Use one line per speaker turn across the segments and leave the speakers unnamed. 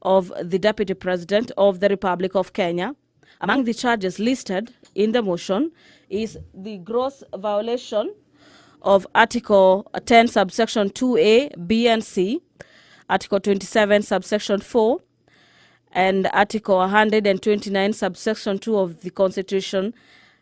of the Deputy President of the Republic of Kenya. Among the charges listed in the motion is the gross violation of Article 10, subsection 2A, B and C, Article 27, subsection 4, and Article 129, subsection 2 of the Constitution,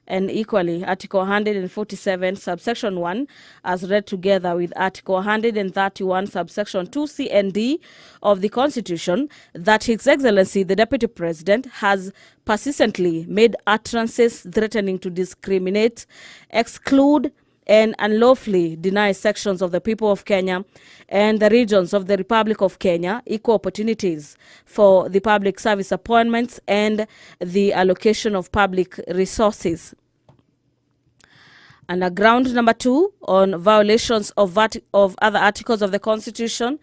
and equally Article 147, subsection 1, as read together with Article 131, subsection 2C and D of the Constitution, that His Excellency the Deputy President has persistently made utterances threatening to discriminate, exclude, and unlawfully deny sections of the people of Kenya and the regions of the Republic of Kenya equal opportunities for the public service appointments and the allocation of public resources. Under ground number 2, on violations of other articles of the Constitution,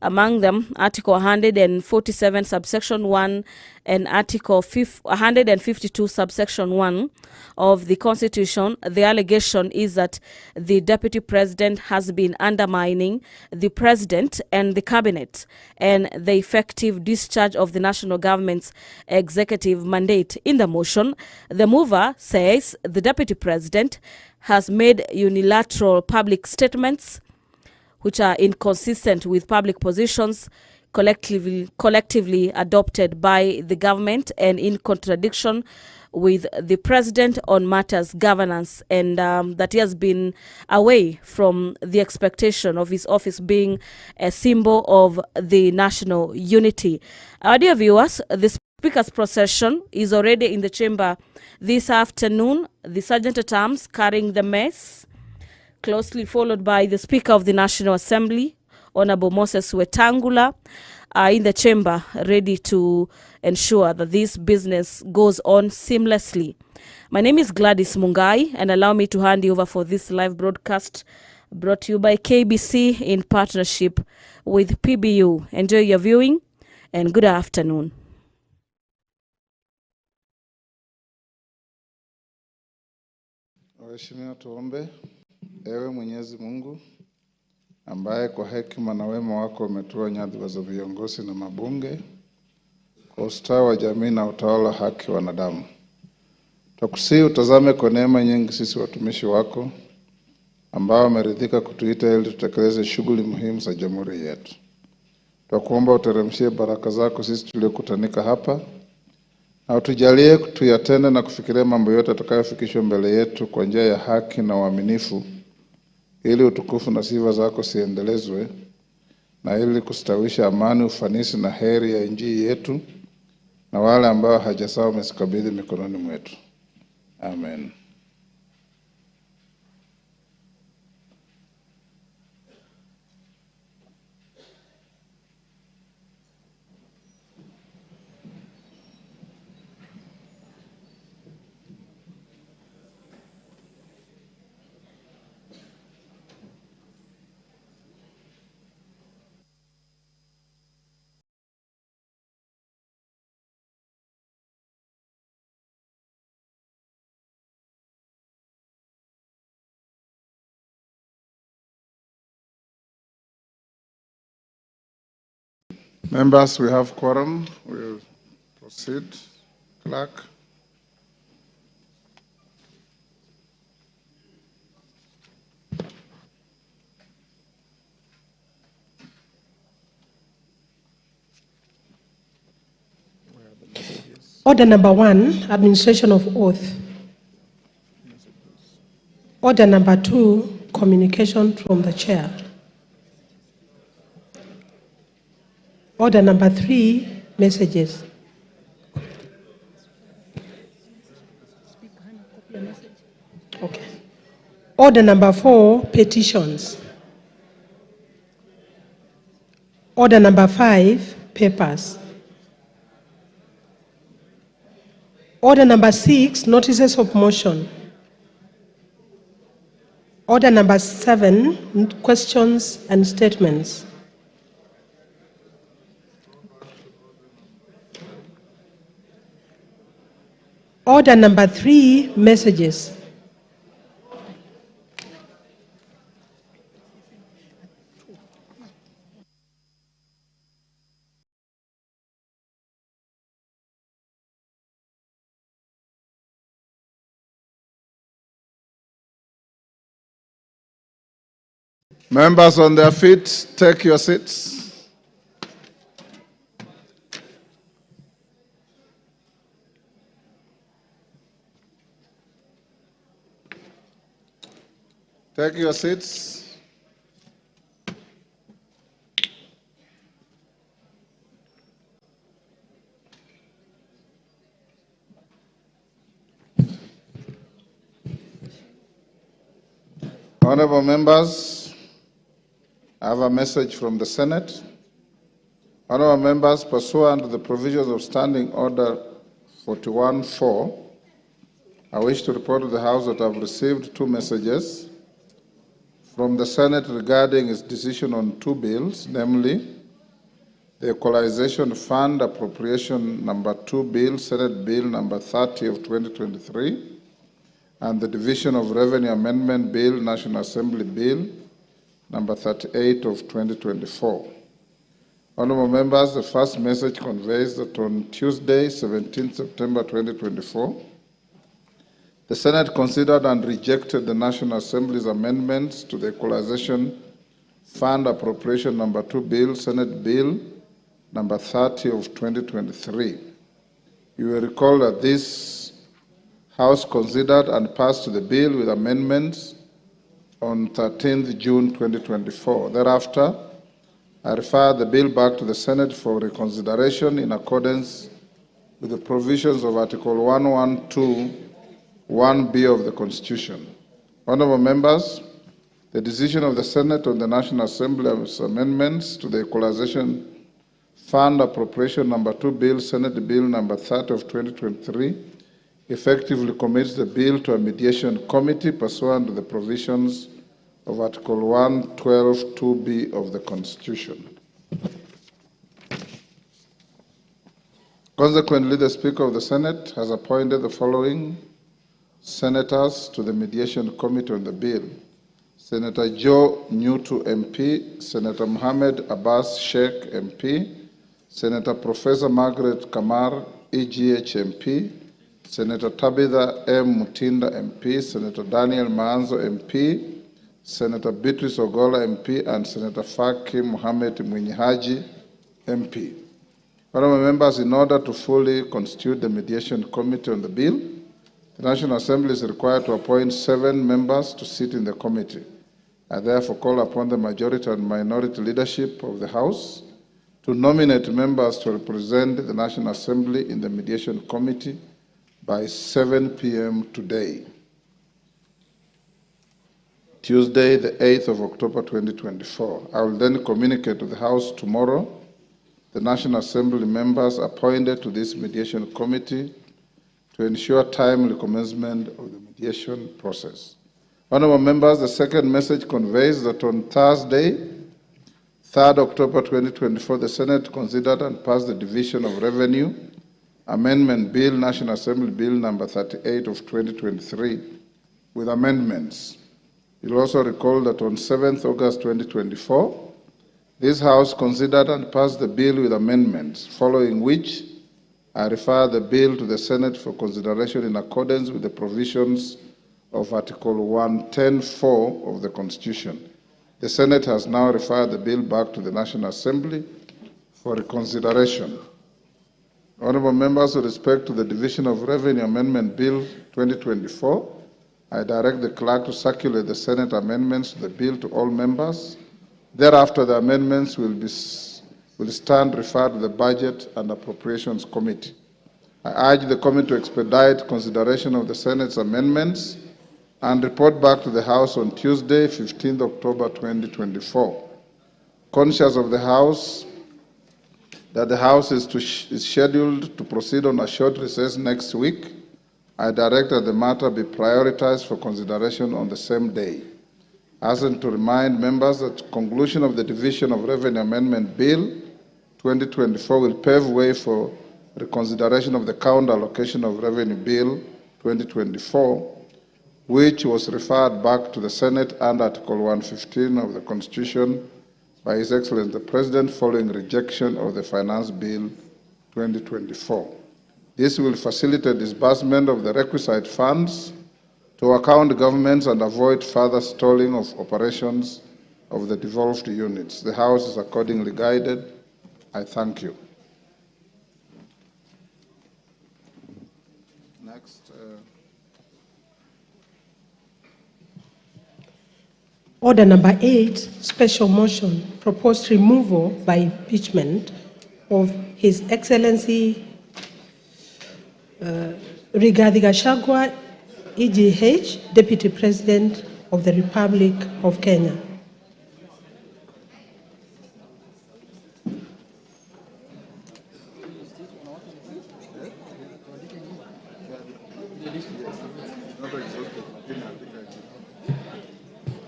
among them Article 147, subsection 1, and Article 152, subsection 1 of the Constitution, the allegation is that the Deputy President has been undermining the President and the Cabinet and the effective discharge of the national government's executive mandate. In the motion, the mover says the Deputy President has made unilateral public statements which are inconsistent with public positions collectively adopted by the government and in contradiction with the President on matters governance, and that he has been away from the expectation of his office being a symbol of the national unity. Our dear viewers, the Speaker's procession is already in the chamber this afternoon. The Sergeant at Arms carrying the mace, closely followed by the Speaker of the National Assembly, Honorable Moses Wetangula, are in the chamber ready to ensure that this business goes on seamlessly. My name is Gladys Mungai, and allow me to hand you over for this live broadcast brought to you by KBC in partnership with PBU. Enjoy your viewing and good afternoon.
Waheshimiwa, tuombe. Ewe Mwenyezi Mungu, ambaye kwa hekima na wema wako umetoa nyadhifa za viongozi na mabunge kwa ustawi wa jamii na utawala haki wa wanadamu, tukusihi utazame kwa neema nyingi sisi watumishi wako ambao wameridhika kutuita ili tutekeleze shughuli muhimu za jamhuri yetu. Tukuomba uteremshie baraka zako sisi tuliokutanika hapa, na utujalie tuyatende na kufikiria mambo yote atakayofikishwa mbele yetu kwa njia ya haki na uaminifu, ili utukufu na sifa zako siendelezwe, na ili kustawisha amani, ufanisi na heri ya nchi yetu na wale ambao hajasawa umesikabidhi mikononi mwetu. Amen. Members, we have quorum. We'll proceed. Clerk.
Order number 1, administration of oath. Order number 2, communication from the chair. Order number 3, messages. Okay. Order number 4, petitions. Order number 5, papers. Order number 6, notices of motion. Order number 7, questions and statements. Order number 3, messages.
Members on their feet, take your seats. Take your seats. Honorable members, I have a message from the Senate. Honorable members, pursuant to the provisions of Standing Order 41-4, I wish to report to the House that I have received two messages from the Senate regarding its decision on two bills, namely the Equalization Fund Appropriation Number 2 Bill, Senate Bill Number 30 of 2023, and the Division of Revenue Amendment Bill, National Assembly Bill Number 38 of 2024. Honorable members, the first message conveys that on Tuesday, 17 September 2024, the Senate considered and rejected the National Assembly's amendments to the Equalization Fund Appropriation Number 2 Bill, Senate Bill Number 30 of 2023. You will recall that this House considered and passed the bill with amendments on 13th June 2024. Thereafter, I referred the bill back to the Senate for reconsideration in accordance with the provisions of Article 112(1)(b) of the Constitution. Honorable members, the decision of the Senate on the National Assembly's amendments to the Equalization Fund Appropriation Number 2 Bill, Senate Bill Number 30 of 2023, effectively commits the bill to a mediation committee pursuant to the provisions of Article 112(2)(b) of the Constitution. Consequently, the Speaker of the Senate has appointed the following senators to the mediation committee on the bill: Senator Joe Nyutu MP, Senator Mohammed Abbas Sheikh MP, Senator Professor Margaret Kamar EGH MP, Senator Tabitha M. Mutinda MP, Senator Daniel Maanzo MP, Senator Beatrice Ogola MP, and Senator Faki Mohamed Mwinyihaji MP. Honorable members, in order to fully constitute the mediation committee on the bill, the National Assembly is required to appoint 7 members to sit in the committee. I therefore call upon the majority and minority leadership of the House to nominate members to represent the National Assembly in the mediation committee by 7 p.m. today, Tuesday, the 8th of October 2024. I will then communicate to the House tomorrow the National Assembly members appointed to this mediation committee to ensure timely commencement of the mediation process. Honorable members, the second message conveys that on Thursday, 3rd October 2024, the Senate considered and passed the Division of Revenue Amendment Bill, National Assembly Bill Number 38 of 2023, with amendments. You'll also recall that on 7th August 2024, this House considered and passed the bill with amendments, following which I refer the bill to the Senate for consideration in accordance with the provisions of Article 110(4) of the Constitution. The Senate has now referred the bill back to the National Assembly for reconsideration. Honorable members, with respect to the Division of Revenue Amendment Bill 2024, I direct the clerk to circulate the Senate amendments to the bill to all members. Thereafter, the amendments will stand referred to the Budget and Appropriations Committee. I urge the committee to expedite consideration of the Senate's amendments and report back to the House on Tuesday, 15th October 2024. Conscious of the House, that the House is scheduled to proceed on a short recess next week, I direct that the matter be prioritized for consideration on the same day. As and to remind members that conclusion of the Division of Revenue Amendment Bill 2024 will pave way for reconsideration of the Counter Allocation of Revenue Bill 2024, which was referred back to the Senate under Article 115 of the Constitution by His Excellency the President following rejection of the Finance Bill 2024. This will facilitate disbursement of the requisite funds to account governments and avoid further stalling of operations of the devolved units. The House is accordingly guided. I thank you. Next.
Order number 8, special motion, proposed removal by impeachment of His Excellency Rigathi Gachagua, EGH, Deputy President of the Republic of Kenya.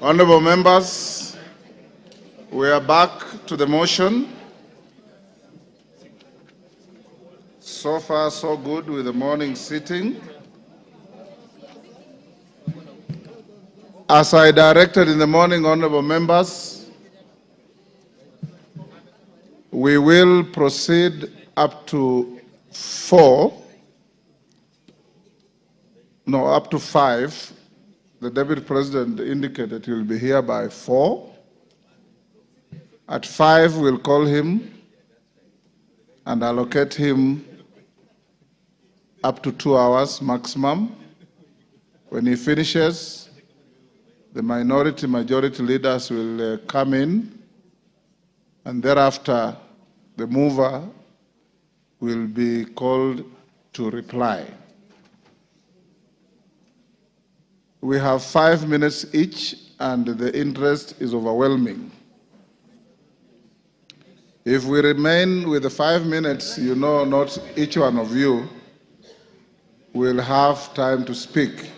Honorable members, we are back to the motion. So far, so good with the morning sitting. As I directed in the morning, honorable members, we will proceed up to 5. The Deputy President indicated he will be here by 4. At 5, we'll call him and allocate him up to 2 hours maximum. When he finishes, the majority leaders will come in, and thereafter the mover will be called to reply. We have 5 minutes each, and the interest is overwhelming. If we remain with the 5 minutes, you know, not each one of you will have time to speak.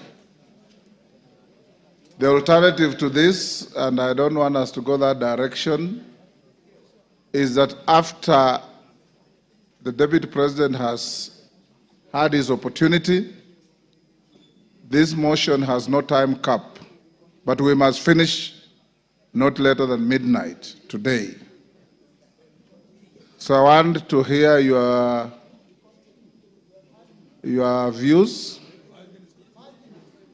The alternative to this, and I don't want us to go that direction, is that after the Deputy President has had his opportunity, this motion has no time cap, but we must finish not later than midnight today. So I want to hear your views.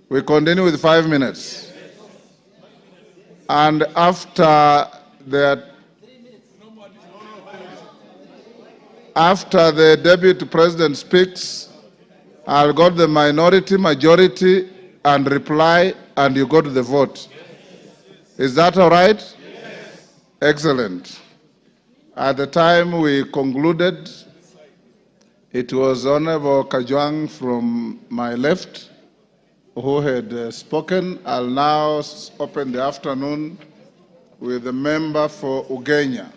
We continue with 5 minutes. And after the Deputy President speaks, I'll go to the minority, majority, and reply, and you go to the vote. Is that all right? Yes. Excellent. At the time we concluded, it was Honorable Kajwang from my left who had spoken. I'll now open the afternoon with the member for Ugenya.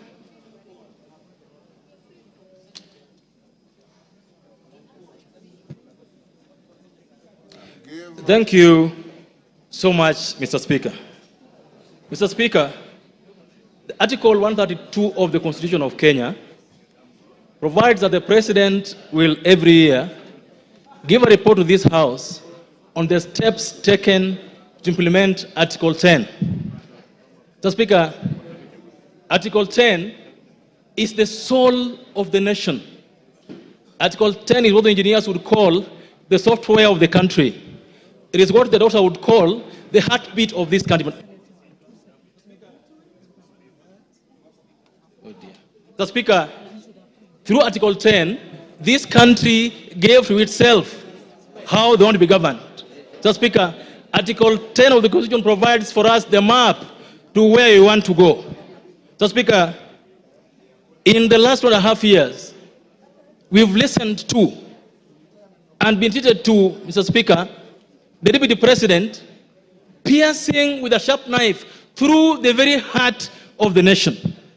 Thank you so much, Mr. Speaker. Mr. Speaker, the Article 132 of the Constitution of Kenya provides that the President will every year give a report to this House on the steps taken to implement Article 10. Mr. Speaker, Article 10 is the soul of the nation. Article 10 is what the engineers would call the software of the country. It is what the doctor would call the heartbeat of this country. Oh dear. Mr. Speaker, through Article 10, this country gave to itself how they want to be governed. Mr. Speaker, Article 10 of the Constitution provides for us the map to where we want to go. Mr. Speaker, in the last 1.5 years, we've listened to and been treated to, Mr. Speaker, the Deputy President piercing with a sharp knife through the very heart of the nation,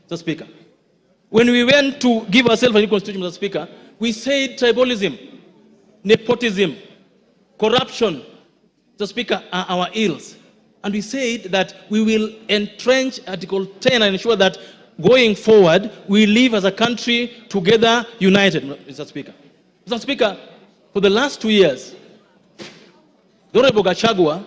Mr. Speaker. When we went to give ourselves a new constitution, Mr. Speaker, we said tribalism, nepotism, corruption, Mr. Speaker, are our ills. And we said that we will entrench Article 10 and ensure that going forward, we live as a country together, united, Mr. Speaker. Mr. Speaker, for the last 2 years, the Honorable Gachagua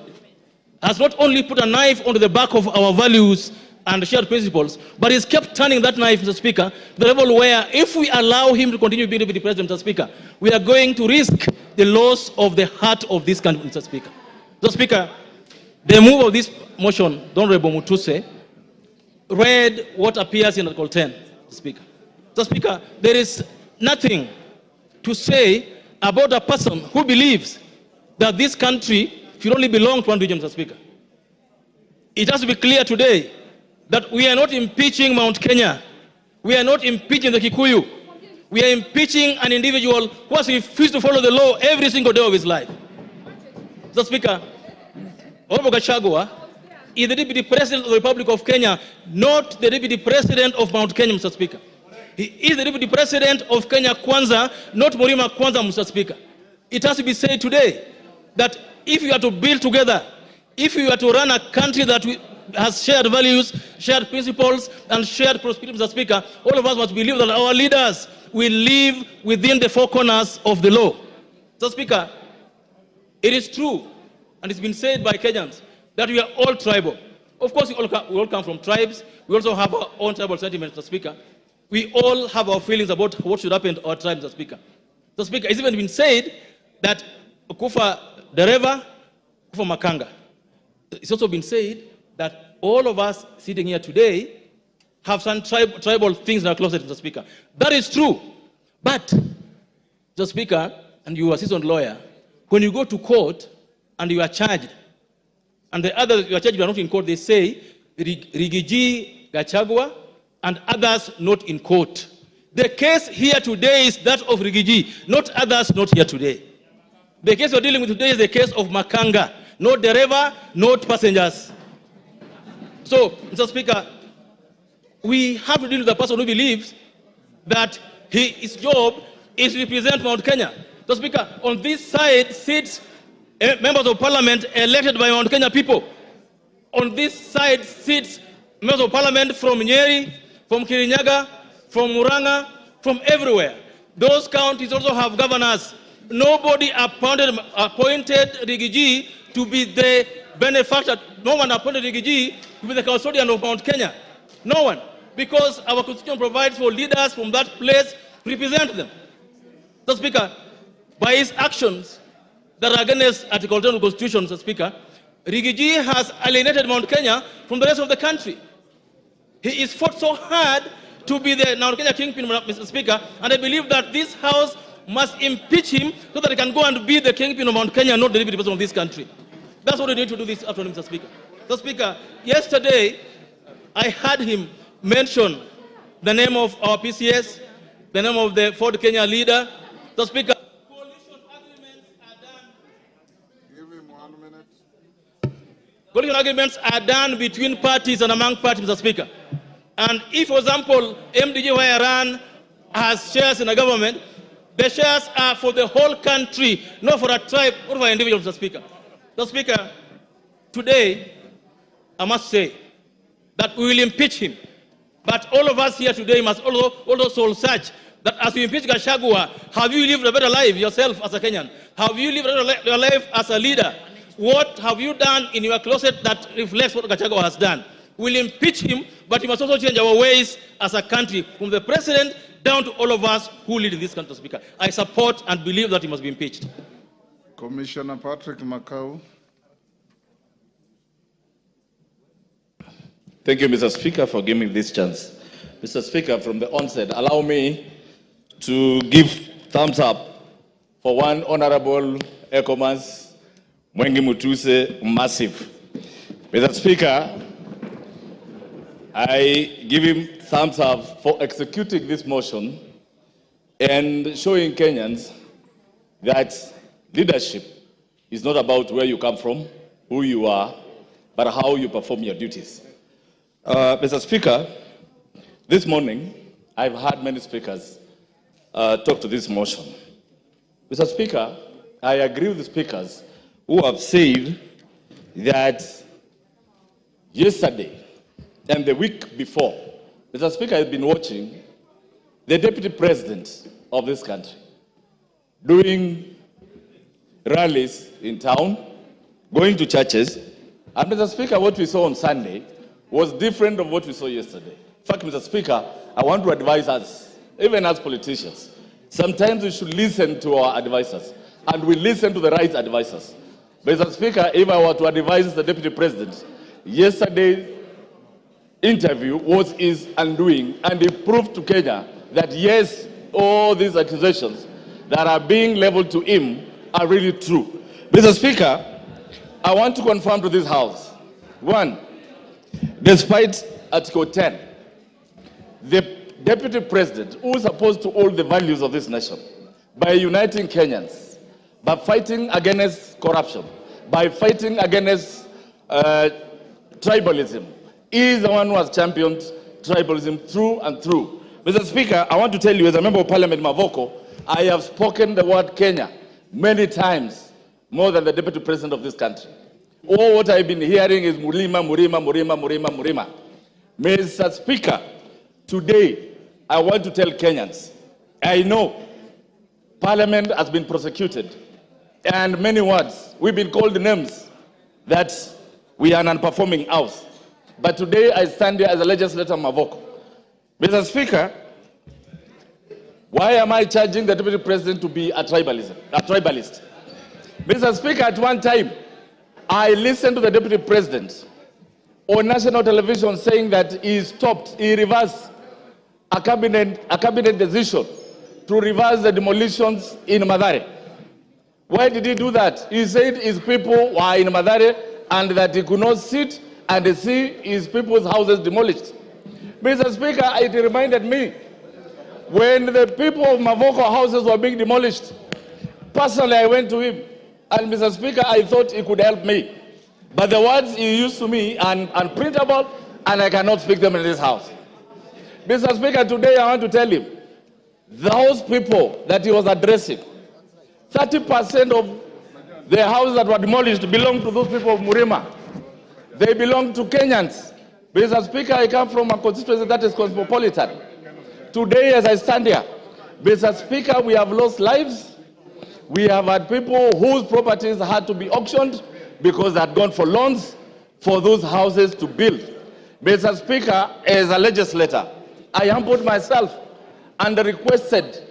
has not only put a knife onto the back of our values and shared principles, but he's kept turning that knife, Mr. Speaker, to the level where if we allow him to continue being Deputy President, Mr. Speaker, we are going to risk the loss of the heart of this country, Mr. Speaker. Mr. Speaker, the move of this motion, the Honorable Mutuse, read what appears in Article 10, Mr. Speaker. Mr. Speaker, there is nothing to say about a person who believes that this country should only belong to one region, Mr. Speaker. It has to be clear today that we are not impeaching Mount Kenya. We are not impeaching the Kikuyu. We are impeaching an individual who has refused to follow the law every single day of his life. Mr. Speaker, Gachagua is the Deputy President of the Republic of Kenya, not the Deputy President of Mount Kenya, Mr. Speaker. He is the Deputy President of Kenya Kwanza, not Mlima Kwanza, Mr. Speaker. It has to be said today that if you are to build together, if you are to run a country that has shared values, shared principles, and shared prosperity, Mr. Speaker, all of us must believe that our leaders will live within the four corners of the law. Mr. Speaker, it is true, and it's been said by Kenyans, that we are all tribal. Of course, we all come from tribes. We also have our own tribal sentiments, Mr. Speaker. We all have our feelings about what should happen to our tribe, Mr. Speaker. Mr. Speaker, it's even been said that Kufa Dereva, Kufa Makanga. It's also been said that all of us sitting here today have some tribal things in our closet, Mr. Speaker. That is true. But, Mr. Speaker, and you are a seasoned lawyer, when you go to court and you are charged, and the others you are charged are not in court, they say, Rigiji, Gachagua, and others not in court. The case here today is that of Rigiji, not others not here today. The case we're dealing with today is the case of Makanga, not driver, not passengers. So, Mr. Speaker, we have to deal with a person who believes that his job is to represent Mount Kenya. Mr. Speaker, on this side sits members of parliament elected by Mount Kenya people. On this side sits members of parliament from Nyeri, from Kirinyaga, from Muranga, from everywhere. Those counties also have governors. Nobody appointed Rigiji to be the benefactor. No one appointed Rigiji to be the custodian of Mount Kenya. No one. Because our constitution provides for leaders from that place to represent them. Mr. Speaker, by his actions that are against Article 10 of the Constitution, Mr. Speaker, Rigiji has alienated Mount Kenya from the rest of the country. He is fought so hard to be the Mount Kenya kingpin, Mr. Speaker, and I believe that this House must impeach him so that he can go and be the kingpin of Mount Kenya, not the deputy president of this country. That's what we need to do this afternoon, Mr. Speaker. Mr. Speaker, yesterday I heard him mention the name of our PCS, the name of the Ford Kenya leader. Mr. Speaker, coalition agreements are done.
Give him 1 minute.
Coalition agreements are done between parties and among parties, Mr. Speaker. And if, for example, MDG where I ran has shares in a government, the shares are for the whole country, not for a tribe or for an individual, Mr. Speaker. Mr. Speaker, today, I must say that we will impeach him. But all of us here today must also soul search that as you impeach Gachagua, have you lived a better life yourself as a Kenyan? Have you lived a better life as a leader? What have you done in your closet that reflects what Gachagua has done? We'll impeach him, but we must also change our ways as a country, from the president down to all of us who lead in this country, Speaker. I support and believe that he must be impeached.
Commissioner Patrick Makau.
Thank you, Mr. Speaker, for giving me this chance. Mr. Speaker, from the onset, allow me to give thumbs up for one Honorable Ecomas Mwengi Mutuse, massive. Mr. Speaker, I give him thumbs up for executing this motion and showing Kenyans that leadership is not about where you come from, who you are, but how you perform your duties. Mr. Speaker, this morning, I've heard many speakers talk to this motion. Mr. Speaker, I agree with the speakers who have said that yesterday and the week before, Mr. Speaker, I've been watching the Deputy President of this country doing rallies in town, going to churches, and Mr. Speaker, what we saw on Sunday was different from what we saw yesterday. In fact, Mr. Speaker, I want to advise us, even as politicians, sometimes we should listen to our advisors, and we listen to the right advisors. Mr. Speaker, if I were to advise the Deputy President, yesterday interview was his undoing, and he proved to Kenya that yes, all these accusations that are being leveled to him are really true. Mr. Speaker, I want to confirm to this House, one, despite Article 10, the Deputy President, who is supposed to hold the values of this nation, by uniting Kenyans, by fighting against corruption, by fighting against tribalism, is the one who has championed tribalism through and through. Mr. Speaker, I want to tell you, as a member of Parliament, Mavoko, I have spoken the word Kenya many times, more than the Deputy President of this country. All what I've been hearing is Murima, Murima, Murima, Murima, Murima. Mr. Speaker, today, I want to tell Kenyans, I know Parliament has been prosecuted, and many words, we've been called names that we are an unperforming house. But today I stand here as a legislator Mavoko. Mr. Speaker, why am I charging the Deputy President to be a tribalist? Mr. Speaker, at one time, I listened to the Deputy President on national television saying that he reversed a cabinet decision to reverse the demolitions in Mathare. Why did he do that? He said his people were in Mathare and that he could not sit and see his people's houses demolished. Mr. Speaker, it reminded me when the people of Mavoko houses were being demolished. Personally, I went to him, and Mr. Speaker, I thought he could help me. But the words he used to me are unprintable, and I cannot speak them in this house. Mr. Speaker, today I want to tell him, those people that he was addressing, 30% of the houses that were demolished belong to those people of Murima. They belong to Kenyans. Mr. Speaker, I come from a constituency that is cosmopolitan. Today, as I stand here, Mr. Speaker, we have lost lives. We have had people whose properties had to be auctioned because they had gone for loans for those houses to build. Mr. Speaker, as a legislator, I humbled myself and requested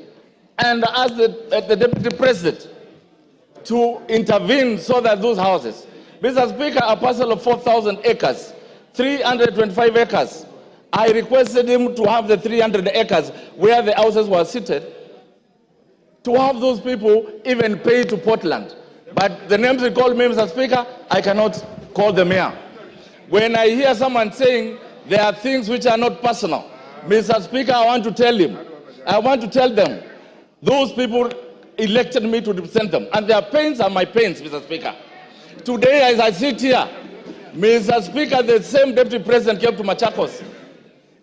and asked the Deputy President to intervene so that those houses, Mr. Speaker, a parcel of 4,000 acres, 325 acres, I requested him to have the 300 acres where the houses were seated, to have those people even pay to Portland. But the names he called me, Mr. Speaker, I cannot call them here. When I hear someone saying there are things which are not personal, Mr. Speaker, I want to tell them, those people elected me to represent them, and their pains are my pains, Mr. Speaker. Today, as I sit here, Mr. Speaker, the same Deputy President came to Machakos,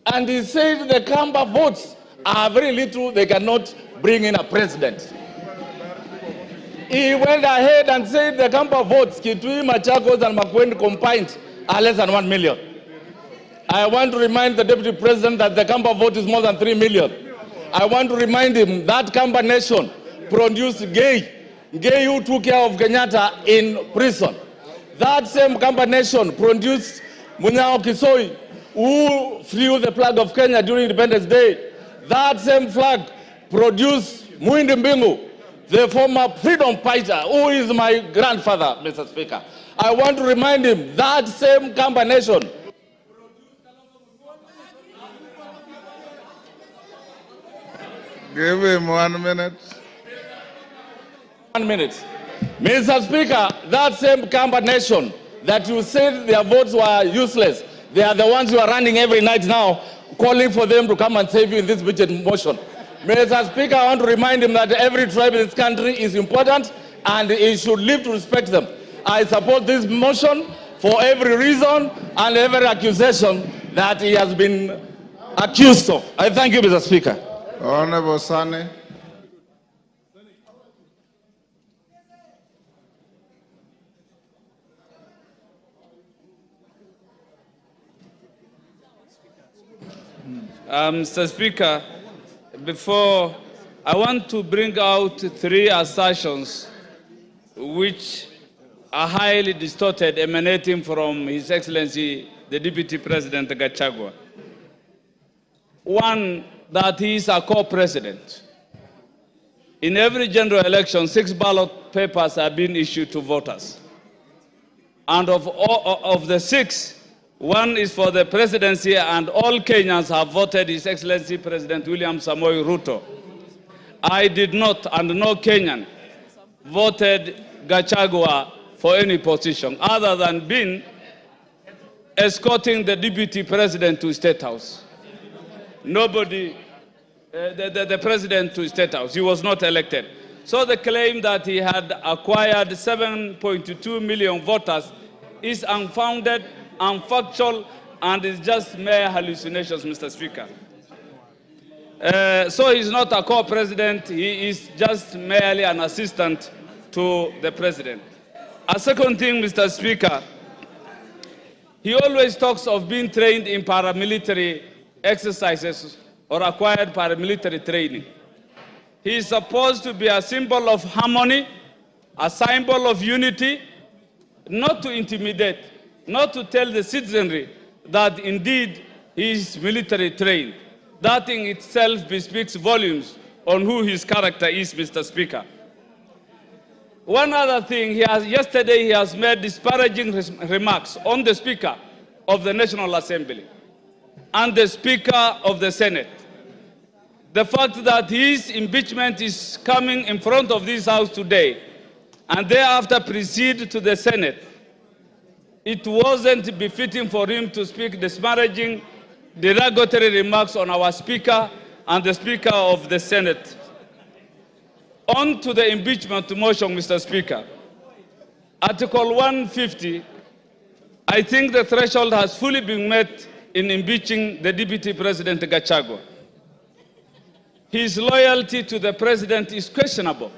and he said the Kamba votes are very little, they cannot bring in a president. He went ahead and said the Kamba votes, Kitui, Machakos, and Makueni combined are less than 1 million. I want to remind the Deputy President that the Kamba vote is more than 3 million. I want to remind him that Kamba nation produced Gay who took care of Kenyatta in prison. That same Kamba nation produced Munyao Kisoi, who flew the flag of Kenya during Independence Day. That same flag produced Muindi Mbingu, the former freedom fighter, who is my grandfather, Mr. Speaker. I want to remind him that same Kamba nation.
Give him 1 minute.
1 minute. Mr. Speaker, that same Kamba nation that you said their votes were useless, they are the ones who are running every night now, calling for them to come and save you in this budget motion. Mr. Speaker, I want to remind him that every tribe in this country is important and he should live to respect them. I support this motion for every reason and every accusation that he has been accused of. I thank you, Mr. Speaker.
Honorable Sane.
Mr. Speaker, before I want to bring out 3 assertions which are highly distorted, emanating from His Excellency, the Deputy President Gachagua. One, that he is a co-president. In every general election, 6 ballot papers are being issued to voters. And of the 6, One is for the presidency, and all Kenyans have voted His Excellency President William Samoei Ruto. I did not, and no Kenyan voted Gachagua for any position other than being escorting the deputy president to State House. Nobody, the president to State House. He was not elected. So the claim that he had acquired 7.2 million voters is unfounded, unfactual, and is just mere hallucinations, Mr. Speaker. So he's not a co-president, he is just merely an assistant to the president. A second thing, Mr. Speaker, he always talks of being trained in paramilitary exercises or acquired paramilitary training. He is supposed to be a symbol of harmony, a symbol of unity, not to intimidate, not to tell the citizenry that indeed he is military trained. That in itself bespeaks volumes on who his character is, Mr. Speaker. One other thing, yesterday he has made disparaging remarks on the Speaker of the National Assembly and the Speaker of the Senate. The fact that his impeachment is coming in front of this House today and thereafter proceed to the Senate, it wasn't befitting for him to speak disparaging, derogatory remarks on our Speaker and the Speaker of the Senate. On to the impeachment motion, Mr. Speaker. Article 150, I think the threshold has fully been met in impeaching the Deputy President Gachagua. His loyalty to the President is questionable.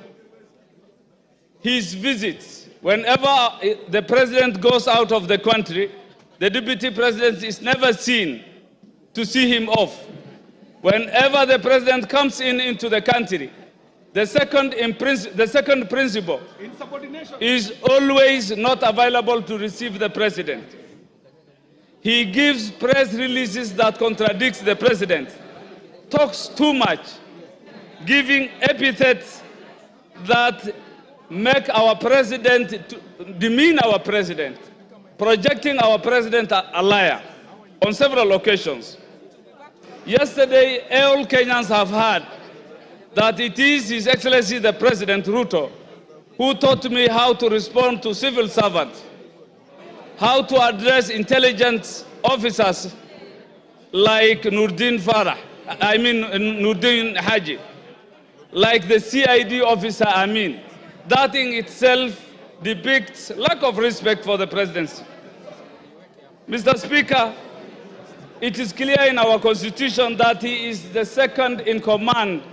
His visits, whenever the President goes out of the country, the Deputy President is never seen to see him off. Whenever the President comes into the country, the second principle is always not available to receive the President. He gives press releases that contradicts the President, talks too much, giving epithets that make our President, demean our President, projecting our President a liar on several occasions. Yesterday, all Kenyans have heard that it is His Excellency the President Ruto who taught me how to respond to civil servants, how to address intelligence officers like Nurdin Haji, like the CID officer Amin. That in itself depicts lack of respect for the presidency. Mr. Speaker, it is clear in our Constitution that he is the second in command,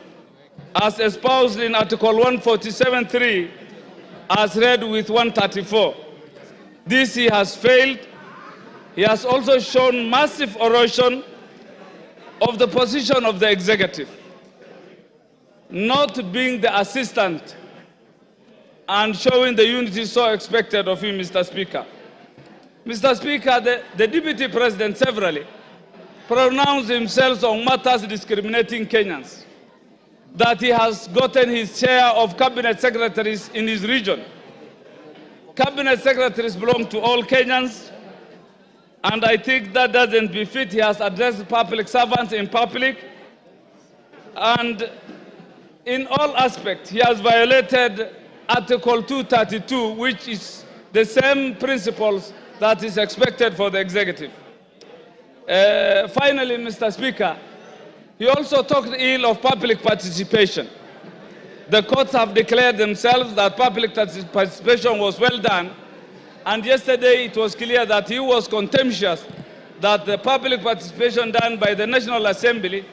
as espoused in Article 147.3, as read with 134. This he has failed. He has also shown massive erosion of the position of the executive, not being the assistant and showing the unity so expected of him, Mr. Speaker. Mr. Speaker, the Deputy President severally pronounced himself on matters discriminating Kenyans, that he has gotten his share of cabinet secretaries in his region. Cabinet secretaries belong to all Kenyans, and I think that doesn't befit. He has addressed public servants in public, and in all aspects, he has violated Article 232, which is the same principles that is expected for the executive. Finally, Mr. Speaker, he also talked ill of public participation. The courts have declared themselves that public participation was well done, and yesterday it was clear that he was contemptuous that the public participation done by the National Assembly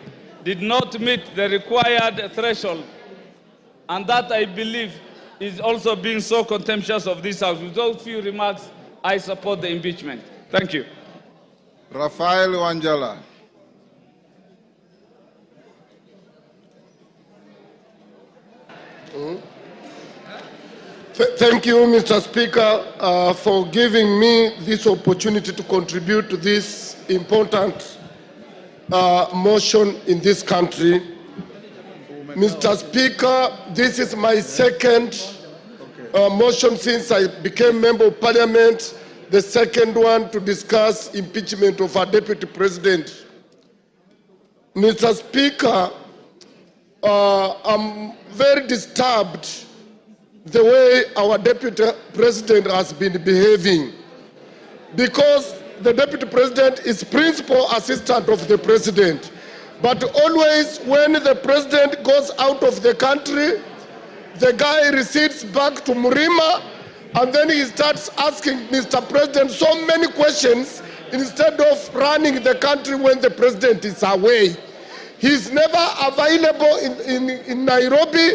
did not meet the required threshold, and that, I believe, is also being so contemptuous of this House. With those few remarks, I support the impeachment. Thank you.
Rafael Wanjala.
Thank you, Mr. Speaker, for giving me this opportunity to contribute to this important motion in this country. Mr. Speaker, this is my second motion since I became Member of Parliament. the second one to discuss impeachment of our deputy president. Mr. Speaker, I'm very disturbed the way our deputy president has been behaving, because the deputy president is principal assistant of the president. But always when the president goes out of the country, the guy recedes back to Murima, and then he starts asking Mr. President so many questions instead of running the country when the president is away. He's never available in Nairobi,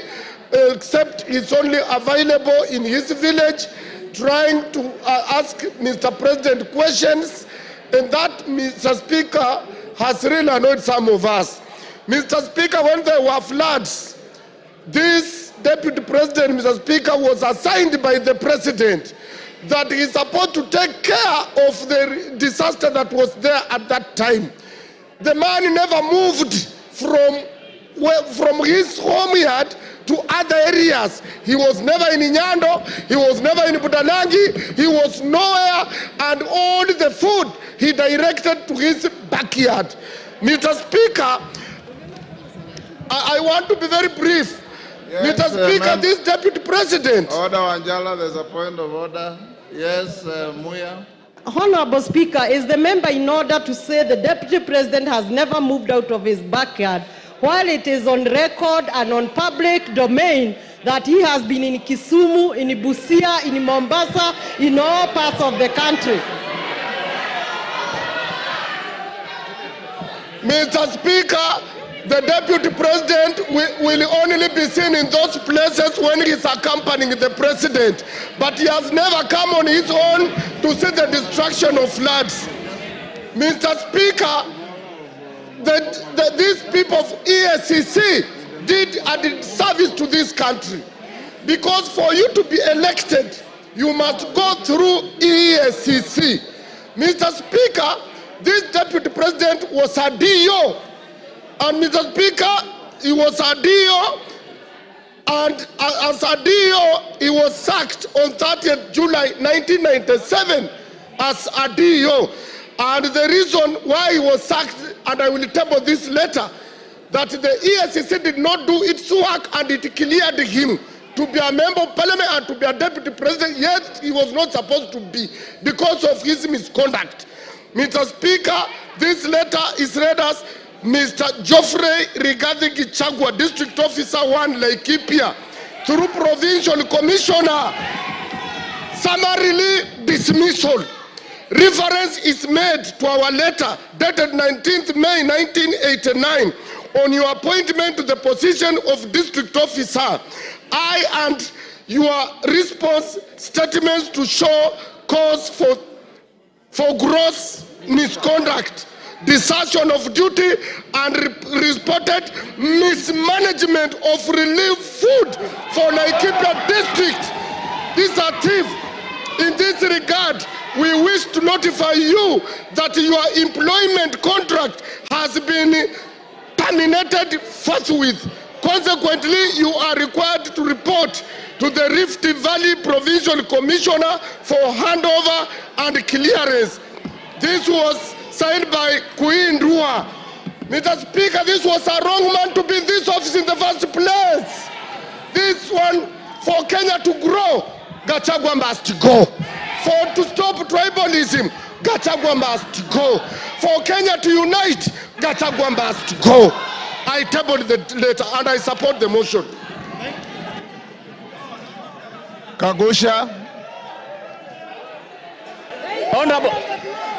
except he's only available in his village, trying to ask Mr. President questions, and that, Mr. Speaker, has really annoyed some of us. Mr. Speaker, when there were floods, this deputy president, Mr. Speaker, was assigned by the president that he's supposed to take care of the disaster that was there at that time. The man never moved from his home yard to other areas. He was never in Nyando, he was never in Budalangi, he was nowhere, and all the food he directed to his backyard. Mr. Speaker, I want to be very brief. Yes, Mr. Speaker, this deputy president.
Order, Wanjala, there's a point of order. Yes, Muya.
Honorable Speaker, is the member in order to say the deputy president has never moved out of his backyard, while it is on record and on public domain that he has been in Kisumu, in Busia, in Mombasa, in all parts of the country?
Mr. Speaker, the deputy president will only be seen in those places when he is accompanying the president. But he has never come on his own to see the destruction of floods. Mr. Speaker, these people of EACC did a service to this country. Because for you to be elected, you must go through EACC. Mr. Speaker, this deputy president was a DO. And Mr. Speaker, he was a DO, and as a DO, he was sacked on 30th July 1997 as a DO. And the reason why he was sacked, and I will table this later, that the ESCC did not do its work and it cleared him to be a member of parliament and to be a deputy president, yet he was not supposed to be because of his misconduct. Mr. Speaker, this letter is read as Mr. Geoffrey regarding Gachagua, District Officer 1, Laikipia, through Provincial Commissioner, summarily dismissal. Reference is made to our letter dated 19th May 1989 on your appointment to the position of District Officer. I and your response statements to show cause for gross misconduct, desertion of duty, and reported mismanagement of relief food for Laikipia District. These are thieves. In this regard, we wish to notify you that your employment contract has been terminated forthwith. Consequently, you are required to report to the Rift Valley Provincial Commissioner for handover and clearance. This was signed by Queen Rua. Mr. Speaker, this was a wrong man to be in this office in the first place. This one, for Kenya to grow, Gachagua must go. To stop tribalism, Gachagua must go. For Kenya to unite, Gachagua must go. I tabled the letter and I support the motion.
Kagusha.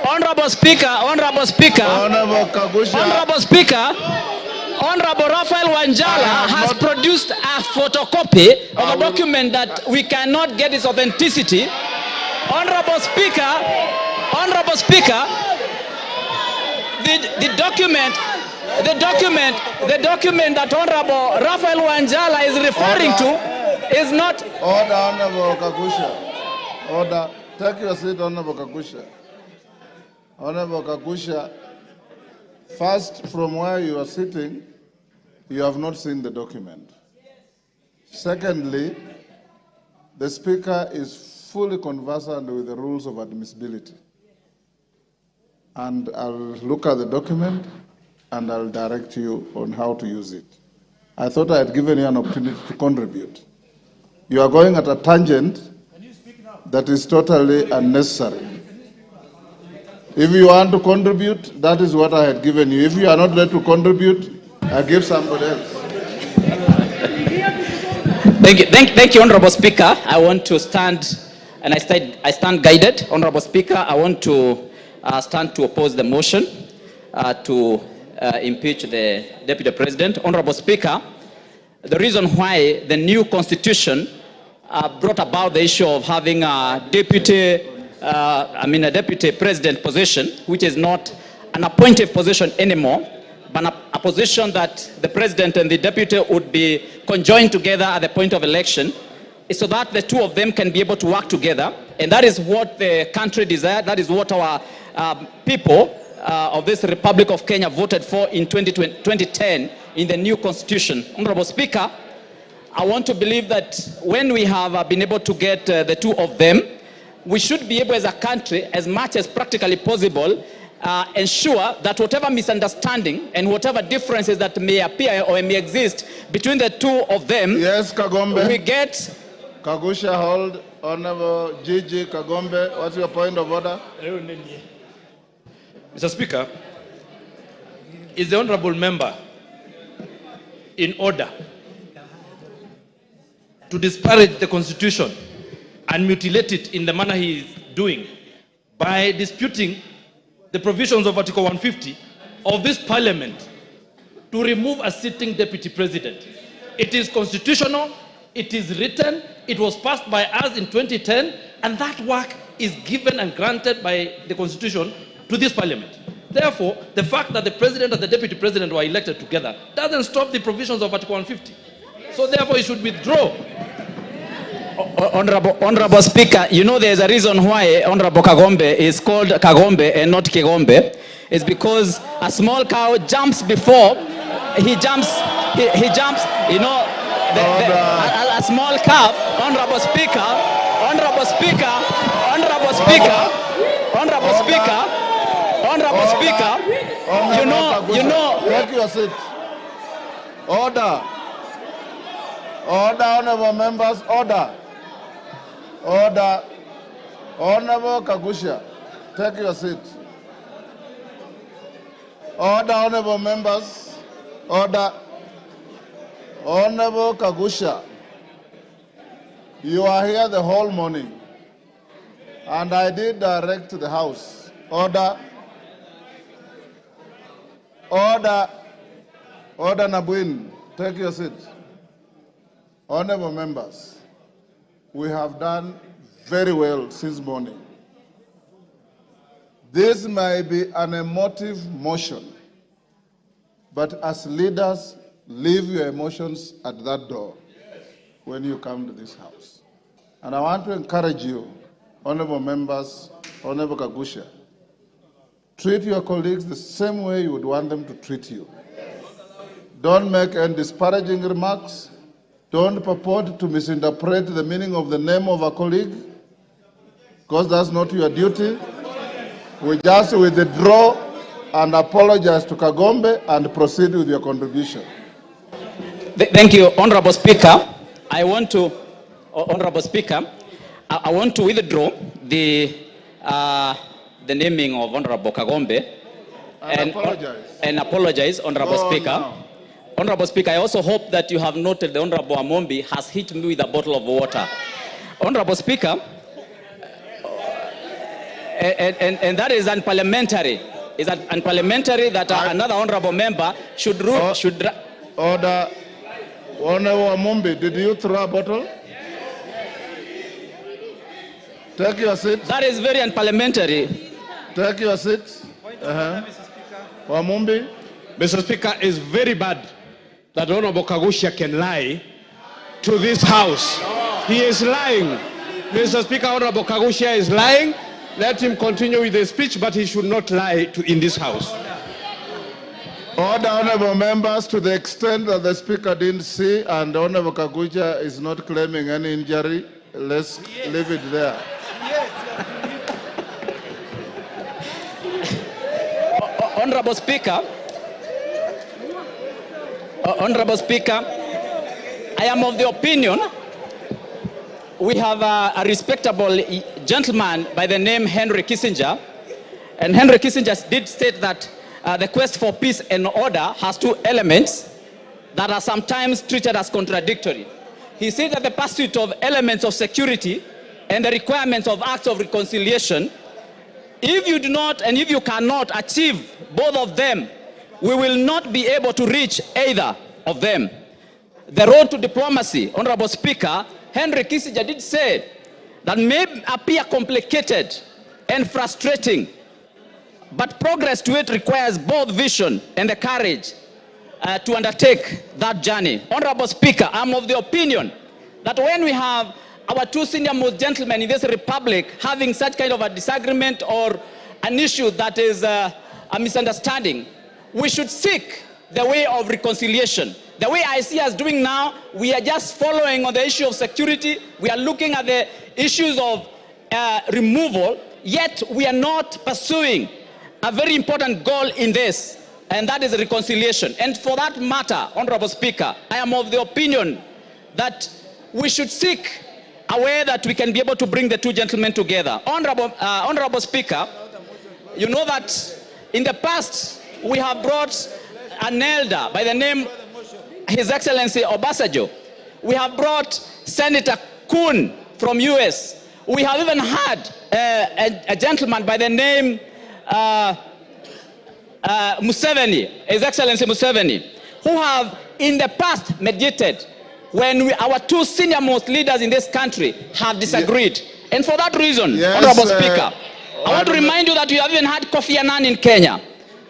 Honorable Speaker, Honorable Speaker,
Honorable Kagusha.
Honorable Speaker, Honorable Raphael Wanjala has produced a photocopy of a document that we cannot get its authenticity. Honorable Speaker, the document that Honorable Raphael Wanjala is referring to is not.
Order, Honorable Kagusha. Order. Take your seat, Honorable Kagusha. Honorable Kagusha, first, from where you are sitting, you have not seen the document. Secondly, the Speaker is fully conversant with the rules of admissibility. And I'll look at the document and I'll direct you on how to use it. I thought I had given you an opportunity to contribute. You are going at a tangent that is totally unnecessary. If you want to contribute, that is what I had given you. If you are not ready to contribute, I give somebody else.
Thank you, Honorable Speaker. I want to stand, and I stand guided. Honorable Speaker, I want to stand to oppose the motion to impeach the Deputy President. Honorable Speaker, the reason why the new constitution brought about the issue of having a deputy president position, which is not an appointed position anymore, but a position that the president and the deputy would be conjoined together at the point of election, is so that the two of them can be able to work together. And that is what the country desired. That is what our people of this Republic of Kenya voted for in 2010 in the new constitution. Honorable Speaker, I want to believe that when we have been able to get the two of them, we should be able as a country, as much as practically possible, ensure that whatever misunderstanding and whatever differences that may appear or may exist between the two of them,
yes, Kagombe.
We get...
Kagusha, hold. Honorable Gigi Kagombe, what's your point of order?
Mr. Speaker, is the honorable member in order to disparage the Constitution and mutilate it in the manner he is doing by disputing the provisions of Article 150 of this Parliament to remove a sitting Deputy President? It is constitutional, it is written, it was passed by us in 2010, and that work is given and granted by the Constitution to this Parliament. Therefore, the fact that the President and the Deputy President were elected together doesn't stop the provisions of Article 150. So therefore, he should withdraw.
Honorable Speaker, you know there's a reason why Honorable Kagombe is called Kagombe and not Kigombe. It's because a small cow jumps before he jumps, you know, a small calf. Honorable Speaker, Honorable Speaker, Honorable Speaker, Honorable Speaker, Honorable Speaker, you know.
Take your seat. Order. Order, honorable members, order. Order. Honorable Kagusha, take your seat. Order, honorable members, order. Honorable Kagusha, you are here the whole morning, and I did direct the House. Order. Order. Order, Nabuin, take your seat. Honorable members, we have done very well since morning. This may be an emotive motion, but as leaders, leave your emotions at that door when you come to this House. And I want to encourage you, honorable members, Honorable Kagusha, treat your colleagues the same way you would want them to treat you. Don't make any disparaging remarks. Don't purport to misinterpret the meaning of the name of a colleague, because that's not your duty. We just withdraw and apologize to Kagombe and proceed with your contribution.
Thank you, Honorable Speaker. Honorable Speaker, I want to withdraw the naming of Honorable Kagombe and apologize, Honorable Speaker.
No.
Honorable Speaker, I also hope that you have noted the Honorable Amombi has hit me with a bottle of water. Honorable Speaker, and that is unparliamentary. Is that unparliamentary that another honorable member should rule?
Order. Honorable Amombi, did you throw a bottle? Take your seat.
That is very unparliamentary.
Take your seat. Amombi.
Mr. Speaker, it's very bad that Honorable Kagusha can lie to this House. He is lying. Mr. Speaker, Honorable Kagusha is lying. Let him continue with the speech, but he should not lie in this House.
Order, honorable members, to the extent that the Speaker didn't see and Honorable Kagusha is not claiming any injury, let's leave it there.
Honorable Speaker, I am of the opinion we have a respectable gentleman by the name Henry Kissinger, and Henry Kissinger did state that the quest for peace and order has two elements that are sometimes treated as contradictory. He said that the pursuit of elements of security and the requirements of acts of reconciliation, if you do not and if you cannot achieve both of them, we will not be able to reach either of them. The road to diplomacy, Honorable Speaker, Henry Kissinger did say that may appear complicated and frustrating, but progress to it requires both vision and the courage to undertake that journey. Honorable Speaker, I'm of the opinion that when we have our two senior most gentlemen in this republic having such kind of a disagreement or an issue that is a misunderstanding, we should seek the way of reconciliation. The way I see us doing now, we are just following on the issue of security. We are looking at the issues of removal, yet we are not pursuing a very important goal in this, and that is reconciliation. And for that matter, Honorable Speaker, I am of the opinion that we should seek a way that we can be able to bring the two gentlemen together. Honorable Speaker, you know that in the past we have brought an elder by the name His Excellency Obasanjo. We have brought Senator Kuhn from US. We have even had a gentleman by the name Museveni, His Excellency Museveni, who have in the past mediated when our two senior most leaders in this country have disagreed. And for that reason, Honorable Speaker, I want to remind you that you have even had Kofi Annan in Kenya.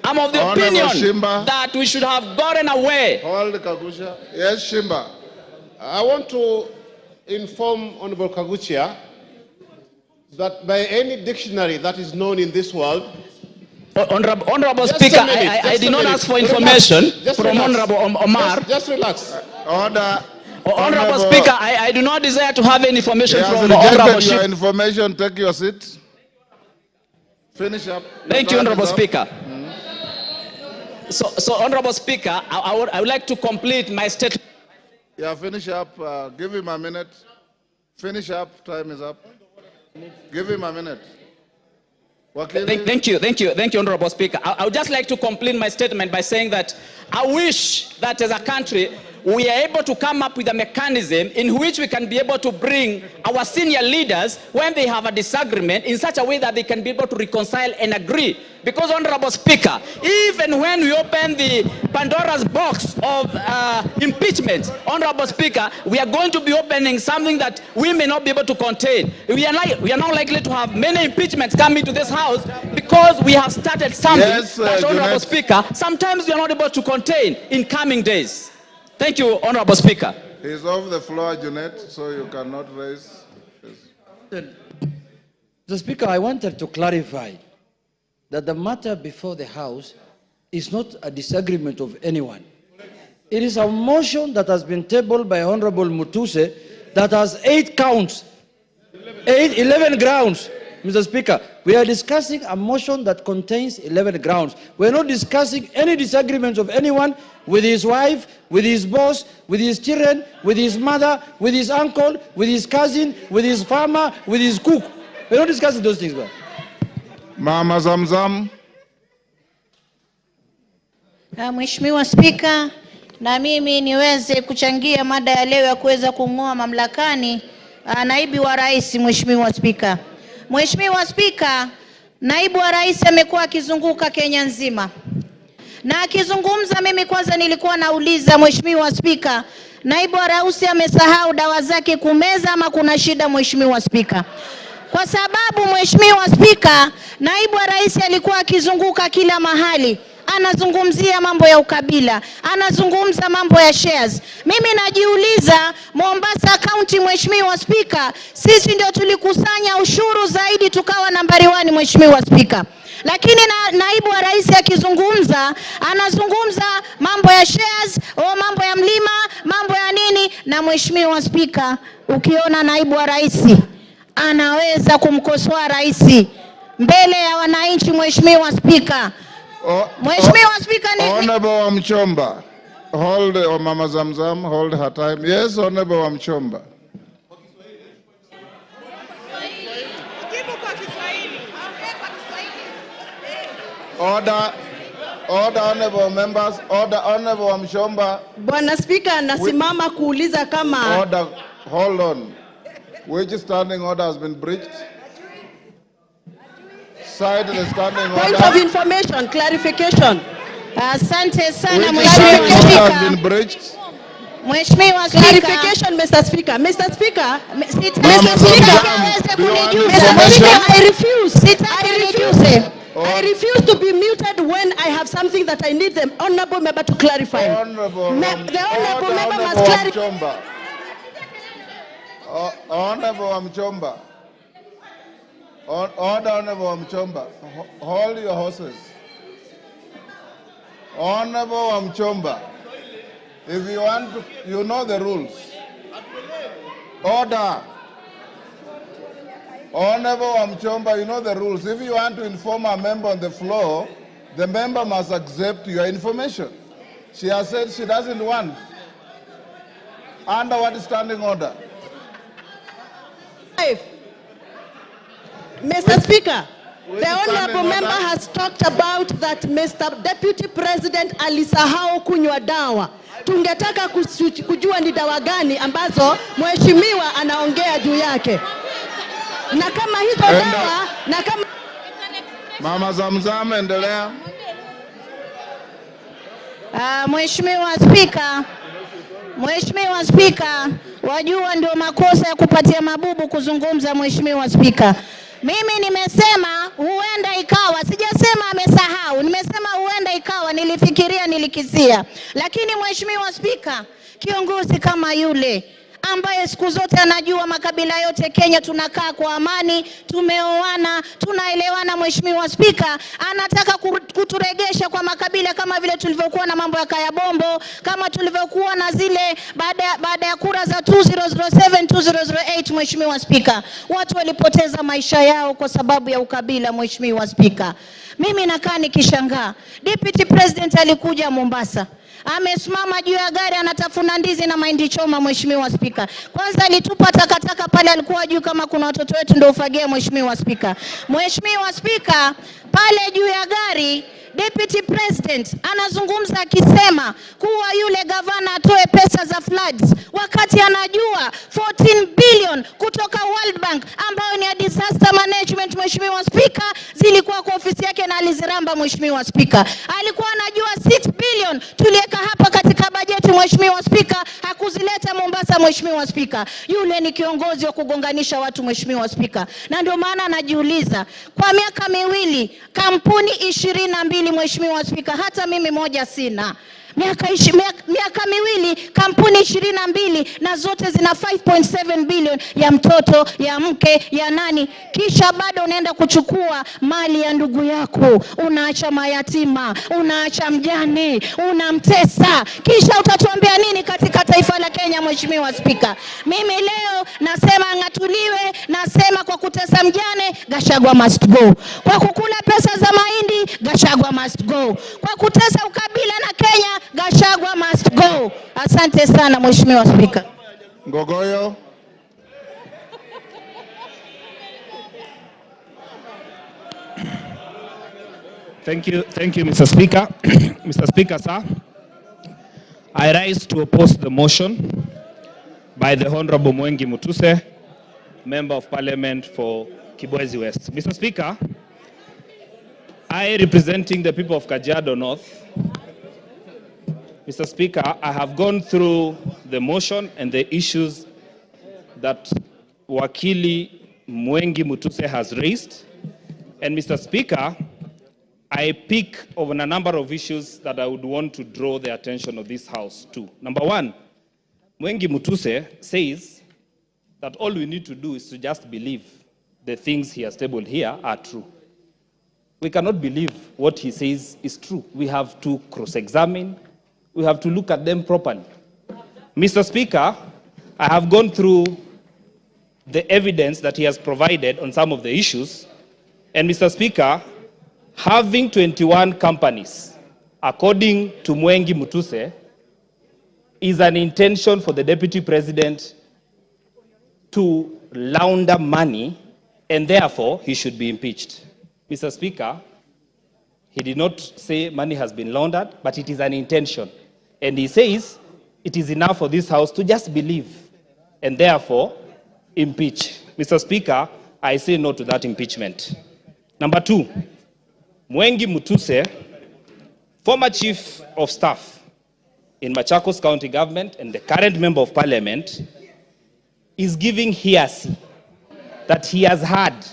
I'm of the opinion that we should have gotten away.
Hold Kagusha. Yes, Shimba. I want to inform Honorable Kaguchia that by any dictionary that is known in this world,
Honorable Speaker, I did not ask for information from Honorable Omar.
Just relax.
Order.
Honorable Speaker, I do not desire to have any information from
Honorable your information. Take your seat. Finish up.
Thank you, Honorable Speaker. So, Honorable Speaker, I would like to complete my statement.
Yeah, finish up. Give him a minute. Finish up. Time is up. Give him a minute.
Thank you, Honorable Speaker. I would just like to complete my statement by saying that I wish that as a country, we are able to come up with a mechanism in which we can be able to bring our senior leaders when they have a disagreement in such a way that they can be able to reconcile and agree. Because, Honorable Speaker, even when we open the Pandora's box of impeachment, Honorable Speaker, we are going to be opening something that we may not be able to contain. We are now likely to have many impeachments coming to this House because we have started something that, Honorable Speaker, sometimes we are not able to contain in coming days. Thank you, Honorable Speaker.
He's off the floor, Junet, so you cannot raise.
The Speaker, I wanted to clarify that the matter before the House is not a disagreement of anyone. It is a motion that has been tabled by Honorable Mutuse that has 8 counts, 11 grounds. Mr. Speaker, we are discussing a motion that contains 11 grounds. We are not discussing any disagreements of anyone with his wife, with his boss, with his children, with his mother, with his uncle, with his cousin, with his farmer, with his cook. We are not discussing those things, bro.
Mama Zamzam.
Mheshimiwa Spika, na mimi niweze kuchangia mada ya leo ya kuweza kung'oa mamlakani naibu wa rais. Mheshimiwa Spika, Mheshimiwa Spika, naibu wa rais amekuwa akizunguka Kenya nzima. Na akizungumza, mimi kwanza nilikuwa nauliza Mheshimiwa Spika, naibu wa rais amesahau dawa zake kumeza ama kuna shida Mheshimiwa Spika? Kwa sababu Mheshimiwa Spika, naibu wa rais alikuwa akizunguka kila mahali. Anazungumzia mambo ya ukabila, anazungumza mambo ya shares. Mimi najiuliza, Mombasa County Mheshimiwa Spika, sisi ndio tulikusanya ushuru zaidi tukawa nambari 1 Mheshimiwa Spika. Lakini naibu wa rais akizungumza, anazungumza mambo ya shares, mambo ya mlima, mambo ya nini. Na Mheshimiwa Spika, ukiona naibu wa rais anaweza kumkosoa rais mbele ya wananchi, Mheshimiwa Spika. Mheshimiwa Spika,
Honorable Wamchomba, hold Mama Zamzam, hold her time. Yes, Honorable Wamchomba. Order, honorable members, order, Honorable Wamchomba.
Bwana Spika, nasimama kuuliza kama...
Order, hold on. Which standing order has been breached? Cite the standing order.
Point of information, clarification.
Asante sana
Mheshimiwa Spika. Has been breached.
Mheshimiwa Spika.
Clarification, Mr. Speaker. Mr. Speaker.
Mr. Speaker,
I refuse. I refuse to be muted when I have something that I need the honorable member to clarify. The honorable member must clarify.
Honorable Wamchomba. Order, Honorable Wamchomba. Hold your horses. Honorable Wamchomba. If you want to, you know the rules. Order. Honorable Wamchomba, you know the rules. If you want to inform a member on the floor, the member must accept your information. She has said she doesn't want. Under what standing order?
Mr. Speaker, the honorable member has talked about that Mr. Deputy President alisahau kunywa dawa. Tungetaka kujua ni dawa gani ambazo mheshimiwa anaongea juu yake. Na kama hizo dawa, na kama...
Mama Zamzam, endelea.
Mheshimiwa Spika, wajua ndio makosa ya kupatia mabubu kuzungumza. Mheshimiwa Spika, mimi nimesema huenda ikawa, sijasema amesahau, nimesema huenda ikawa, nilifikiria, nilikisia. Lakini Mheshimiwa Spika, kiongozi kama yule ambaye siku zote anajua makabila yote Kenya tunakaa kwa amani, tumeoana, tunaelewana, Mheshimiwa Spika, anataka kuturegesha kwa makabila kama vile tulivyokuwa na mambo ya Kaya Bombo, kama tulivyokuwa na zile baada ya kura za 2007 2008. Mheshimiwa Spika, watu walipoteza maisha yao kwa sababu ya ukabila. Mheshimiwa Spika, mimi nakaa nikishangaa. Deputy President alikuja Mombasa, amesimama juu ya gari anatafuna ndizi na mahindi choma. Mheshimiwa Spika, kwanza alitupa takataka pale, alikuwa juu kama kuna watoto wetu ndio ufagia. Mheshimiwa Spika, Mheshimiwa Spika, pale juu ya gari Deputy President anazungumza akisema kuwa yule gavana atoe pesa za floods, wakati anajua 14 billion kutoka World Bank ambayo ni ya disaster management. Mheshimiwa Spika, zilikuwa kwa ofisi yake na aliziramba. Mheshimiwa Spika, alikuwa anajua 6 billion tuliweka hapa katika bajeti. Mheshimiwa Spika, hakuzileta Mombasa. Mheshimiwa Spika, yule ni kiongozi wa kugonganisha watu. Mheshimiwa Spika, na ndio maana anajiuliza, kwa miaka miwili kampuni 22. Mheshimiwa Spika, hata mimi moja sina. Miaka miwili kampuni 22 na zote zina 5.7 billion ya mtoto, ya mke, ya nani, kisha bado unaenda kuchukua mali ya ndugu yako, unaacha mayatima, unaacha mjane, unamtesa, kisha utatuambia nini katika taifa la Kenya? Mheshimiwa Spika, mimi leo nasema ngatuliwe, nasema kwa kutesa mjane, Gachagua must go. Kwa kukula pesa za mahindi, Gachagua must go. Kwa kutesa ukabila na Kenya, Gachagua must go. Asante sana Mheshimiwa Spika.
Ngogoyo.
Thank you, Mr. Speaker. Mr. Speaker, sir, I rise to oppose the motion by the Honorable Mwengi Mutuse, Member of Parliament for Kibwezi West. Mr. Speaker, I, representing the people of Kajiado North, Mr. Speaker, I have gone through the motion and the issues that Wakili Mwengi Mutuse has raised. And Mr. Speaker, I pick on a number of issues that I would want to draw the attention of this House to. Number one, Mwengi Mutuse says that all we need to do is to just believe the things he has tabled here are true. we cannot believe what he says is true. We have to cross-examine. We have to look at them properly. Mr. Speaker, I have gone through the evidence that he has provided on some of the issues. And Mr. Speaker, having 21 companies, according to Mwengi Mutuse, is an intention for the Deputy President to launder money, and therefore he should be impeached. Mr. Speaker, he did not say money has been laundered, but it is an intention. And he says it is enough for this House to just believe and therefore impeach. Mr. Speaker, I say no to that impeachment. Number 2, Mwengi Mutuse, former Chief of Staff in Machakos County Government and the current Member of Parliament, is giving hearsay that he has had.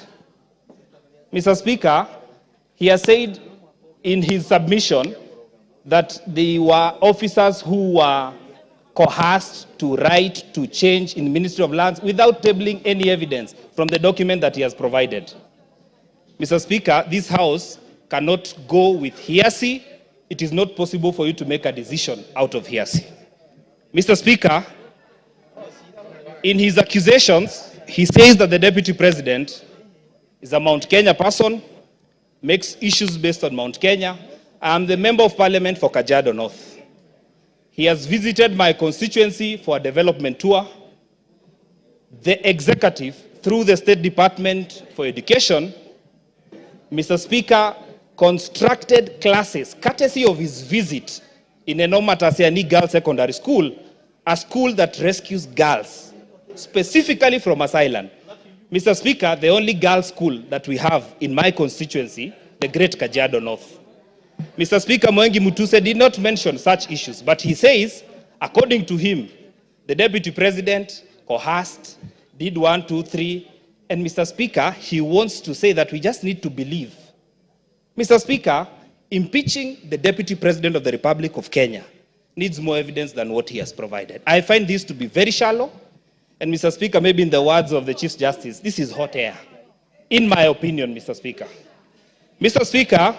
Mr. Speaker, he has said in his submission that they were officers who were coerced to write to change in the Ministry of Lands without tabling any evidence from the document that he has provided. Mr. Speaker, this House cannot go with hearsay. It is not possible for you to make a decision out of hearsay. Mr. Speaker, in his accusations, he says that the Deputy President is a Mount Kenya person, makes issues based on Mount Kenya. I am the Member of Parliament for Kajiado North. He has visited my constituency for a development tour. The executive, through the State Department for Education, Mr. Speaker, constructed classes, courtesy of his visit in Enoma Tasiani Girls Secondary School, a school that rescues girls, specifically from asylum. Mr. Speaker, the only girls' school that we have in my constituency, the Great Kajiado North. Mr. Speaker, Mwengi Mutuse did not mention such issues, but he says, according to him, the Deputy President coerced, did 1, 2, 3, and Mr. Speaker, he wants to say that we just need to believe. Mr. Speaker, impeaching the Deputy President of the Republic of Kenya needs more evidence than what he has provided. I find this to be very shallow, and Mr. Speaker, maybe in the words of the Chief Justice, this is hot air, in my opinion, Mr. Speaker. Mr. Speaker,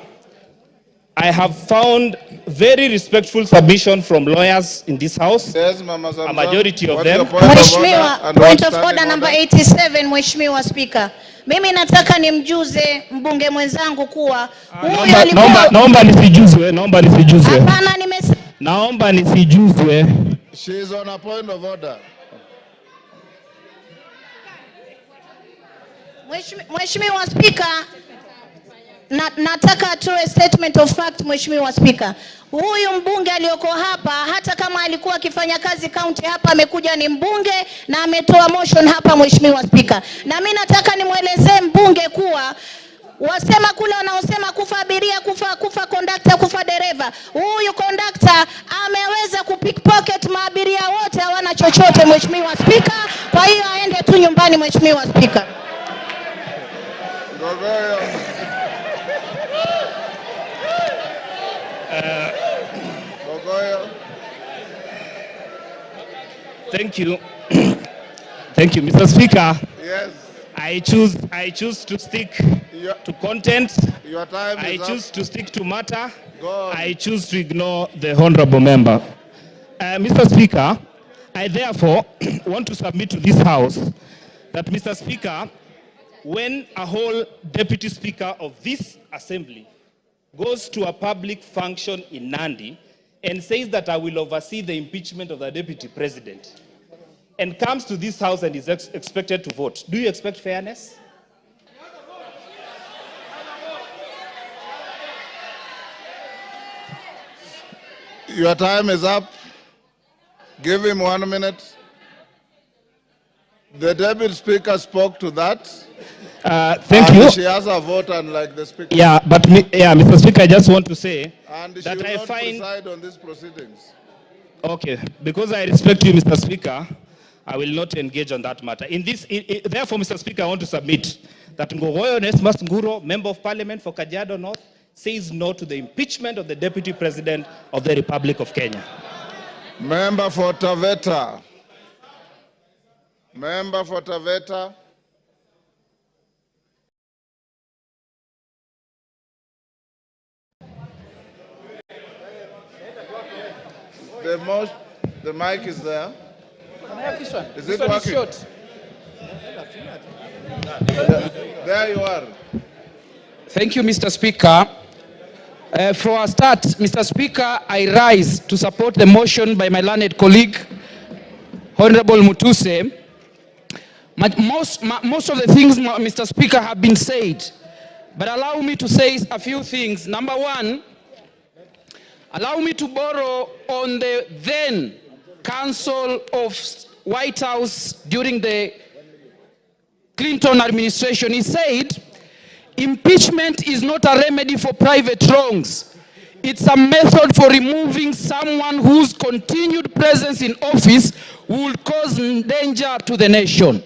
I have found very respectful submission from lawyers in this House,
Yes, Mama Zamzam,
a majority of
what's
them.
your point of
Mheshimiwa,
order and
point
what's
of order
standing
number
order?
87, Mheshimiwa Speaker. Mimi nataka nimjuze mbunge mwenzangu kuwa huyu alikuwa...
Naomba nisijuzwe, naomba nisijuzwe.
Hapana, nimesema...
Naomba nisijuzwe.
She is on a point of order.
Mheshimiwa Speaker, nataka atoe statement of fact, Mheshimiwa Speaker. Huyu mbunge aliyoko hapa, hata kama alikuwa akifanya kazi county hapa, amekuja ni mbunge na ametoa motion hapa, Mheshimiwa Speaker. Na mimi nataka nimwelezee mbunge kuwa wasema kule wanaosema kufa abiria, kufa conductor, kufa dereva. Huyu conductor ameweza kupickpocket maabiria wote, hawana chochote, Mheshimiwa Speaker. Kwa hiyo aende tu nyumbani, Mheshimiwa Speaker.
Thank you. Thank you, Mr. Speaker.
Yes.
I choose to stick to content.
Your time
I
is
choose
up.
to stick to matter.
Go on.
I choose to ignore the honorable member. Mr. Speaker, I therefore want to submit to this House that, Mr. Speaker, when a whole deputy speaker of this assembly goes to a public function in Nandi and says that I will oversee the impeachment of the deputy president, and comes to this House and is expected to vote, do you expect fairness?
Your time is up. Give him 1 minute. The deputy speaker spoke to that.
Thank you.
She has a vote unlike the speaker.
Yeah, but Mr. Speaker, I just want to say
And she
that
will
I
not
find...
preside on these proceedings.
Okay, because I respect you, Mr. Speaker, I will not engage on that matter. Therefore, Mr. Speaker, I want to submit that Ngogoyo Onesmus Nguro, Member of Parliament for Kajiado North, says no to the impeachment of the Deputy President of the Republic of Kenya.
Member for Taveta. Member for Taveta. The mic is there.
Can I have this one?
Is
This
it
one
working?
is short.
There you are.
Thank you, Mr. Speaker. For a start, Mr. Speaker, I rise to support the motion by my learned colleague, Honorable Mutuse. Most of the things, Mr. Speaker, have been said, but allow me to say a few things. Number one, allow me to borrow on the then Council of White House during the Clinton administration. He said, impeachment is not a remedy for private wrongs. It's a method for removing someone whose continued presence in office would cause danger to the nation.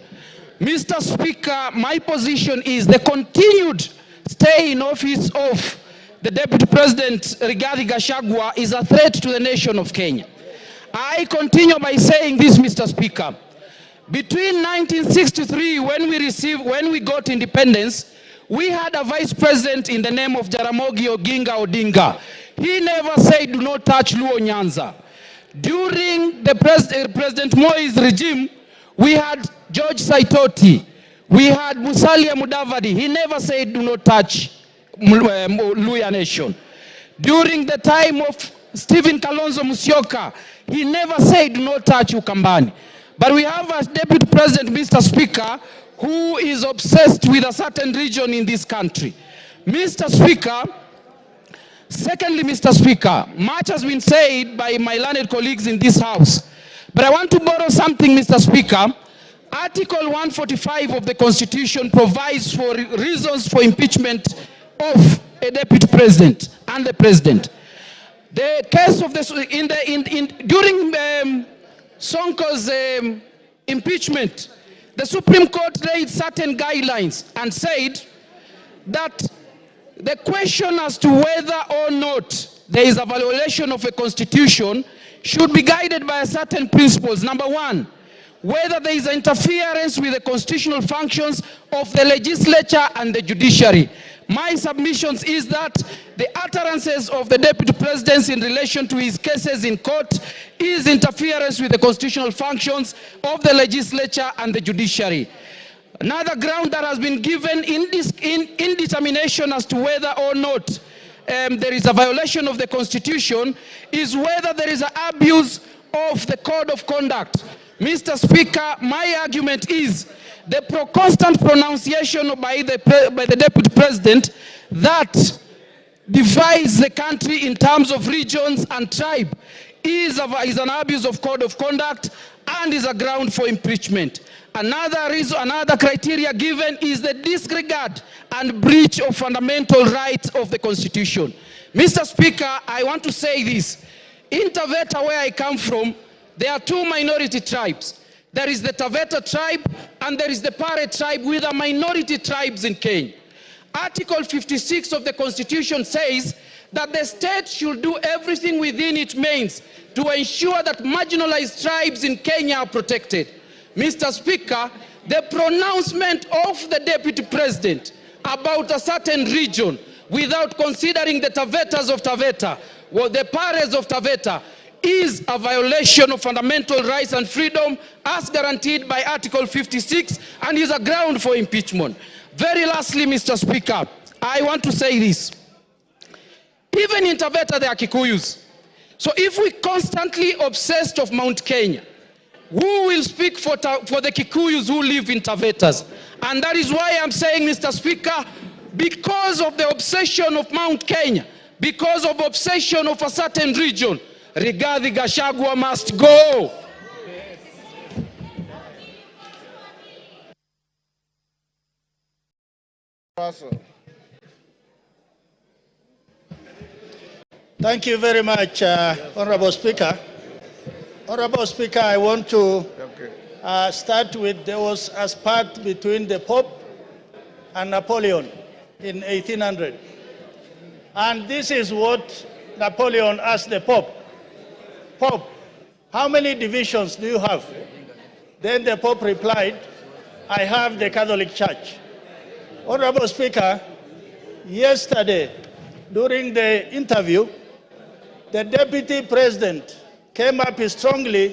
Mr. Speaker, my position is the continued stay in office of the Deputy President Rigathi Gachagua is a threat to the nation of Kenya. I continue by saying this, Mr. Speaker. Between 1963, when we got independence, we had a vice president in the name of Jaramogi Odinga. He never said, do not touch Luo Nyanza. During the President Moi's regime, we had George Saitoti. We had Musalia Mudavadi. He never said, do not touch Luya Nation. During the time of Stephen Kalonzo Musyoka, he never said, do not touch Ukambani. But we have a deputy president, Mr. Speaker, who is obsessed with a certain region in this country. Mr. Speaker, secondly, Mr. Speaker, much has been said by my learned colleagues in this house. But I want to borrow something, Mr. Speaker. Article 145 of the Constitution provides for reasons for impeachment of a deputy president and the president. The case of this during Sonko's impeachment, the Supreme Court laid certain guidelines and said that the question as to whether or not there is a violation of a constitution should be guided by certain principles. Number one, whether there is interference with the constitutional functions of the legislature and the judiciary. My submissions is that the utterances of the deputy president in relation to his cases in court is interference with the constitutional functions of the legislature and the judiciary. Another ground that has been given in determination as to whether or not there is a violation of the constitution is whether there is an abuse of the code of conduct. Mr. Speaker, my argument is the constant pronunciation by the deputy president that divides the country in terms of regions and tribe is an abuse of code of conduct and is a ground for impeachment. Another criteria given is the disregard and breach of fundamental rights of the Constitution. Mr. Speaker, I want to say this. In Taveta, where I come from, there are two minority tribes. There is the Taveta tribe and there is the Pare tribe, with the minority tribes in Kenya. Article 56 of the Constitution says that the state should do everything within its means to ensure that marginalized tribes in Kenya are protected. Mr. Speaker, the pronouncement of the deputy president about a certain region without considering the Tavetas of Taveta or the Pares of Taveta is a violation of fundamental rights and freedom as guaranteed by Article 56 and is a ground for impeachment. Very lastly, Mr. Speaker, I want to say this. Even in Taveta, there are Kikuyus. So if we constantly obsessed of Mount Kenya, who will speak for the Kikuyus who live in Tavetas? And that is why I'm saying, Mr. Speaker, because of the obsession of Mount Kenya, because of obsession of a certain region, Rigathi Gachagua must go.
Thank you very much, Honorable Speaker. Honorable Speaker, I want to start with there was a spat between the Pope and Napoleon in 1800. And this is what Napoleon asked the Pope. Pope, how many divisions do you have? Then the Pope replied, I have the Catholic Church. Honorable Speaker, yesterday, during the interview, the Deputy President came up strongly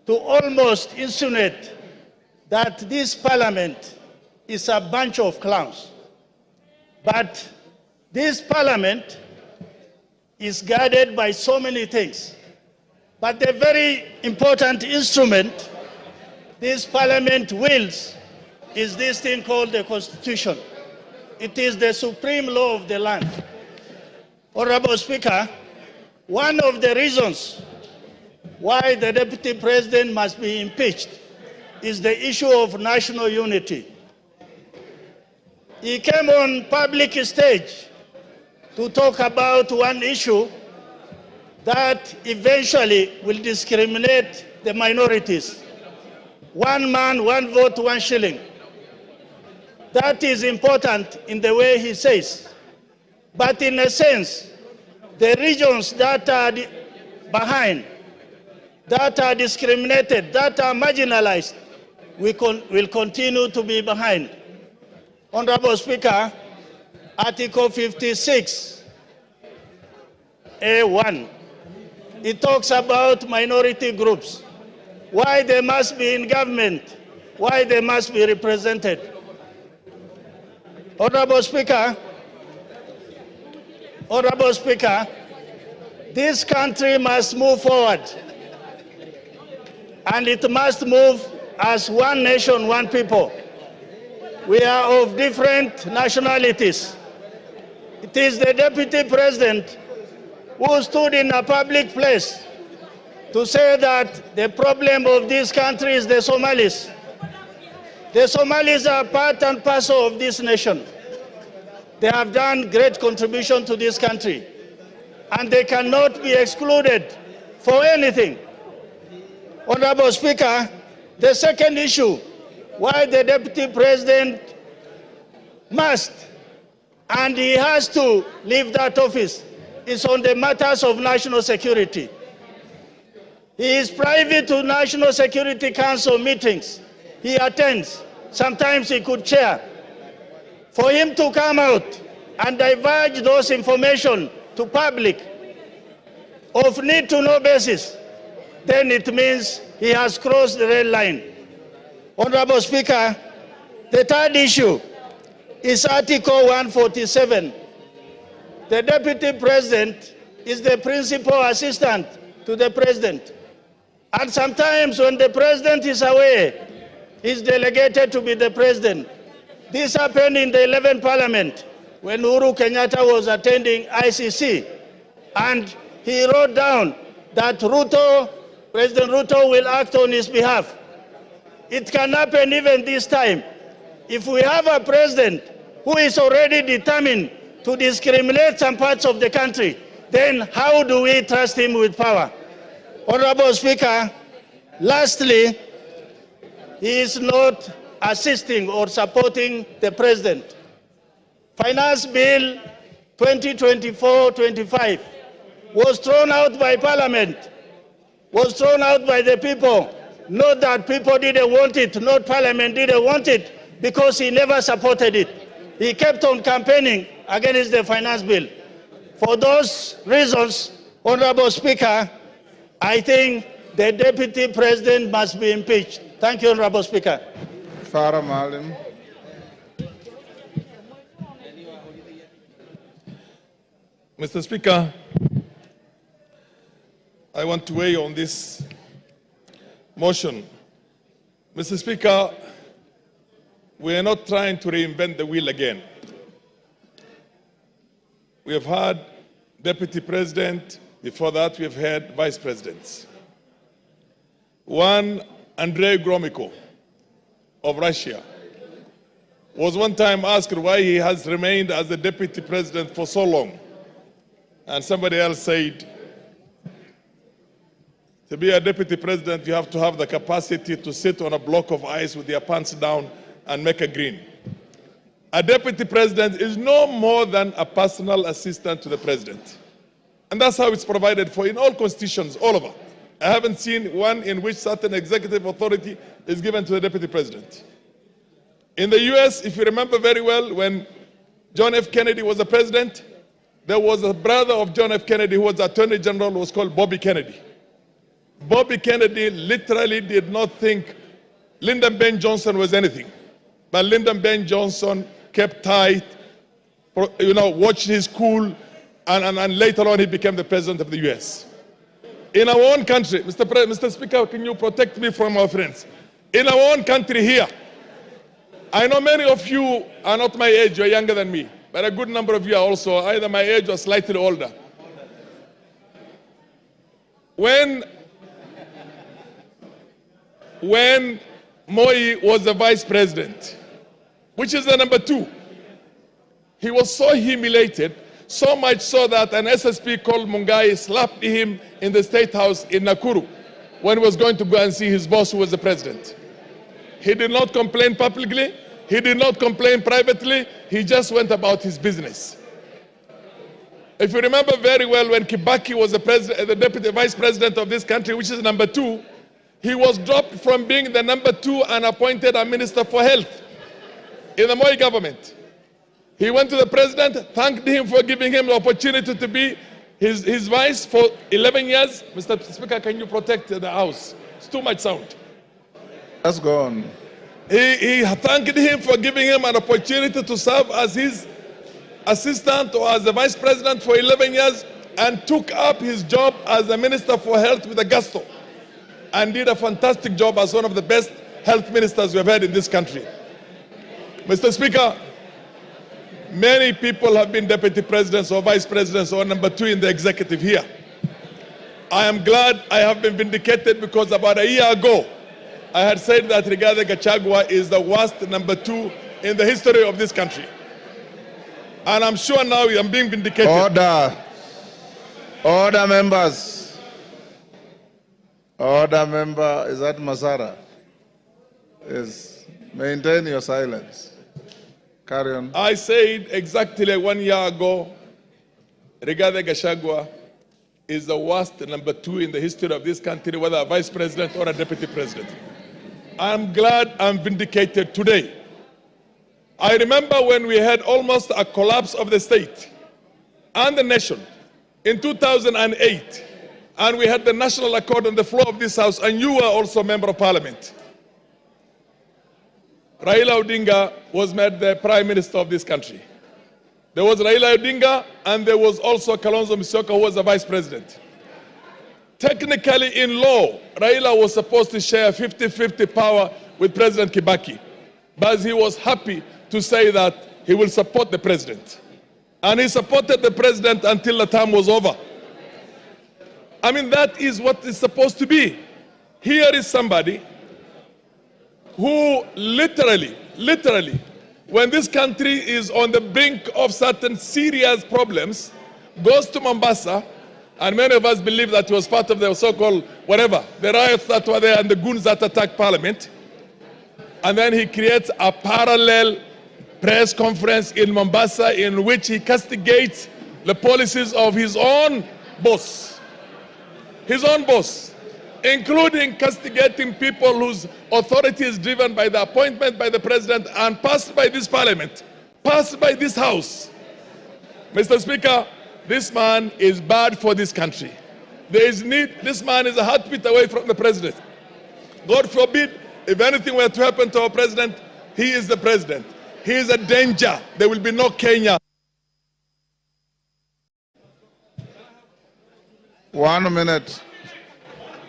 to almost insinuate that this parliament is a bunch of clowns. But this parliament is guarded by so many things. But the very important instrument this parliament wields is this thing called the Constitution. It is the supreme law of the land. Honorable Speaker, one of the reasons why the Deputy President must be impeached is the issue of national unity. He came on public stage to talk about one issue that eventually will discriminate the minorities. One man, one vote, one shilling. That is important in the way he says. But in a sense, the regions that are behind, that are discriminated, that are marginalized, will continue to be behind. Honorable Speaker, Article 56, A1, it talks about minority groups, why they must be in government, why they must be represented. Honorable Speaker, this country must move forward, and it must move as one nation, one people. We are of different nationalities. It is the Deputy President who stood in a public place to say that the problem of this country is the Somalis. The Somalis are part and parcel of this nation. They have done great contribution to this country, and they cannot be excluded for anything. Honorable Speaker, the second issue why the Deputy President must and he has to leave that office is on the matters of national security. He is privy to National Security Council meetings. He attends. Sometimes he could chair. For him to come out and divulge those information to public of need-to-know basis, then it means he has crossed the red line. Honorable Speaker, the third issue is Article 147. The Deputy President is the principal assistant to the President. And sometimes when the President is away, he's delegated to be the President. This happened in the 11th Parliament when Uhuru Kenyatta was attending ICC. And he wrote down that President Ruto will act on his behalf. It can happen even this time. If we have a president who is already determined to discriminate some parts of the country, then how do we trust him with power? Honorable Speaker, lastly, he is not assisting or supporting the president. Finance Bill 2024-25 was thrown out by Parliament, was thrown out by the people. Not that people didn't want it, not Parliament didn't want it, because he never supported it. He kept on campaigning against the finance bill. For those reasons, Honorable Speaker, I think the Deputy President must be impeached. Thank you, Honorable Speaker.
Farah Maalim.
Mr. Speaker, I want to weigh on this motion. Mr. Speaker, we are not trying to reinvent the wheel again. We have had Deputy President, before that we have had Vice Presidents. One, Andrei Gromyko of Russia, was one time asked why he has remained as the Deputy President for so long. And somebody else said, to be a Deputy President, you have to have the capacity to sit on a block of ice with your pants down and make a green. A Deputy President is no more than a personal assistant to the President. And that's how it's provided for in all constitutions, all over. I haven't seen one in which certain executive authority is given to the Deputy President. In the US, if you remember very well, when John F. Kennedy was the President, there was a brother of John F. Kennedy who was Attorney General, who was called Bobby Kennedy. Bobby Kennedy literally did not think Lyndon B. Johnson was anything. But Lyndon B. Johnson kept tight, watched his cool, and later on he became the president of the US. In our own country, Mr. Speaker, can you protect me from our friends? In our own country here, I know many of you are not my age, you're younger than me, but a good number of you are also either my age or slightly older. When Moi was the vice president, which is the number 2, he was so humiliated, so much so that an SSP called Mungai slapped him in the State House in Nakuru when he was going to go and see his boss, who was the president. He did not complain publicly, he did not complain privately, he just went about his business. If you remember very well, when Kibaki was the deputy vice president of this country, which is number 2, he was dropped from being the number 2 and appointed a minister for health in the Moi government. He went to the president, thanked him for giving him the opportunity to be his vice for 11 years. Mr. Speaker, can you protect the House? It's too much sound.
Let's go on.
He thanked him for giving him an opportunity to serve as his assistant or as the vice president for 11 years and took up his job as the minister for health with a gusto and did a fantastic job as one of the best health ministers we've had in this country. Mr. Speaker, many people have been deputy presidents or vice presidents or number 2 in the executive here. I am glad I have been vindicated because about a year ago, I had said that Rigathi Gachagua is the worst number 2 in the history of this country. And I'm sure now I'm being vindicated.
Order. Order, members. Order, member. Is that Masara? Yes. Maintain your silence. Carry on.
I said exactly 1 year ago, Rigathi Gachagua is the worst number 2 in the history of this country, whether a vice president or a deputy president. I'm glad I'm vindicated today. I remember when we had almost a collapse of the state and the nation in 2008, and we had the national accord on the floor of this House, and you were also a member of parliament. Raila Odinga was made the prime minister of this country. There was Raila Odinga, and there was also Kalonzo Musyoka, who was the vice president. Technically, in law, Raila was supposed to share 50-50 power with President Kibaki, but he was happy to say that he will support the president. And he supported the president until the term was over. I mean, that is what it's supposed to be. Here is somebody who literally, when this country is on the brink of certain serious problems, goes to Mombasa, and many of us believe that he was part of the so-called whatever, the riots that were there and the goons that attacked parliament. And then he creates a parallel press conference in Mombasa in which he castigates the policies of his own boss. His own boss, including castigating people whose authority is driven by the appointment by the president and passed by this parliament, passed by this house. Mr. Speaker, this man is bad for this country. There is need, this man is a heartbeat away from the president. God forbid, if anything were to happen to our president, he is the president. He is a danger. There will be no Kenya.
1 minute.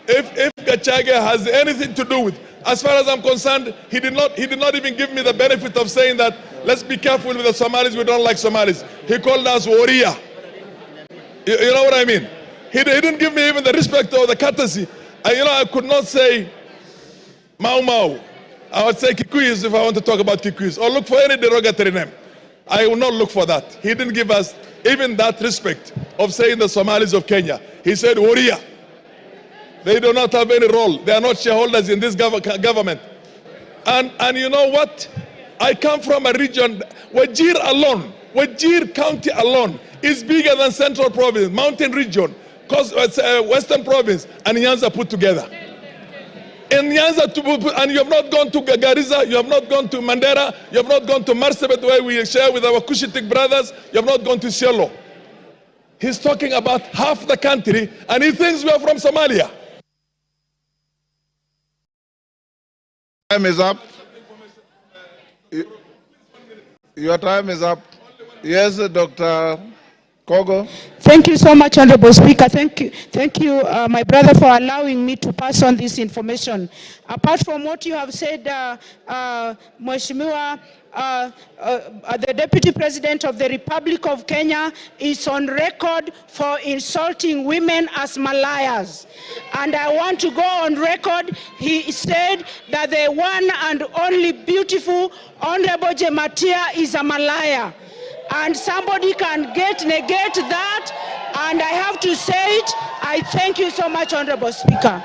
If Gachagua has anything to do with, as far as I'm concerned, he did not even give me the benefit of saying that let's be careful with the Somalis, we don't like Somalis. He called us warrior. You know what I mean? He didn't give me even the respect or the courtesy. I could not say Mau Mau. I would say Kikuyus if I want to talk about Kikuyus, or look for any derogatory name. I will not look for that. He didn't give us even that respect of saying the Somalis of Kenya. He said warrior. They do not have any role. They are not shareholders in this government. And you know what? I come from a region, Wajir alone, Wajir County alone is bigger than Central Province, Mountain Region, Western Province, and Nyanza put together. In Nyanza, and you have not gone to Garissa, you have not gone to Mandera, you have not gone to Marsabit where we share with our Cushitic brothers, you have not gone to Cielo. He's talking about half the country, and he thinks we are from Somalia.
Time is up. Your time is up. Yes, Dr. Kogo.
Thank you so much, Honorable Speaker. Thank you, my brother, for allowing me to pass on this information. Apart from what you have said, Mheshimiwa, the Deputy President of the Republic of Kenya is on record for insulting women as malaias. And I want to go on record. He said that the one and only beautiful Honorable Jematia is a malaya. And somebody can negate that, and I have to say it. I thank you so much, Honorable Speaker.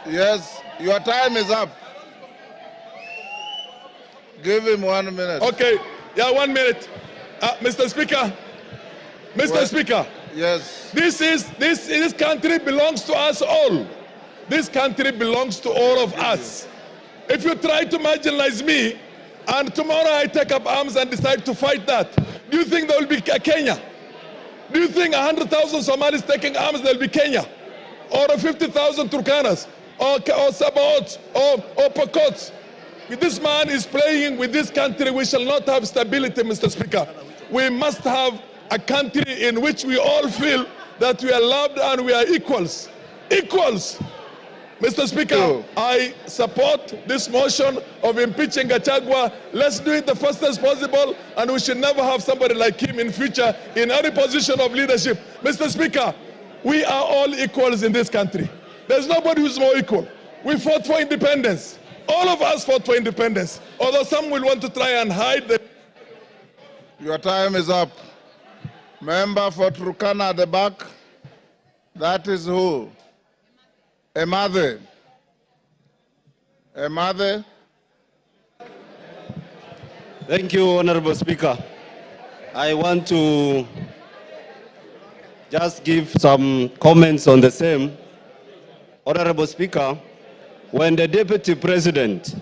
Yes, your time is up. Give him 1 minute.
Okay, yeah, 1 minute. Mr. Speaker, Speaker.
Yes.
This country belongs to us all. This country belongs to all of us. If you try to marginalize me, and tomorrow I take up arms and decide to fight that, do you think there will be a Kenya? Do you think 100,000 Somalis taking arms, there will be Kenya? Or 50,000 Turkanas? Or Sabaots? Or Pokots? This man is playing with this country. We shall not have stability, Mr. Speaker. We must have a country in which we all feel that we are loved and we are equals. Equals. Mr. Speaker, I support this motion of impeaching Gachagua. Let's do it the fastest possible, and we should never have somebody like him in future in any position of leadership. Mr. Speaker, we are all equals in this country. There's nobody who's more equal. We fought for independence. All of us fought for independence, although some will want to try and hide the...
Your time is up. Member for Turkana at the back. That is who? Emade.
Thank you, Honorable Speaker. I want to just give some comments on the same. Honorable Speaker, when the Deputy President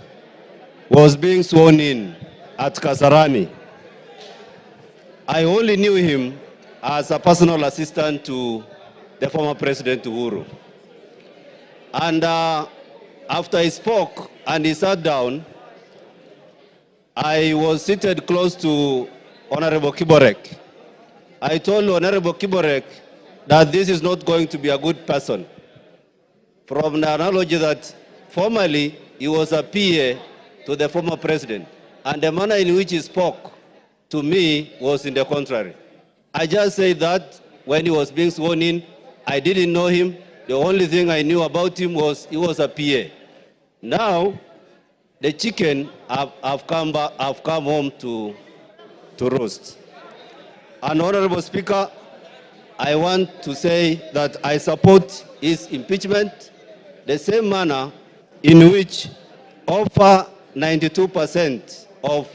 was being sworn in at Kasarani, I only knew him as a personal assistant to the former President Uhuru. And after he spoke and he sat down, I was seated close to Honorable Kiborek. I told Honorable Kiborek that this is not going to be a good person. From the analogy that formerly he was a PA to the former president, and the manner in which he spoke to me was in the contrary. I just said that when he was being sworn in, I didn't know him. The only thing I knew about him was he was a PA. Now, the chicken have come home to roast. And Honorable Speaker, I want to say that I support his impeachment the same manner in which over 92% of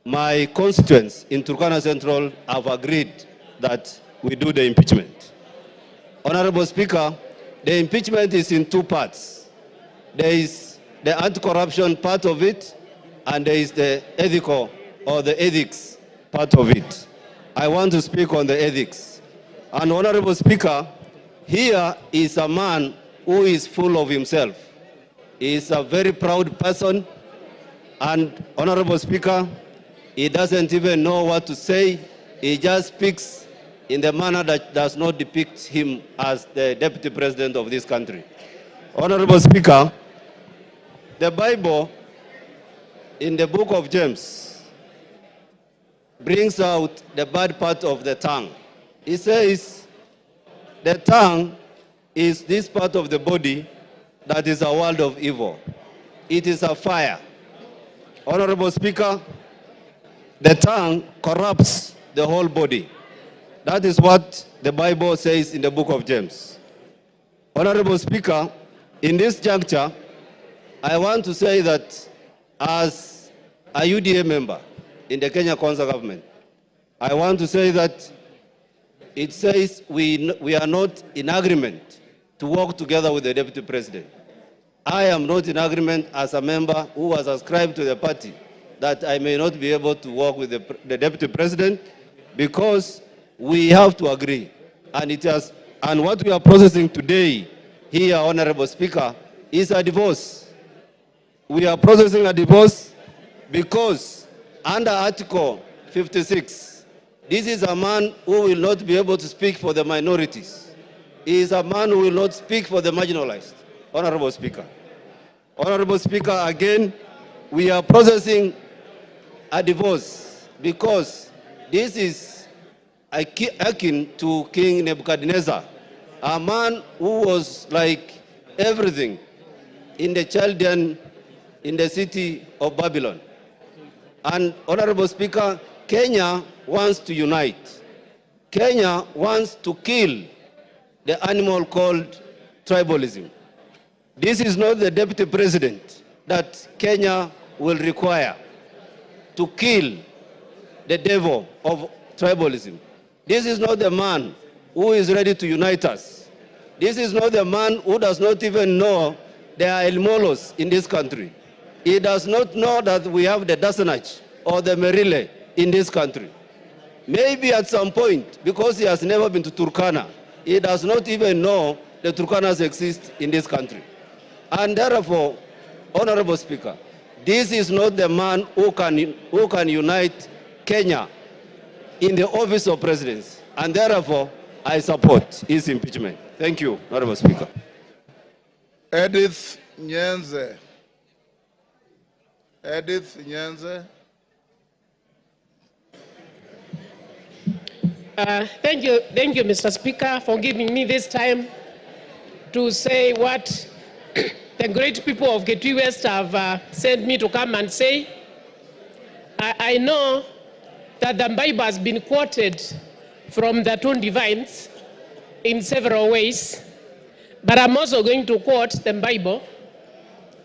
my constituents in Turkana Central have agreed that we do the impeachment. Honorable Speaker, the impeachment is in two parts. There is the anti-corruption part of it, and there is the ethical or the ethics part of it. I want to speak on the ethics. And Honorable Speaker, here is a man who is full of himself. He is a very proud person, and Honorable Speaker, he doesn't even know what to say. He just speaks in the manner that does not depict him as the Deputy President of this country. Honorable Speaker, the Bible in the book of James brings out the bad part of the tongue. It says the tongue is this part of the body that is a world of evil. It is a fire. Honorable Speaker, the tongue corrupts the whole body. That is what the Bible says in the book of James. Honorable Speaker, in this juncture, I want to say that as a UDA member in the Kenya Kwanza government, I want to say that it says we are not in agreement to work together with the Deputy President. I am not in agreement as a member who was ascribed to the party that I may not be able to work with the Deputy President because we have to agree. And what we are processing today here, Honorable Speaker, is a divorce. we are processing a divorce because under Article 56, this is a man who will not be able to speak for the minorities. He is a man who will not speak for the marginalized. Honorable Speaker. Honorable Speaker, again, we are processing a divorce because this is akin to King Nebuchadnezzar, a man who was like everything in the Chaldean, in the city of Babylon. And Honorable Speaker, Kenya wants to unite. Kenya wants to kill the animal called tribalism. This is not the deputy president that Kenya will require to kill the devil of tribalism. This is not the man who is ready to unite us. This is not the man who does not even know there are Elmolos in this country. He does not know that we have the Dasanach or the Merile in this country. Maybe at some point, because he has never been to Turkana, he does not even know the Turkanas exist in this country. And therefore, Honorable Speaker, this is not the man who can unite Kenya in the office of presidency. And therefore, I support his impeachment. Thank you, Honorable Speaker.
Edith Nyenze. Edith Nyenze.
Thank you, Mr. Speaker, for giving me this time to say what the great people of Kitui West have sent me to come and say. I know that the Bible has been quoted from the two divines in several ways, but I'm also going to quote the Bible,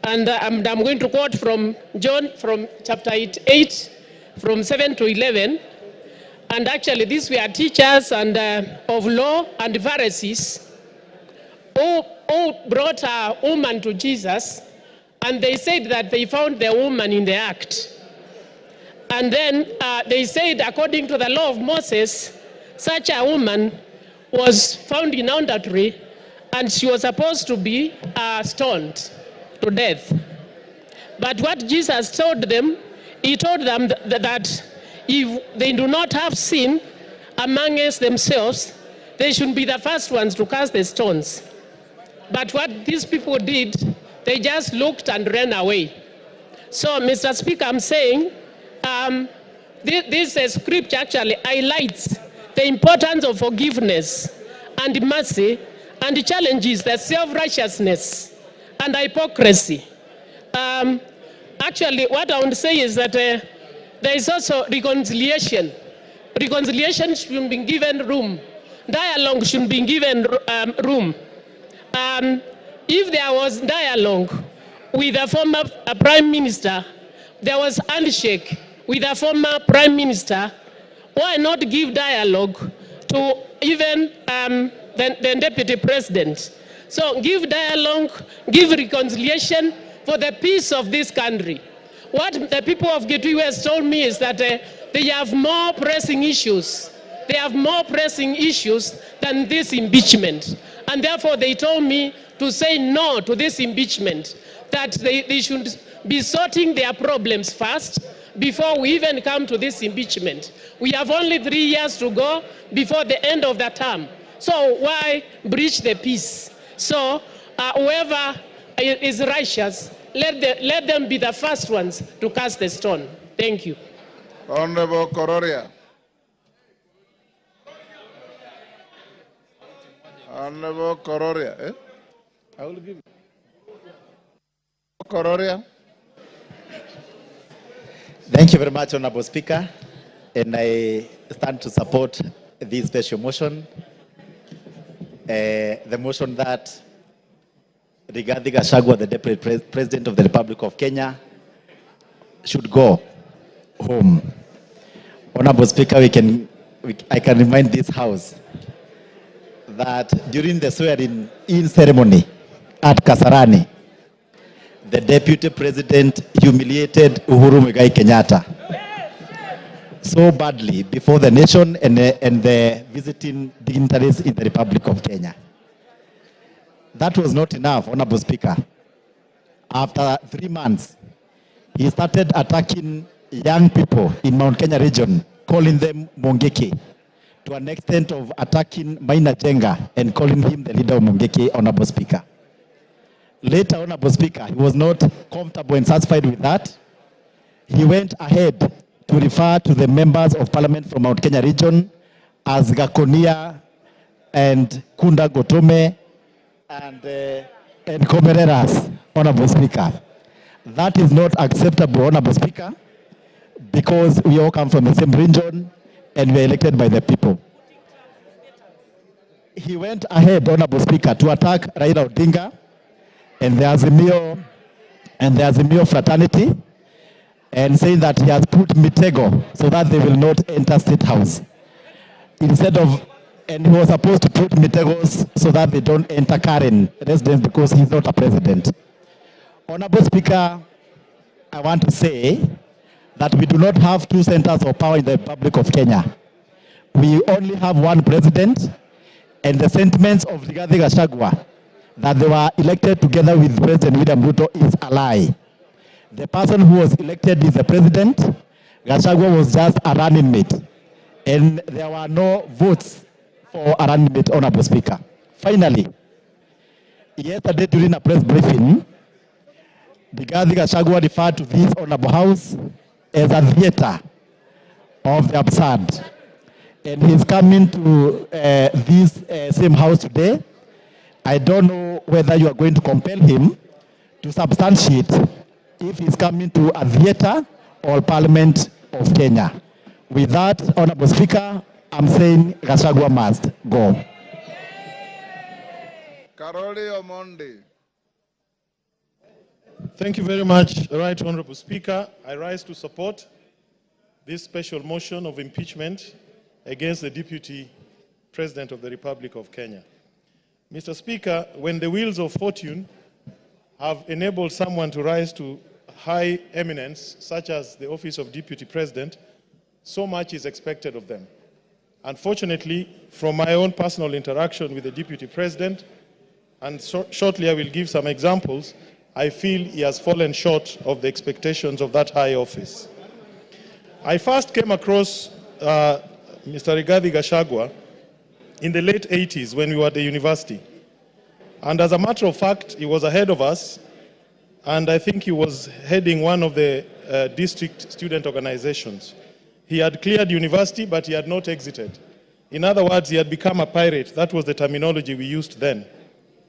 and I'm going to quote from John, from chapter 8, from 7 to 11. And actually, these were teachers and of law and Pharisees who brought a woman to Jesus, and they said that they found the woman in the act. And then they said, according to the law of Moses, such a woman was found in adultery, and she was supposed to be stoned to death. But what Jesus told them, he told them that if they do not have sin amongst themselves, they should be the first ones to cast the stones. But what these people did, they just looked and ran away. So, Mr. Speaker, I'm saying this scripture actually highlights the importance of forgiveness and mercy, and challenges the self-righteousness and hypocrisy. Actually, what I want to say is that there is also reconciliation. Reconciliation should be given room. Dialogue should be given room. If there was dialogue with a former prime minister, there was handshake with a former prime minister, why not give dialogue to even the deputy president? So give dialogue, give reconciliation for the peace of this country. What the people of Kitui West told me is that they have more pressing issues. They have more pressing issues than this impeachment. And therefore they told me to say no to this impeachment, that they should be sorting their problems first before we even come to this impeachment. We have only 3 years to go before the end of the term. So why breach the peace? So whoever is righteous, let them be the first ones to cast the stone. Thank you.
Honorable Kororia. Honorable Kororia. Eh? I will give you. Kororia.
Thank you very much, Honorable Speaker. And I stand to support this special motion. The motion that regarding Gachagua, the Deputy President of the Republic of Kenya, should go home. Honorable Speaker, I can remind this House that during the swearing-in ceremony at Kasarani, the Deputy President humiliated Uhuru Muigai Kenyatta so badly before the nation and the visiting dignitaries in the Republic of Kenya. That was not enough, Honorable Speaker. after 3 months, he started attacking young people in Mount Kenya region, calling them Mongeke, to an extent of attacking Maina Jenga and calling him the leader of Mongeke, Honorable Speaker. Later, Honorable Speaker, he was not comfortable and satisfied with that. He went ahead to refer to the members of parliament from Mount Kenya region as Gakonia and Kunda Gotome and Komereras, Honorable Speaker. That is not acceptable, Honorable Speaker, because we all come from the same region and we are elected by the people. He went ahead, Honorable Speaker, to attack Raila Odinga and the Azimio fraternity, and saying that he has put Mitego so that they will not enter State House. And he was supposed to put Mitegos so that they don't enter Karen residence because he's not a president. Honorable Speaker, I want to say that we do not have two centers of power in the Republic of Kenya. We only have one president, and the sentiments of Rigathi Gachagua that they were elected together with President William Ruto is a lie. The person who was elected is the president. Gachagua was just a running mate, and there were no votes for a running mate, Honorable Speaker. Finally, yesterday during a press briefing, Rigathi Gachagua referred to this Honorable House as a theater of the absurd. And he's coming to this same house today. I don't know whether you are going to compel him to substantiate if he's coming to a theater or Parliament of Kenya. With that, Honorable Speaker, I'm saying Gachagua must go.
Karoli Omondi.
Thank you very much, Right Honorable Speaker. I rise to support this special motion of impeachment against the Deputy President of the Republic of Kenya. Mr. Speaker, when the wheels of fortune have enabled someone to rise to high eminence, such as the office of Deputy President, so much is expected of them. Unfortunately, from my own personal interaction with the Deputy President, and shortly I will give some examples, I feel he has fallen short of the expectations of that high office. I first came across Mr. Rigathi Gachagua in the late 80s when we were at the university. And as a matter of fact, he was ahead of us, and I think he was heading one of the district student organizations. He had cleared university, but he had not exited. In other words, he had become a pirate. That was the terminology we used then.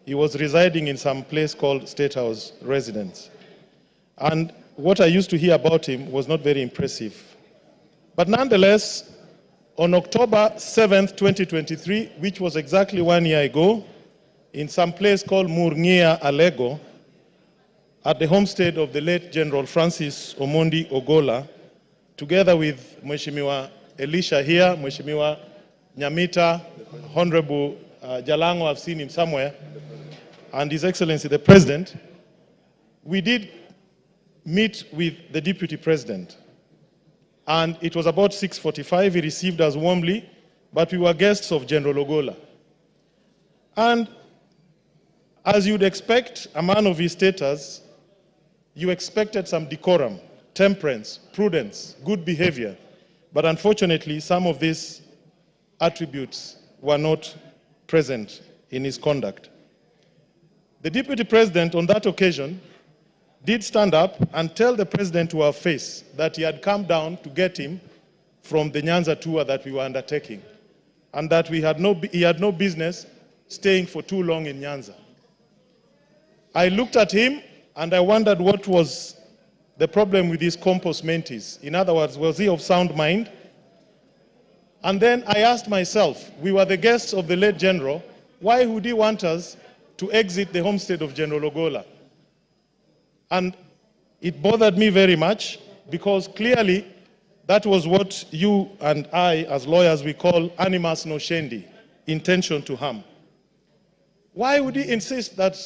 He was residing in some place called State House residence. And what I used to hear about him was not very impressive. But nonetheless, on October 7th, 2023, which was exactly 1 year ago, in some place called Murngia, Alego, at the homestead of the late General Francis Omondi Ogola, together with Mheshimiwa Elisha here, Mheshimiwa Nyamita, Honorable Jalango, I've seen him somewhere, and His Excellency the President, we did meet with the Deputy President. And it was about 6:45. He received us warmly, but we were guests of General Ogola. And as you'd expect, a man of his status, you expected some decorum, temperance, prudence, good behavior. But unfortunately, some of these attributes were not present in his conduct. The Deputy President on that occasion did stand up and tell the President to our face that he had come down to get him from the Nyanza tour that we were undertaking, and that he had no business staying for too long in Nyanza. I looked at him and I wondered what was the problem with his compos mentis. In other words, was he of sound mind? And then I asked myself, we were the guests of the late General, why would he want us to exit the homestead of General Ogola? And it bothered me very much, because clearly that was what you and I, as lawyers, we call animus nocendi, intention to harm. Why would he insist that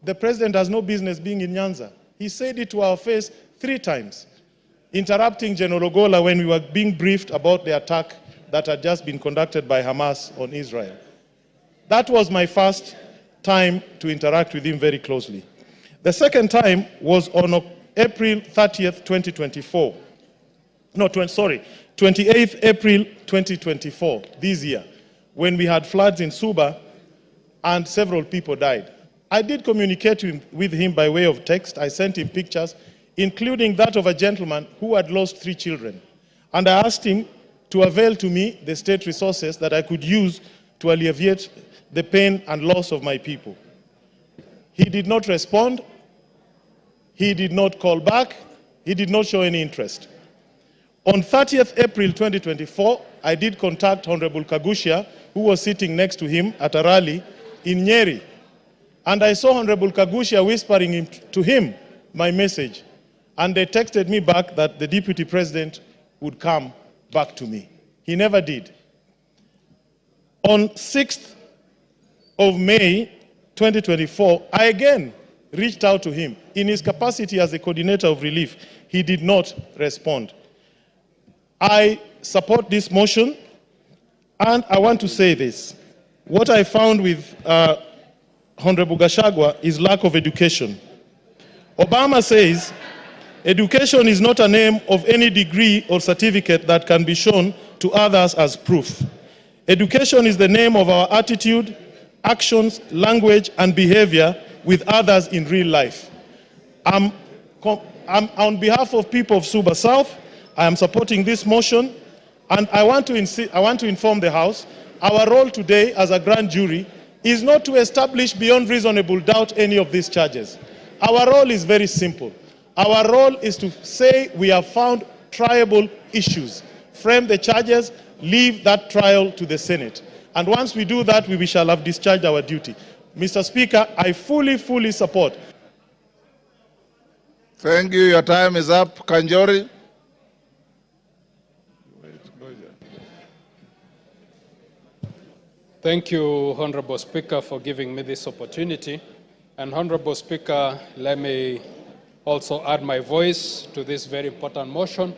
the President has no business being in Nyanza? He said it to our face 3 times, interrupting General Ogola when we were being briefed about the attack that had just been conducted by Hamas on Israel. That was my first time to interact with him very closely.
The second time was on April 30th, 2024. No, 28th April 2024, this year, when we had floods in Suba and several people died. I did communicate with him by way of text. I sent him pictures, including that of a gentleman who had lost 3 children. And I asked him to avail to me the state resources that I could use to alleviate the pain and loss of my people. He did not respond. He did not call back. He did not show any interest. On 30th April 2024, I did contact Honorable Kagusha, who was sitting next to him at a rally in Nyeri. And I saw Honorable Kagusha whispering to him my message. And they texted me back that the Deputy President would come back to me. He never did. On 6th of May 2024, I again reached out to him in his capacity as the coordinator of relief. He did not respond. I support this motion, and I want to say this. What I found with Honorable Gachagua is lack of education. Obama says, education is not a name of any degree or certificate that can be shown to others as proof. Education is the name of our attitude, actions, language, and behavior with others in real life. I'm on behalf of people of Suba South, I am supporting this motion, and I want to inform the House, our role today as a grand jury is not to establish beyond reasonable doubt any of these charges. Our role is very simple. Our role is to say we have found triable issues, frame the charges, leave that trial to the Senate. And once we do that, we shall have discharged our duty. Mr. Speaker, I fully support.
Thank you. Your time is up. Kanjori.
Thank you, Honorable Speaker, for giving me this opportunity. And Honorable Speaker, let me also add my voice to this very important motion.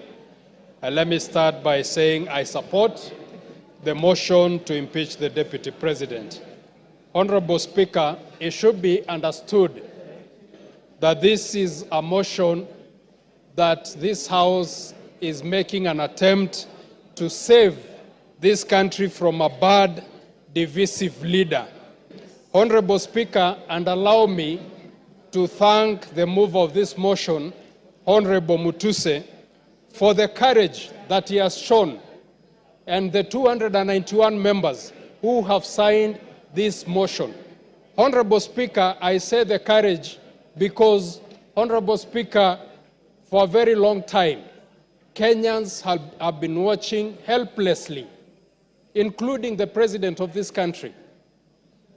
And let me start by saying I support the motion to impeach the Deputy President. Honorable Speaker, it should be understood that this is a motion that this House is making an attempt to save this country from a bad, divisive leader. Honorable Speaker, and allow me to thank the mover of this motion, Honorable Mutuse, for the courage that he has shown, and the 291 members who have signed this motion. Honorable Speaker, I say the courage because, Honorable Speaker, for a very long time, Kenyans have been watching helplessly, including the President of this country.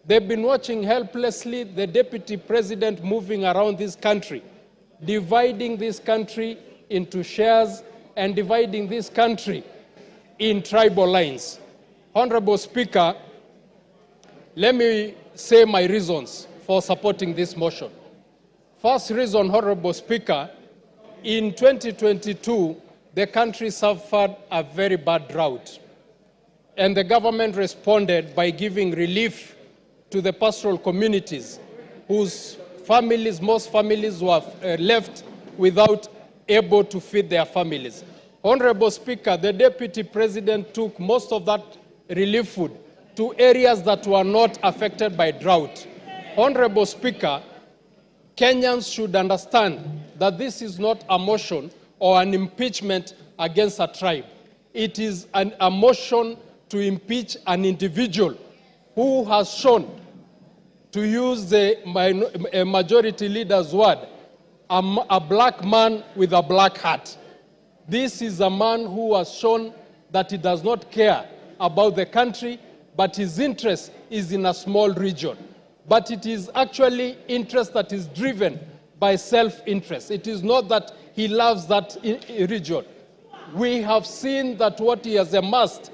They've been watching helplessly the Deputy President moving around this country, dividing this country into shares and dividing this country in tribal lines. Honorable Speaker, let me say my reasons for supporting this motion. First reason, Honorable Speaker, in 2022, the country suffered a very bad drought. And the government responded by giving relief to the pastoral communities whose families, most families were left without able to feed their families. Honorable Speaker, the Deputy President took most of that relief food to areas that were not affected by drought. Honorable Speaker, Kenyans should understand that this is not a motion or an impeachment against a tribe. It is a motion to impeach an individual who has shown, to use the majority leader's word, a black man with a black hat. This is a man who has shown that he does not care about the country, but his interest is in a small region. But it is actually interest that is driven by self-interest. It is not that he loves that region. We have seen that what he has amassed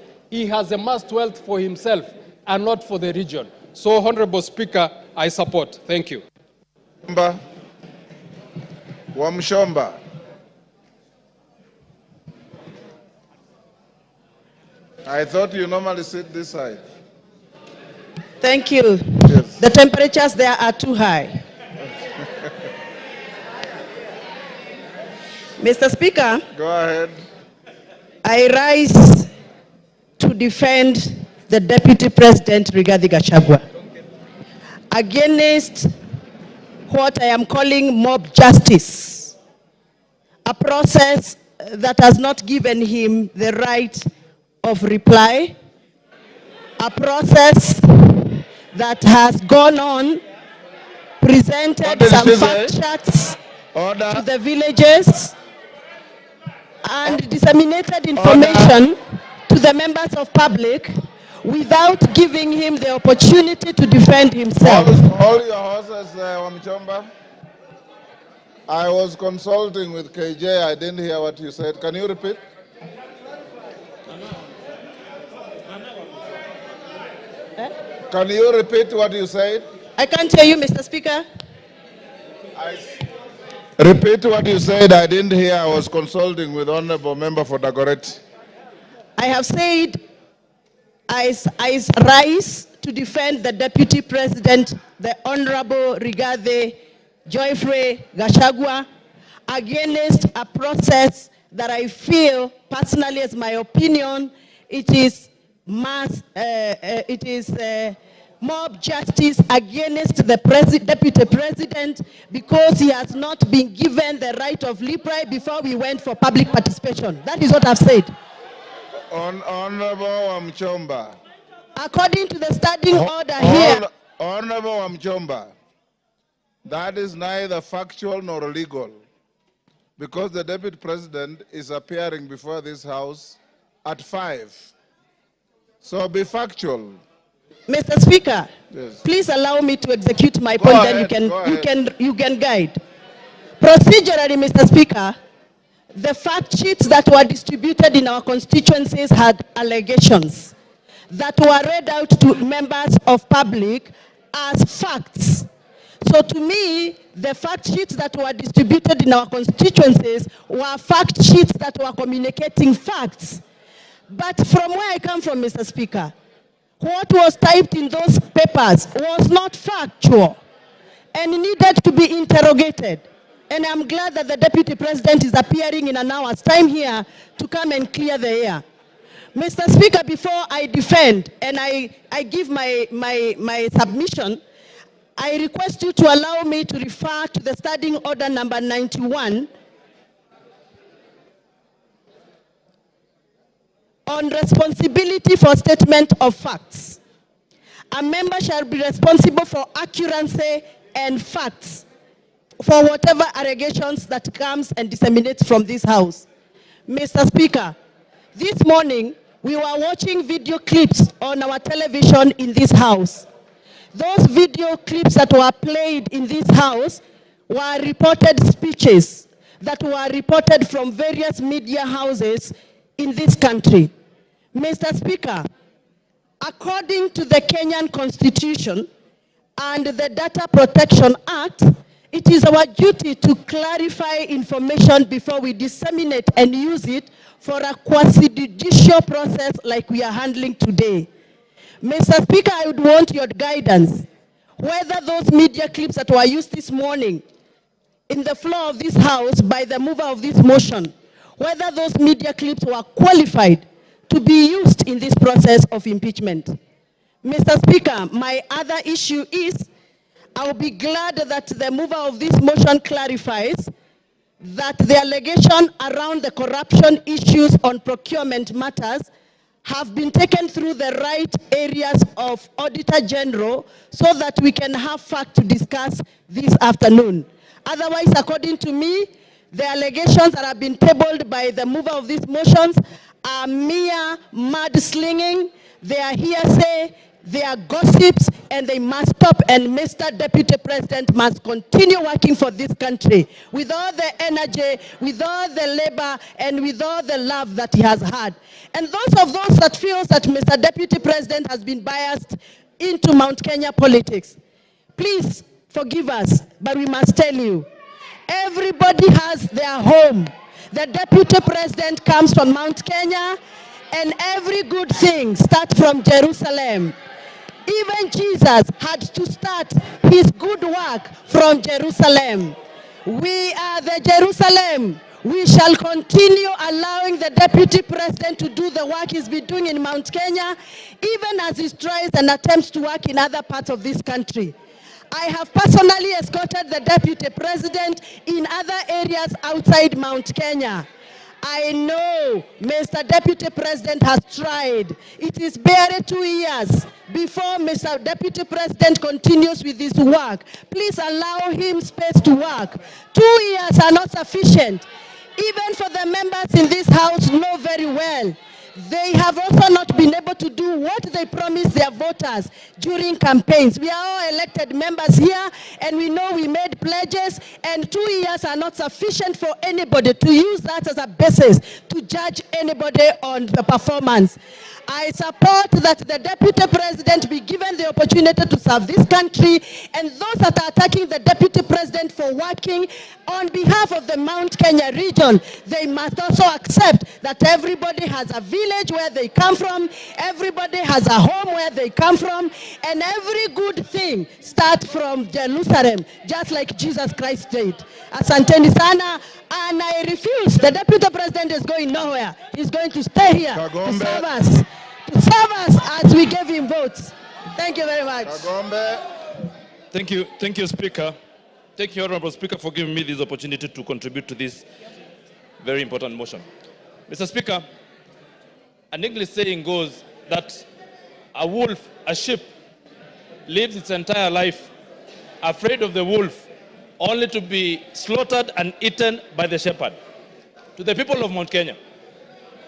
wealth for himself and not for the region. So, Honorable Speaker, I support. Thank you.
Wamshomba. I thought you normally sit this side.
Thank you. Yes. The temperatures there are too high. Mr. Speaker,
Go ahead.
I rise to defend the Deputy President, Rigathi Gachagua, against what I am calling mob justice, a process that has not given him the right of reply, a process that has gone on, presented some fact charts to the villages, and disseminated information to the members of public without giving him the opportunity to defend himself.
Hold your horses, Wamchomba. I was consulting with KJ. I didn't hear what you said. Can you repeat? Can you repeat what you said?
I can't hear you, Mr. Speaker.
Repeat what you said. I didn't hear. I was consulting with Honorable Member for Dagoretti.
I have said I rise to defend the Deputy President, the Honorable Rigathi Gachagua, against a process that I feel, personally as my opinion, it is mob justice against the Deputy President, because he has not been given the right of reply before we went for public participation. That is what I've said.
Honorable Wamchomba.
According to the standing order here.
Honorable Wamchomba, that is neither factual nor legal, because the Deputy President is appearing before this House at 5. So be factual.
Mr. Speaker,
yes.
Please allow me to execute my point, then you can guide. Procedurally, Mr. Speaker, the fact sheets that were distributed in our constituencies had allegations that were read out to members of public as facts. So to me, the fact sheets that were distributed in our constituencies were fact sheets that were communicating facts. But from where I come from, Mr. Speaker, what was typed in those papers was not factual and needed to be interrogated. And I'm glad that the Deputy President is appearing in an hour's time here to come and clear the air. Mr. Speaker, before I defend and I give my submission, I request you to allow me to refer to the standing order number 91 on responsibility for statement of facts. A member shall be responsible for accuracy and facts for whatever allegations that comes and disseminates from this House. Mr. Speaker, this morning we were watching video clips on our television in this House. Those video clips that were played in this House were reported speeches that were reported from various media houses in this country. Mr. Speaker, according to the Kenyan Constitution and the Data Protection Act, it is our duty to clarify information before we disseminate and use it for a quasi-judicial process like we are handling today. Mr. Speaker, I would want your guidance whether those media clips that were used this morning in the floor of this House by the mover of this motion, whether those media clips were qualified to be used in this process of impeachment. Mr. Speaker, my other issue is, I will be glad that the mover of this motion clarifies that the allegation around the corruption issues on procurement matters have been taken through the right areas of Auditor General so that we can have fact to discuss this afternoon. Otherwise, according to me, the allegations that have been tabled by the mover of these motions are mere mudslinging, they are hearsay, they are gossips, and they must stop. And Mr. Deputy President must continue working for this country with all the energy, with all the labor, and with all the love that he has had. And those that feels that Mr. Deputy President has been biased into Mount Kenya politics, please forgive us, but we must tell you, everybody has their home. The Deputy President comes from Mount Kenya, and every good thing starts from Jerusalem. Even Jesus had to start his good work from Jerusalem. We are the Jerusalem. We shall continue allowing the Deputy President to do the work he's been doing in Mount Kenya, even as he tries and attempts to work in other parts of this country. I have personally escorted the Deputy President in other areas outside Mount Kenya. I know Mr. Deputy President has tried. It is barely 2 years before Mr. Deputy President continues with his work. Please allow him space to work. 2 years are not sufficient. Even for the members in this house know very well. They have also not been able to do what they promised their voters during campaigns. We are all elected members here, and we know we made pledges, and 2 years are not sufficient for anybody to use that as a basis to judge anybody on the performance. I support that the Deputy President be given the opportunity to serve this country, and those that are attacking the Deputy President for working on behalf of the Mount Kenya region, they must also accept that everybody has a village where they come from, everybody has a home where they come from, and every good thing starts from Jerusalem, just like Jesus Christ did. Asanteni sana, and I refuse. The Deputy President is going nowhere. He's going to stay here to serve us. To serve us as we gave him votes. Thank you very much.
Thank you, Speaker. Thank you, Honorable Speaker, for giving me this opportunity to contribute to this very important motion. Mr. Speaker, an English saying goes that a sheep lives its entire life afraid of the wolf, only to be slaughtered and eaten by the shepherd. To the people of Mount Kenya,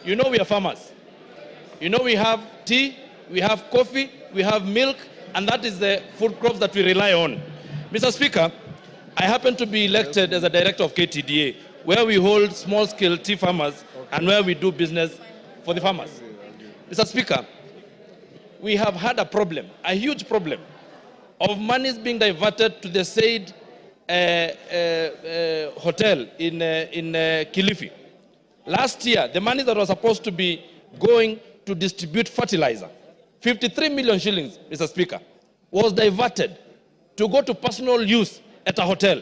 you know we are farmers. You know we have tea, we have coffee, we have milk, and that is the food crops that we rely on. Mr. Speaker, I happen to be elected as a director of KTDA, where we hold small-scale tea farmers and where we do business for the farmers. Mr. Speaker, we have had a problem, a huge problem, of monies being diverted to the said hotel in Kilifi. Last year, the money that was supposed to be going to distribute fertilizer, 53 million shillings, Mr. Speaker, was diverted to go to personal use at a hotel.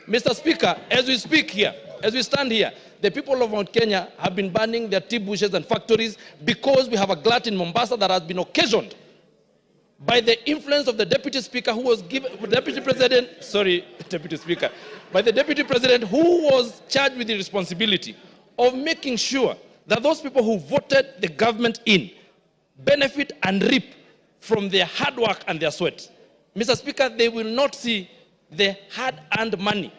Mr. Speaker, as we speak here, as we stand here, the people of Mount Kenya have been burning their tea bushes and factories because we have a glut in Mombasa that has been occasioned by the influence of the Deputy Speaker who was given, by the Deputy President who was charged with the responsibility of making sure that those people who voted the government in benefit and reap from their hard work and their sweat. Mr. Speaker, they will not see the hard-earned money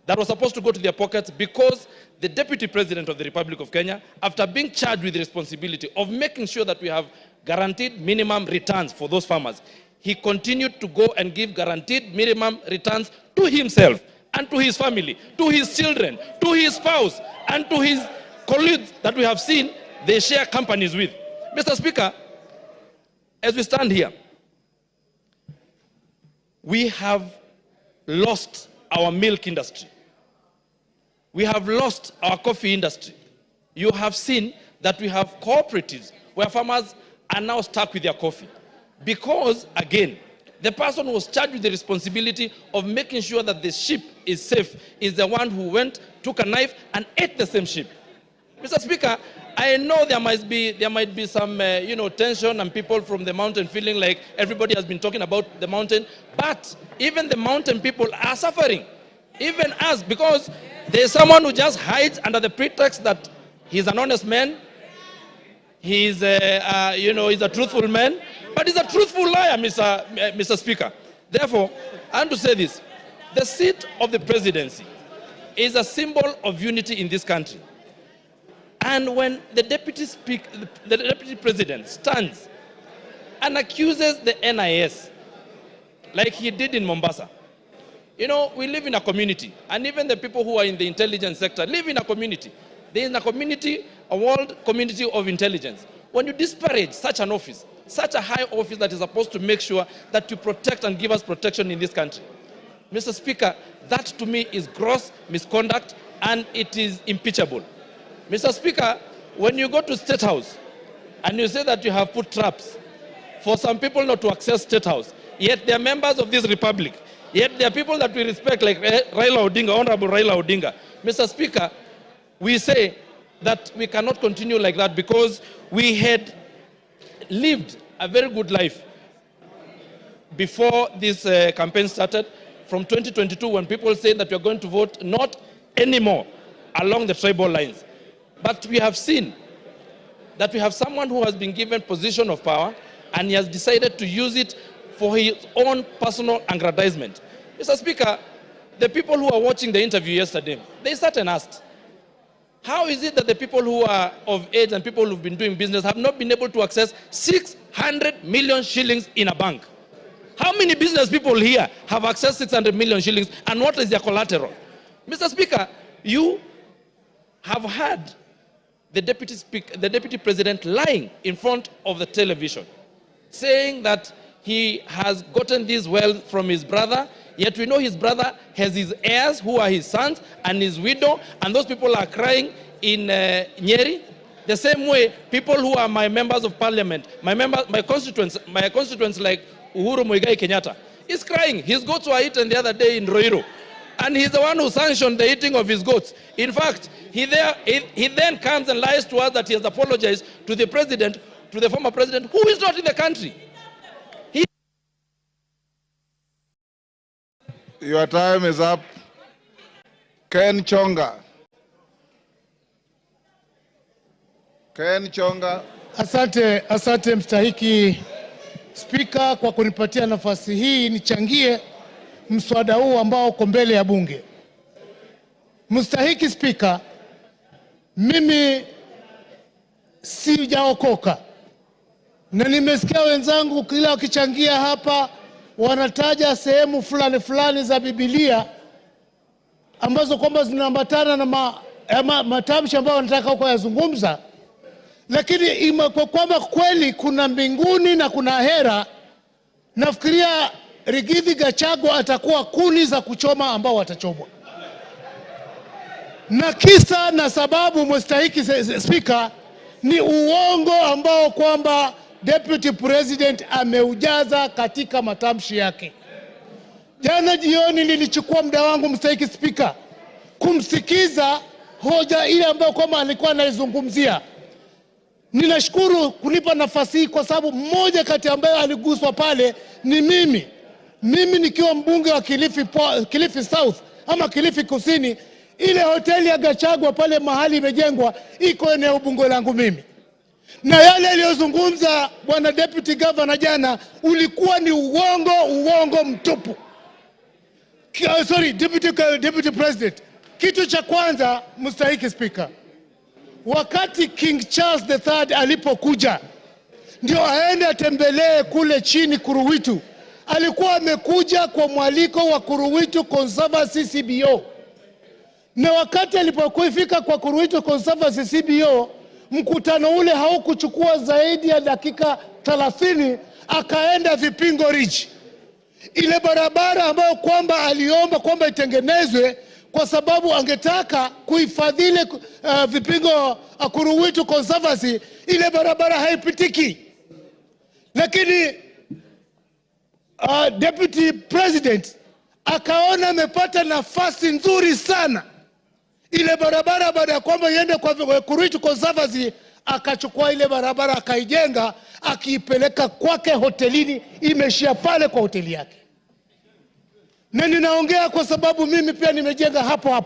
that was supposed to go to their pockets because the Deputy President of the Republic of Kenya, after being charged with the responsibility of making sure that we have guaranteed minimum returns for those farmers, he continued to go and give guaranteed minimum returns to himself and to his family, to his children, to his spouse, and to his colleagues that we have seen they share companies with. Mr. Speaker, as we stand here, we have lost our milk industry. We have lost our coffee industry. You have seen that we have cooperatives where farmers are now stuck with their coffee. Because, again, the person who was charged with the responsibility of making sure that the sheep is safe is the one who went, took a knife, and ate the same sheep. Mr. Speaker, I know there might be some tension and people from the mountain feeling like everybody has been talking about the mountain, but even the mountain people are suffering, even us, because there's someone who just hides under the pretext that he's an honest man, he's a truthful man, but he's a truthful liar, Mr. Speaker. Therefore, I want to say this: the seat of the presidency is a symbol of unity in this country. And when the deputy president stands and accuses the NIS, like he did in Mombasa, we live in a community, and even the people who are in the intelligence sector live in a community. There is a community, a world community of intelligence. When you disparage such an office, such a high office that is supposed to make sure that you protect and give us protection in this country, Mr. Speaker, that to me is gross misconduct and it is impeachable. Mr. Speaker, when you go to State House and you say that you have put traps for some people not to access State House, yet they are members of this republic,
Yet there are people that we respect, like Raila Odinga, Honorable Raila Odinga. Mr. Speaker, we say that we cannot continue like that because we had lived a very good life before this campaign started, from 2022, when people said that we are going to vote not anymore along the tribal lines. But we have seen that we have someone who has been given position of power and he has decided to use it for his own personal aggrandizement. Mr. Speaker, the people who are watching the interview yesterday, they sat and asked, how is it that the people who are of age and people who've been doing business have not been able to access 600 million shillings in a bank? How many business people here have accessed 600 million shillings, and what is their collateral? Mr. Speaker, you have had the deputy president lying in front of the television, saying that he has gotten this wealth from his brother, yet we know his brother has his heirs who are his sons and his widow, and those people are crying in Nyeri. The same way, people who are my members of parliament, my constituents like Uhuru Muigai Kenyatta, is crying. His goats were eaten the other day in Ruto, and he's the one who sanctioned the eating of his goats. In fact, he then comes and lies to us that he has apologized to the president, to the former president, who is not in the country.
Your time is up. Ken Chonga. Ken Chonga.
Asante mstahiki Spika kwa kunipatia nafasi hii nichangie mswada huu ambao uko mbele ya bunge. Mstahiki Spika, mimi sijaokoka na nimesikia wenzangu kila wakichangia hapa wanataja sehemu fulani fulani za Biblia ambazo kwamba zinaambatana na matamshi ambayo wanataka huko yazungumza, lakini kwa kwamba kweli kuna mbinguni na kuna hera, nafikiria Rigathi Gachagua atakuwa kuni za kuchoma ambao watachomwa. Na kisa na sababu mstahiki Spika ni uongo ambao kwamba Deputy President ameujaza katika matamshi yake. Jana jioni nilichukua muda wangu mstahiki Spika kumsikiza hoja ile ambayo kwamba alikuwa anaizungumzia. Ninashukuru kunipa nafasi hii kwa sababu mmoja kati ambaye aliguswa pale ni mimi. Mimi nikiwa mbunge wa Kilifi South ama Kilifi Kusini, ile hoteli ya Gachagua pale mahali imejengwa iko eneo bunge langu mimi. Na yale aliyozungumza bwana deputy governor jana ulikuwa ni uongo mtupu. Sorry, deputy president. Kitu cha kwanza mstahiki Spika, wakati King Charles III alipokuja ndio aende atembelee kule chini Kuruwitu, alikuwa amekuja kwa mwaliko wa Kuruwitu Conservancy CBO. Na wakati alipofika kwa Kuruwitu Conservancy CBO, mkutano ule haukuchukua zaidi ya dakika 30, akaenda Vipingo Ridge. Ile barabara ambayo kwamba aliomba kwamba itengenezwe kwa sababu angetaka kuhifadhili Vipingo Kuruwitu Conservancy, ile barabara haipitiki. Lakini Deputy President akaona amepata nafasi nzuri sana. Ile barabara baada ya kwamba iende kwa Kuruwitu Conservancy, akachukua ile barabara akaijenga, akiipeleka kwake hotelini, imeshia pale kwa hoteli yake. Na ninaongea kwa sababu mimi pia nimejenga hapo.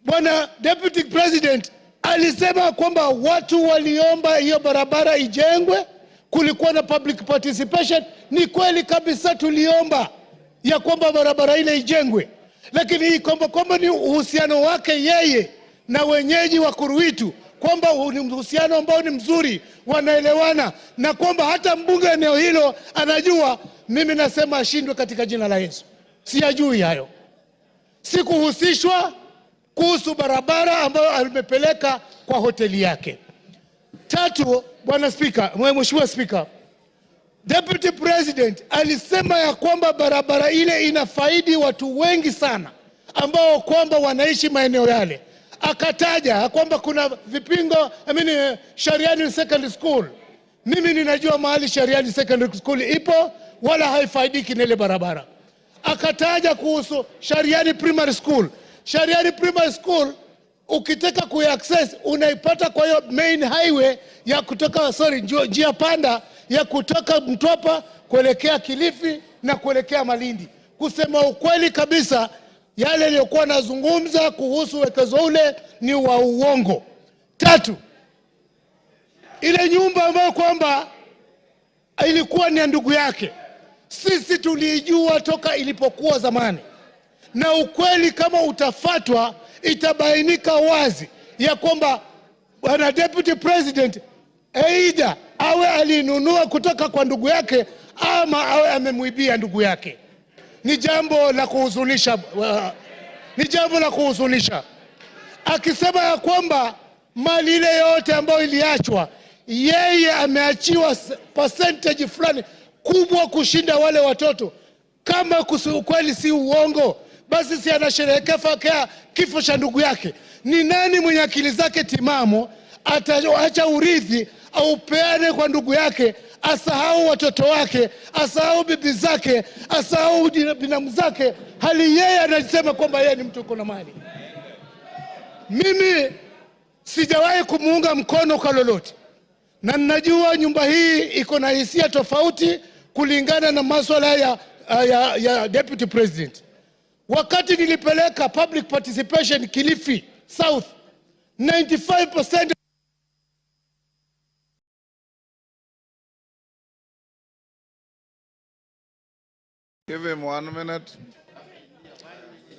Bwana Deputy President alisema kwamba watu waliomba hiyo barabara ijengwe, kulikuwa na public participation. Ni kweli kabisa tuliomba ya kwamba barabara ile ijengwe, lakini hii kwamba ni uhusiano wake yeye na wenyeji wa Kuruwitu, kwamba ni uhusiano ambao ni mzuri, wanaelewana, na kwamba hata mbunge eneo hilo anajua. Mimi nasema ashindwe katika jina la Yesu. Siyajui hayo. Sikuhusishwa kuhusu barabara ambayo alimepeleka kwa hoteli yake. Tatu, bwana Spika, Mheshimiwa Spika, Deputy President alisema ya kwamba barabara ile inafaidi watu wengi sana ambao kwamba wanaishi maeneo yale. Akataja kwamba kuna Vipingo, Shariani Secondary School, Mimi ninajua mahali Shariani Secondary School ipo, wala haifaidiki na ile barabara. Akataja kuhusu Shariani Primary School. Shariani Primary School ukitaka kuaccess unaipata kwa hiyo main highway ya kutoka njia panda ya kutoka Mtwapa kuelekea Kilifi na kuelekea Malindi. Kusema ukweli kabisa, yale yaliyokuwa nazungumza kuhusu wekezo ule ni wa uongo. 3, ile nyumba ambayo kwamba ilikuwa ni ndugu yake, sisi tulijua toka ilipokuwa zamani, na ukweli kama utafatwa itabainika wazi ya kwamba bwana deputy president aidha awe alinunua kutoka kwa ndugu yake ama awe amemuibia ndugu yake. Ni jambo la kuhuzunisha, ni jambo la kuhuzunisha. Akisema ya kwamba mali ile yote ambayo iliachwa, yeye ameachiwa percentage fulani kubwa kushinda wale watoto. Kama ukweli si uongo, basi si anasherehekea kifo cha ndugu yake. Ni nani mwenye akili zake timamu ataacha urithi au peane kwa ndugu yake, asahau watoto wake, asahau bibi zake, asahau binamu zake, hali yeye anasema kwamba yeye ni mtu uko na mali? Mimi sijawahi kumuunga mkono kwa lolote, na ninajua nyumba hii iko na hisia tofauti kulingana na masuala ya deputy president. Wakati nilipeleka public participation Kilifi South, 95%
Give him 1 minute.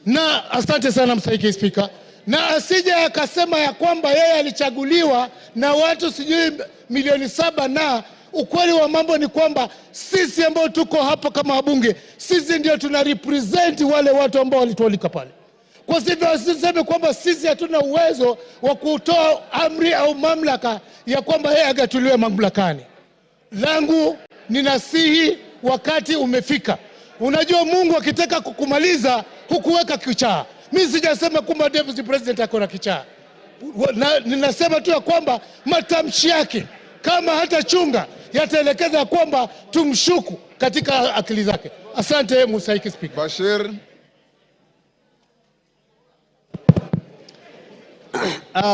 Na asante sana mstahiki Speaker. Na asije akasema ya kwamba yeye alichaguliwa na watu sijui milioni 7, na ukweli wa mambo ni kwamba sisi ambao tuko hapa kama wabunge, sisi ndio tuna represent wale watu ambao walitualika pale. Kwa hivyo asiseme kwamba sisi hatuna uwezo wa kutoa amri au mamlaka ya kwamba yeye agatuliwe mamlakani. Langu ninasihi, wakati umefika. Unajua Mungu akitaka kukumaliza hukuweka kichaa. Mimi sijasema kwamba deputy president akona kichaa. Ninasema tu ya kwamba matamshi yake kama hata chunga yataelekeza kwamba tumshuku katika akili zake. Asante Musaiki Speaker.
Bashir.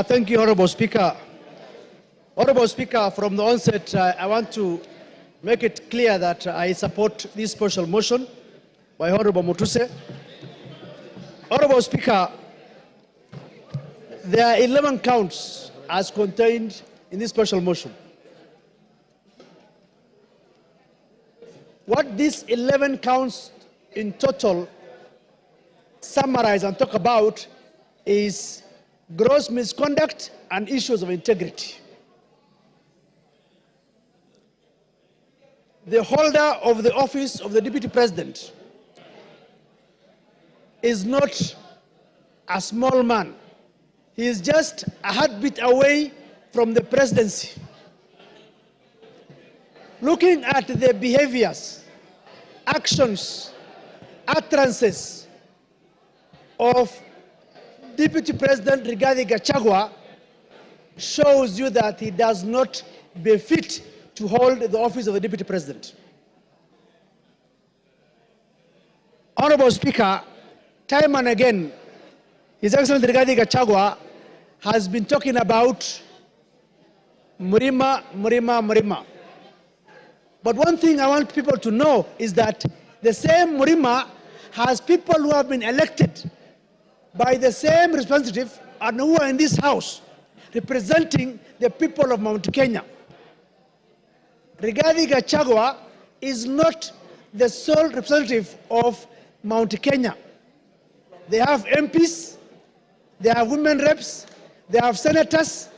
Thank you, Honorable Speaker. Honorable Speaker, from the onset, I want to make it clear that I support this special motion by Honorable Mutuse. Honorable Speaker, there are 11 counts as contained in this special motion. What these 11 counts in total summarize and talk about is gross misconduct and issues of integrity. The holder of the office of the Deputy President is not a small man. He is just a heartbeat away from the presidency. Looking at the behaviors, actions, utterances of Deputy President Rigathi Gachagua shows you that he does not befit to hold the office of the Deputy President. Honorable Speaker, time and again, His Excellency Rigathi Gachagua has been talking about Murima, Murima, Murima. But one thing I want people to know is that the same Murima has people who have been elected by the same representative and who are in this house representing the people of Mount Kenya. Rigathi Gachagua is not the sole representative of Mount Kenya. They have MPs, they have women reps, they have senators,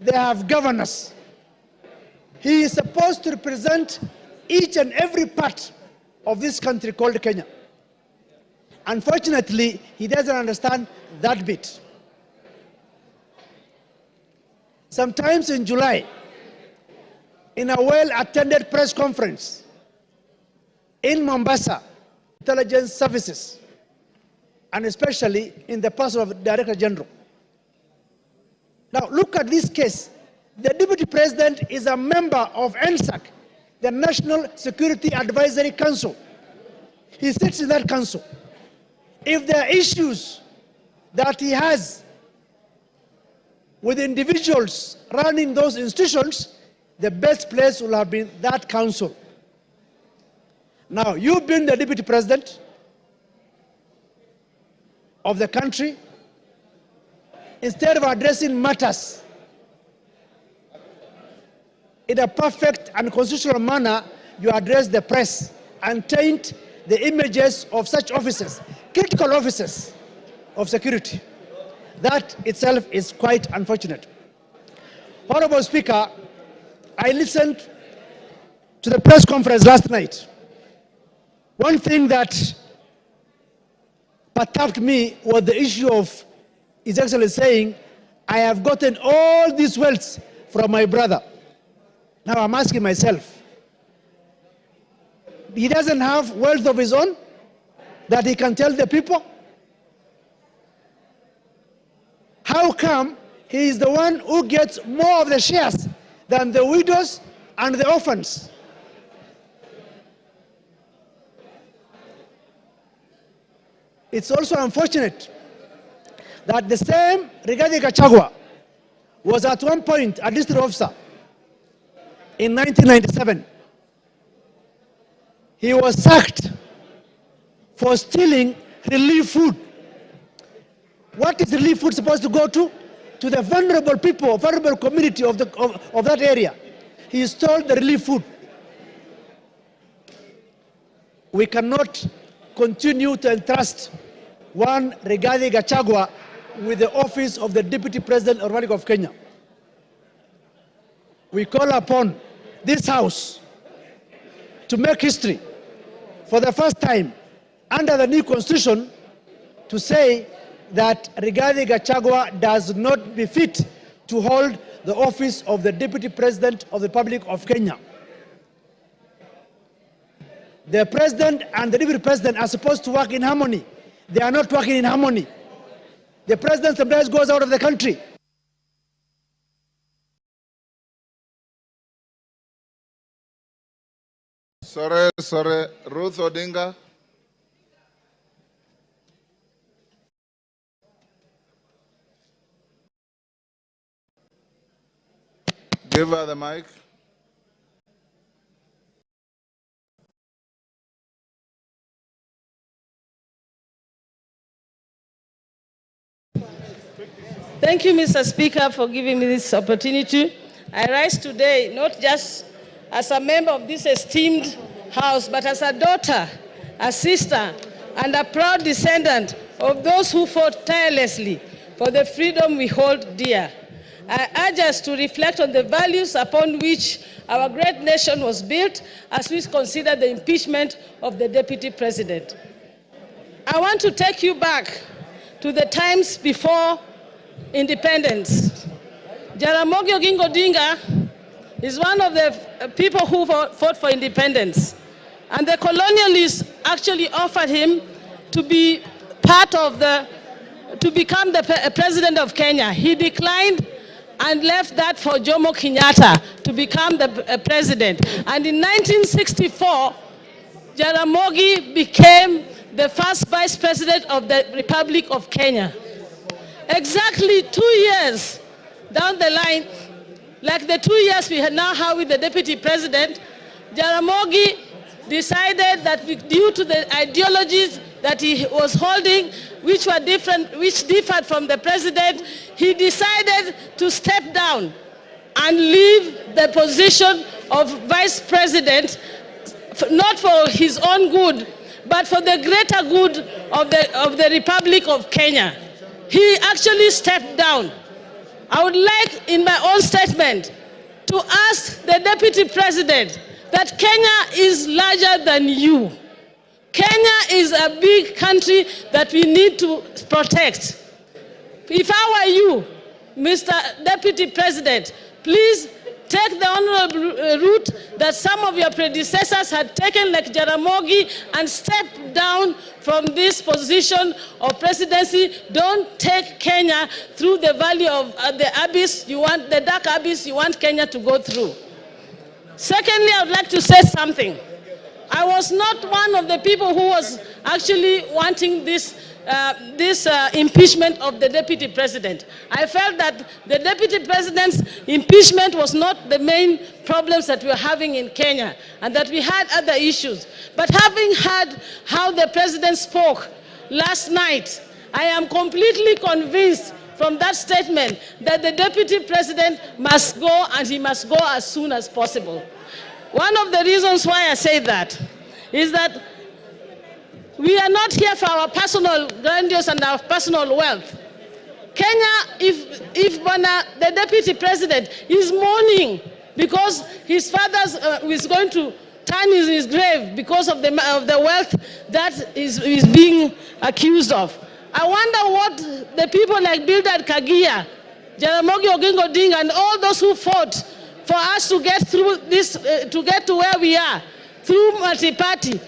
they have governors. He is supposed to represent each and every part of this country called Kenya. Unfortunately, he doesn't understand that bit. Sometimes in July, in a well-attended press conference in Mombasa, intelligence services, and especially in the person of the Director General. Now look at this case. The Deputy President is a member of NSAC, the National Security Advisory Council. He sits in that council. If there are issues that he has with individuals running those institutions, the best place will have been that council. Now, you've been the Deputy President of the country. Instead of addressing matters in a perfect and constitutional manner, you address the press and taint the images of such officers, critical officers of security. That itself is quite unfortunate. Honorable Speaker, I listened to the press conference last night. One thing that perturbed me was the issue of His Excellency saying, I have gotten all these wealth from my brother. Now I'm asking myself, he doesn't have wealth of his own that he can tell the people? How come he is the one who gets more of the shares than the widows and the orphans? It's also unfortunate that the same Rigathi Gachagua was at one point a district officer in 1997. He was sacked for stealing relief food. What is relief food supposed to go to? To the vulnerable people, vulnerable community of that area. He stole the relief food. We cannot continue to entrust one Rigathi Gachagua with the office of the Deputy President of the Republic of Kenya. We call upon this House to make history for the first time under the new Constitution to say that Rigathi Gachagua does not befit to hold the office of the Deputy President of the Republic of Kenya. The President and the Deputy President are supposed to work in harmony. They are not working in harmony. The President sometimes goes out of the country.
Sorry, Ruth Odinga. Give her the mic.
Thank you, Mr. Speaker, for giving me this opportunity. I rise today not just as a member of this esteemed House, but as a daughter, a sister, and a proud descendant of those who fought tirelessly for the freedom we hold dear. I urge us to reflect on the values upon which our great nation was built as we consider the impeachment of the Deputy President. I want to take you back to the times before independence. Jaramogi Oginga Odinga is one of the people who fought for independence. And the colonialists actually offered him to be to become the president of Kenya. He declined and left that for Jomo Kenyatta to become the president. And in 1964, Jaramogi became the first vice president of the Republic of Kenya. Exactly 2 years down the line, like the 2 years we now have with the Deputy President, Jaramogi decided that due to the ideologies that he was holding, which differed from the President, he decided to step down and leave the position of Vice President, not for his own good, but for the greater good of the Republic of Kenya. He actually stepped down. I would like, in my own statement, to ask the Deputy President that Kenya is larger than you. Kenya is a big country that we need to protect. If I were you, Mr. Deputy President, please take the honorable route that some of your predecessors had taken, like Jaramogi, and step down from this position of presidency. Don't take Kenya through the valley of the abyss you want, the dark abyss you want Kenya to go through. Secondly, I would like to say something. I was not one of the people who was actually wanting this impeachment of the deputy president. I felt that the deputy president's impeachment was not the main problems that we were having in Kenya, and that we had other issues. But having heard how the president spoke last night, I am completely convinced from that statement that the deputy president must go, and he must go as soon as possible. One of the reasons why I say that is that we are not here for our personal grandiose and our personal wealth. Kenya, if the deputy president is mourning because his father is going to turn in his grave because of the wealth that is being accused of. I wonder what the people like Bildad Kagia, Jaramogi Oginga Odinga, and all those who fought for us to get through this, to get to where we are, through multi-party.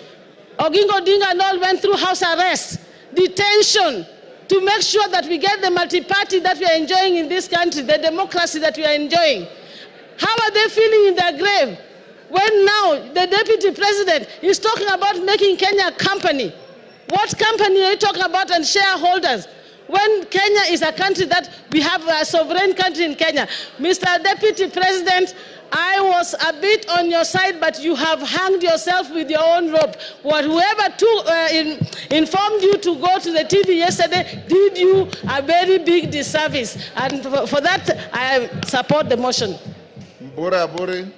Oginga Odinga and all went through house arrest, detention, to make sure that we get the multi-party that we are enjoying in this country, the democracy that we are enjoying. How are they feeling in their grave when now the deputy president is talking about making Kenya a company? What company are you talking about, and shareholders? When Kenya is a country that we have a sovereign country in Kenya. Mr. Deputy President, I was a bit on your side, but you have hanged yourself with your own rope. Whoever informed you to go to the TV yesterday did you a very big disservice. And for that, I support the motion.
Mbura Aburi.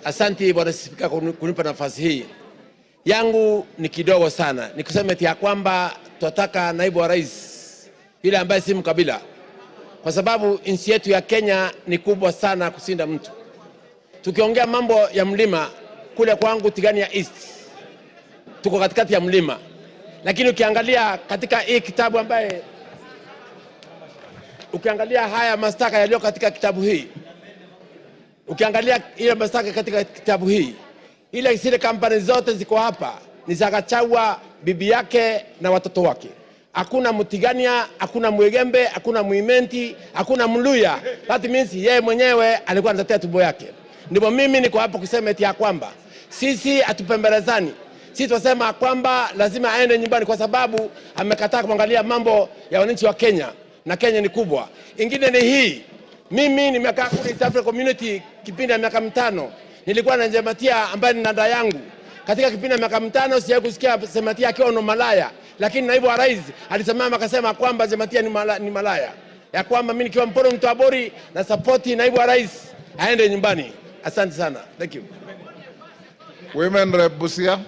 Asanti Bwana Spika kunipa nafasi hii. Yangu ni kidogo sana. Nikusema eti ya kwamba tunataka naibu wa rais yule ambaye si mkabila. Kwa sababu nchi yetu ya Kenya ni kubwa sana kusinda mtu. Tukiongea mambo ya mlima, kule kwangu Tigania East, tuko katikati ya mlima. Lakini ukiangalia katika hii kitabu ambaye, ukiangalia haya mashtaka yaliyo katika kitabu hii, ukiangalia ile mashtaka katika kitabu hii, ile zile kampani zote ziko hapa ni za Gachagua, bibi yake na watoto wake. Hakuna Mutigania, hakuna Mwegembe, hakuna Muimenti, hakuna Mluya. That means yeye mwenyewe alikuwa anatetea tumbo yake. Ndipo mimi niko hapa kusema eti ya kwamba sisi hatupembelezani. Sisi tunasema kwamba lazima aende nyumbani kwa sababu amekataa kuangalia mambo ya wananchi wa Kenya, na Kenya ni kubwa. Ingine ni hii. Mimi nimekaa kule East Africa Community kipindi ya miaka 5. Nilikuwa na Jematia ambaye ni dada yangu. Katika kipindi ya miaka 5 sijawahi kusikia Jematia akiwa no malaya, lakini naibu wa rais alisimama akasema kwamba Jematia ni malaya. Ya kwamba mimi nikiwa Mporo Mtabori na support naibu wa rais aende nyumbani. Asante sana. Thank you.
Women Rep Busia.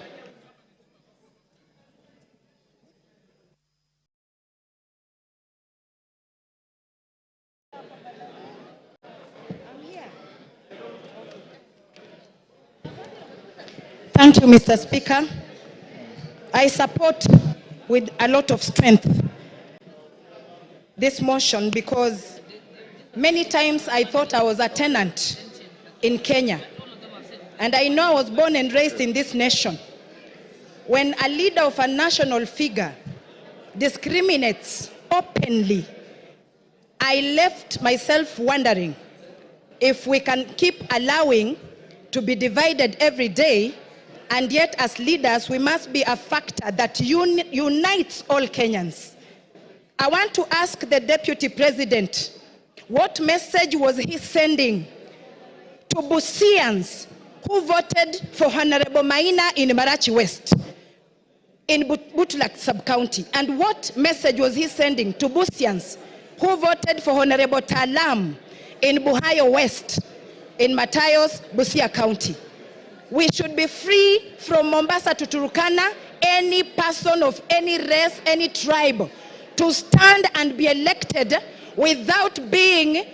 Thank you, Mr. Speaker. I support with a lot of strength this motion because many times I thought I was a tenant in Kenya. And I know I was born and raised in this nation. When a leader of a national figure discriminates openly, I left myself wondering if we can keep allowing to be divided every day, and yet as leaders we must be a factor that unites all Kenyans. I want to ask the Deputy President, what message was he sending to Busians who voted for Honorable Maina in Marachi West, in Butulak sub-county? And what message was he sending to Busians who voted for Honorable Talam in Buhayo West, in Matayos, Busia County? We should be free from Mombasa to Turkana, any person of any race, any tribe, to stand and be elected without being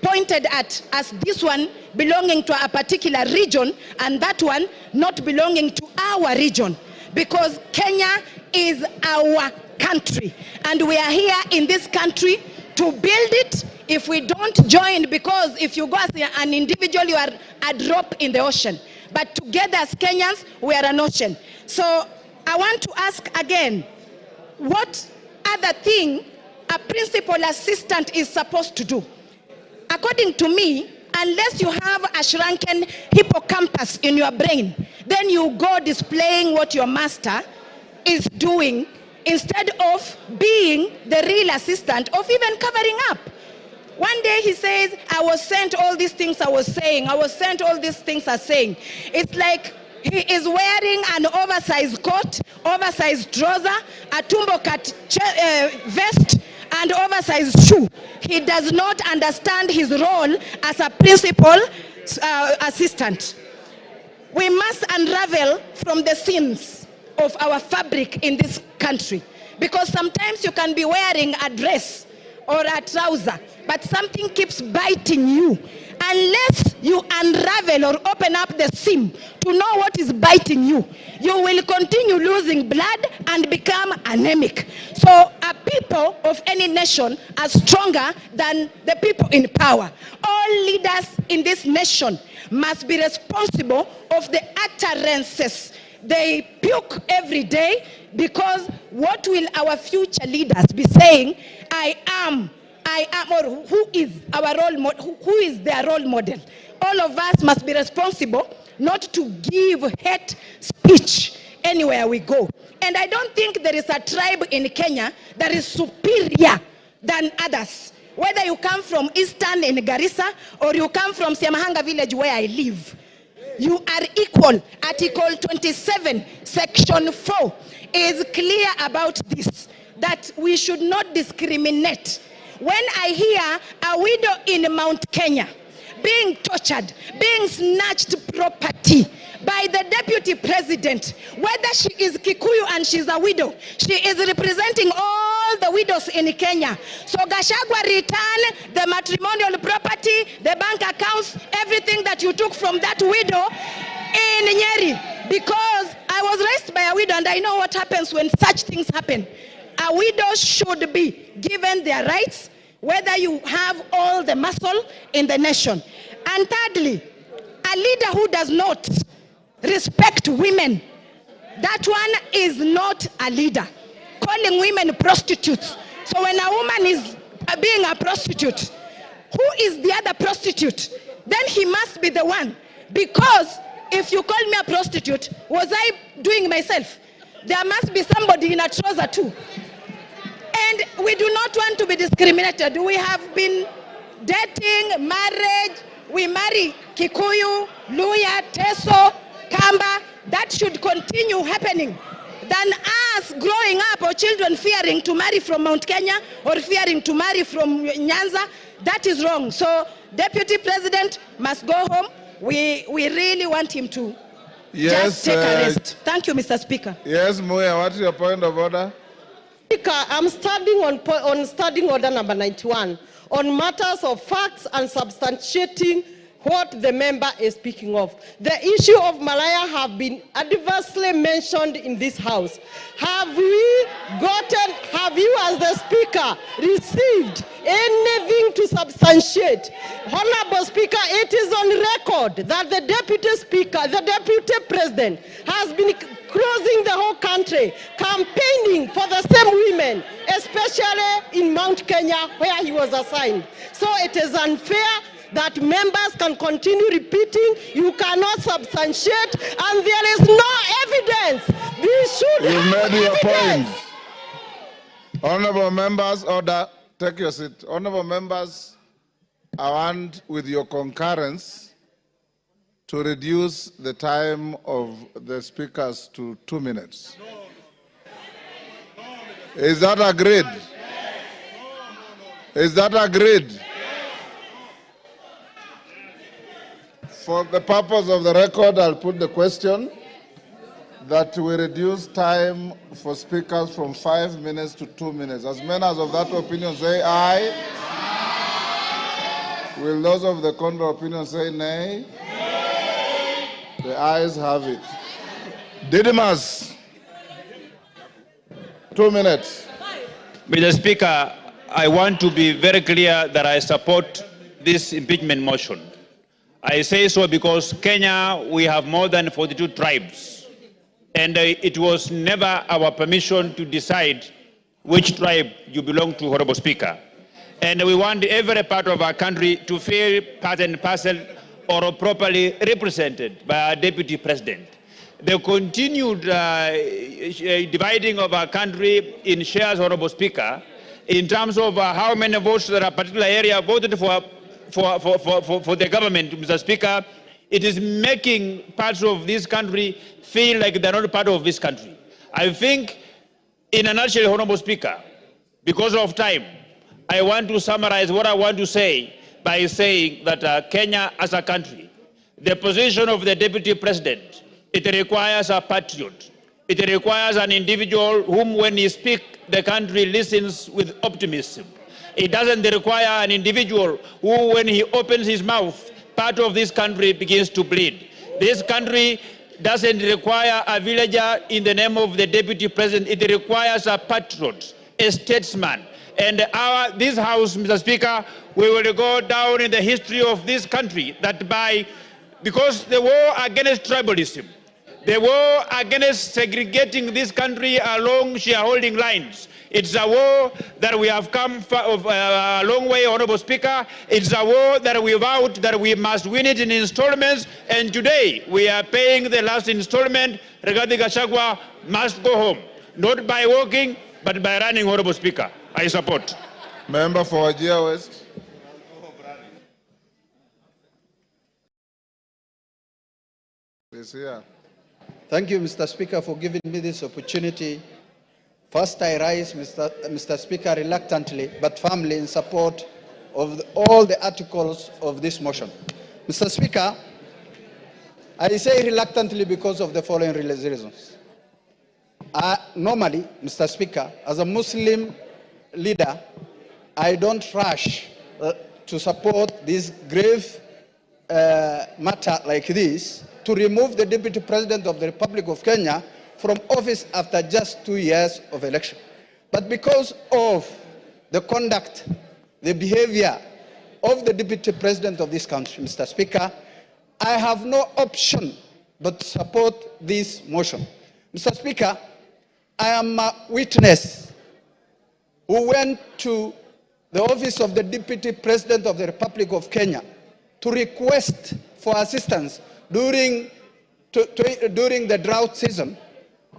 pointed at as this one belonging to a particular region and that one not belonging to our region.
because Kenya is our country, and we are here in this country to build it. If we don't join, because if you go as an individual, you are a drop in the ocean. But together as Kenyans, we are an ocean. So I want to ask again, what other thing a principal assistant is supposed to do? According to me, unless you have a shrunken hippocampus in your brain, then you go displaying what your master is doing instead of being the real assistant of even covering up. One day he says, I was sent all these things I was saying. I was sent all these things I'm saying. It's like he is wearing an oversized coat, oversized trouser, a tumbo cut vest, and oversized shoe. He does not understand his role as a principal assistant. We must unravel from the sins of our fabric in this country, because sometimes you can be wearing a dress or a trouser, but something keeps biting you. Unless you unravel or open up the seam to know what is biting you, you will continue losing blood and become anemic. So people of any nation are stronger than the people in power. All leaders in this nation must be responsible of the utterances they puke every day, because what will our future leaders be saying? I am, or who is our role model? Who is their role model? All of us must be responsible not to give hate speech anywhere we go. And I don't think there is a tribe in Kenya that is superior than others. Whether you come from Eastern in Garissa or you come from Siamahanga village where I live, you are equal. Article 27, Section 4 is clear about this, that we should not discriminate. When I hear a widow in Mount Kenya being tortured, being snatched property by the deputy president, whether she is Kikuyu and she's a widow, she is representing all the widows in Kenya. So Gachagua return the matrimonial property, the bank accounts, everything that you took from that widow in Nyeri. Because I was raised by a widow and I know what happens when such things happen. A widow should be given their rights, whether you have all the muscle in the nation. And thirdly, a leader who does not respect women, that one is not a leader. Calling women prostitutes. So when a woman is being a prostitute, who is the other prostitute? Then he must be the one. Because if you call me a prostitute, was I doing myself? There must be somebody in a trouser too. And we do not want to be discriminated. We have been dating, marriage, we marry Kikuyu, Luya, Teso, Kamba. That should continue happening than us growing up or children fearing to marry from Mount Kenya or fearing to marry from Nyanza. That is wrong. So Deputy President must go home. We really want him to just take a rest. Thank you, Mr. Speaker.
Yes, Muya, what's your point of order?
Speaker, I'm standing on standing order number 91 on matters of facts and substantiating what the member is speaking of. The issue of Malaya have been adversely mentioned in this house. Have you as the speaker received anything to substantiate? Honorable Speaker, it is on record that the deputy speaker, the deputy president has been closing the whole country, campaigning for the same women, especially in Mount Kenya where he was assigned. So it is unfair that members can continue repeating, you cannot substantiate, and there is no evidence. We should
You've
have
made your
evidence.
point. Honorable members, order, take your seat. Honorable members, I want, with your concurrence, to reduce the time of the speakers to 2 minutes. Is that agreed? Is that agreed? For the purpose of the record, I'll put the question that we reduce time for speakers from 5 minutes to 2 minutes. As many as of that opinion say aye. Will those of the contrary opinion say nay? The ayes have it. Didymus. 2 minutes.
Mr. Speaker, I want to be very clear that I support this impeachment motion. I say so because Kenya, we have more than 42 tribes. And it was never our permission to decide which tribe you belong to, Honorable Speaker. And we want every part of our country to feel part and parcel or properly represented by our Deputy President. The continued dividing of our country in shares, Honorable Speaker, in terms of how many votes that a particular area voted for the government, Mr. Speaker, it is making parts of this country feel like they're not part of this country. I think, in a nutshell, Honorable Speaker, because of time, I want to summarize what I want to say by saying that Kenya as a country, the position of the Deputy President, it requires a patriot. It requires an individual whom, when he speaks, the country listens with optimism. It doesn't require an individual who, when he opens his mouth, part of this country begins to bleed. This country doesn't require a villager in the name of the Deputy President. It requires a patriot, a statesman. And this House, Mr. Speaker, we will go down in the history of this country because the war against tribalism, the war against segregating this country along shareholding lines, it's a war that we have come a long way, Honorable Speaker. It's a war that we vowed that we must win it in installments, and today we are paying the last installment. Regarding Gachagua must go home, not by walking, but by running, Honorable Speaker. I support.
Member for Ajia West. Please here.
Thank you, Mr. Speaker, for giving me this opportunity. First, I rise, Mr. Speaker, reluctantly but firmly in support of all the articles of this motion. Mr. Speaker, I say reluctantly because of the following reasons. Normally, Mr. Speaker, as a Muslim leader, I don't rush to support this grave matter like this, to remove the Deputy President of the Republic of Kenya from office after just 2 years of election. But because of the conduct, the behavior of the Deputy President of this country, Mr. Speaker, I have no option but to support this motion. Mr. Speaker, I am a witness who went to the office of the Deputy President of the Republic of Kenya to request for assistance during the drought season,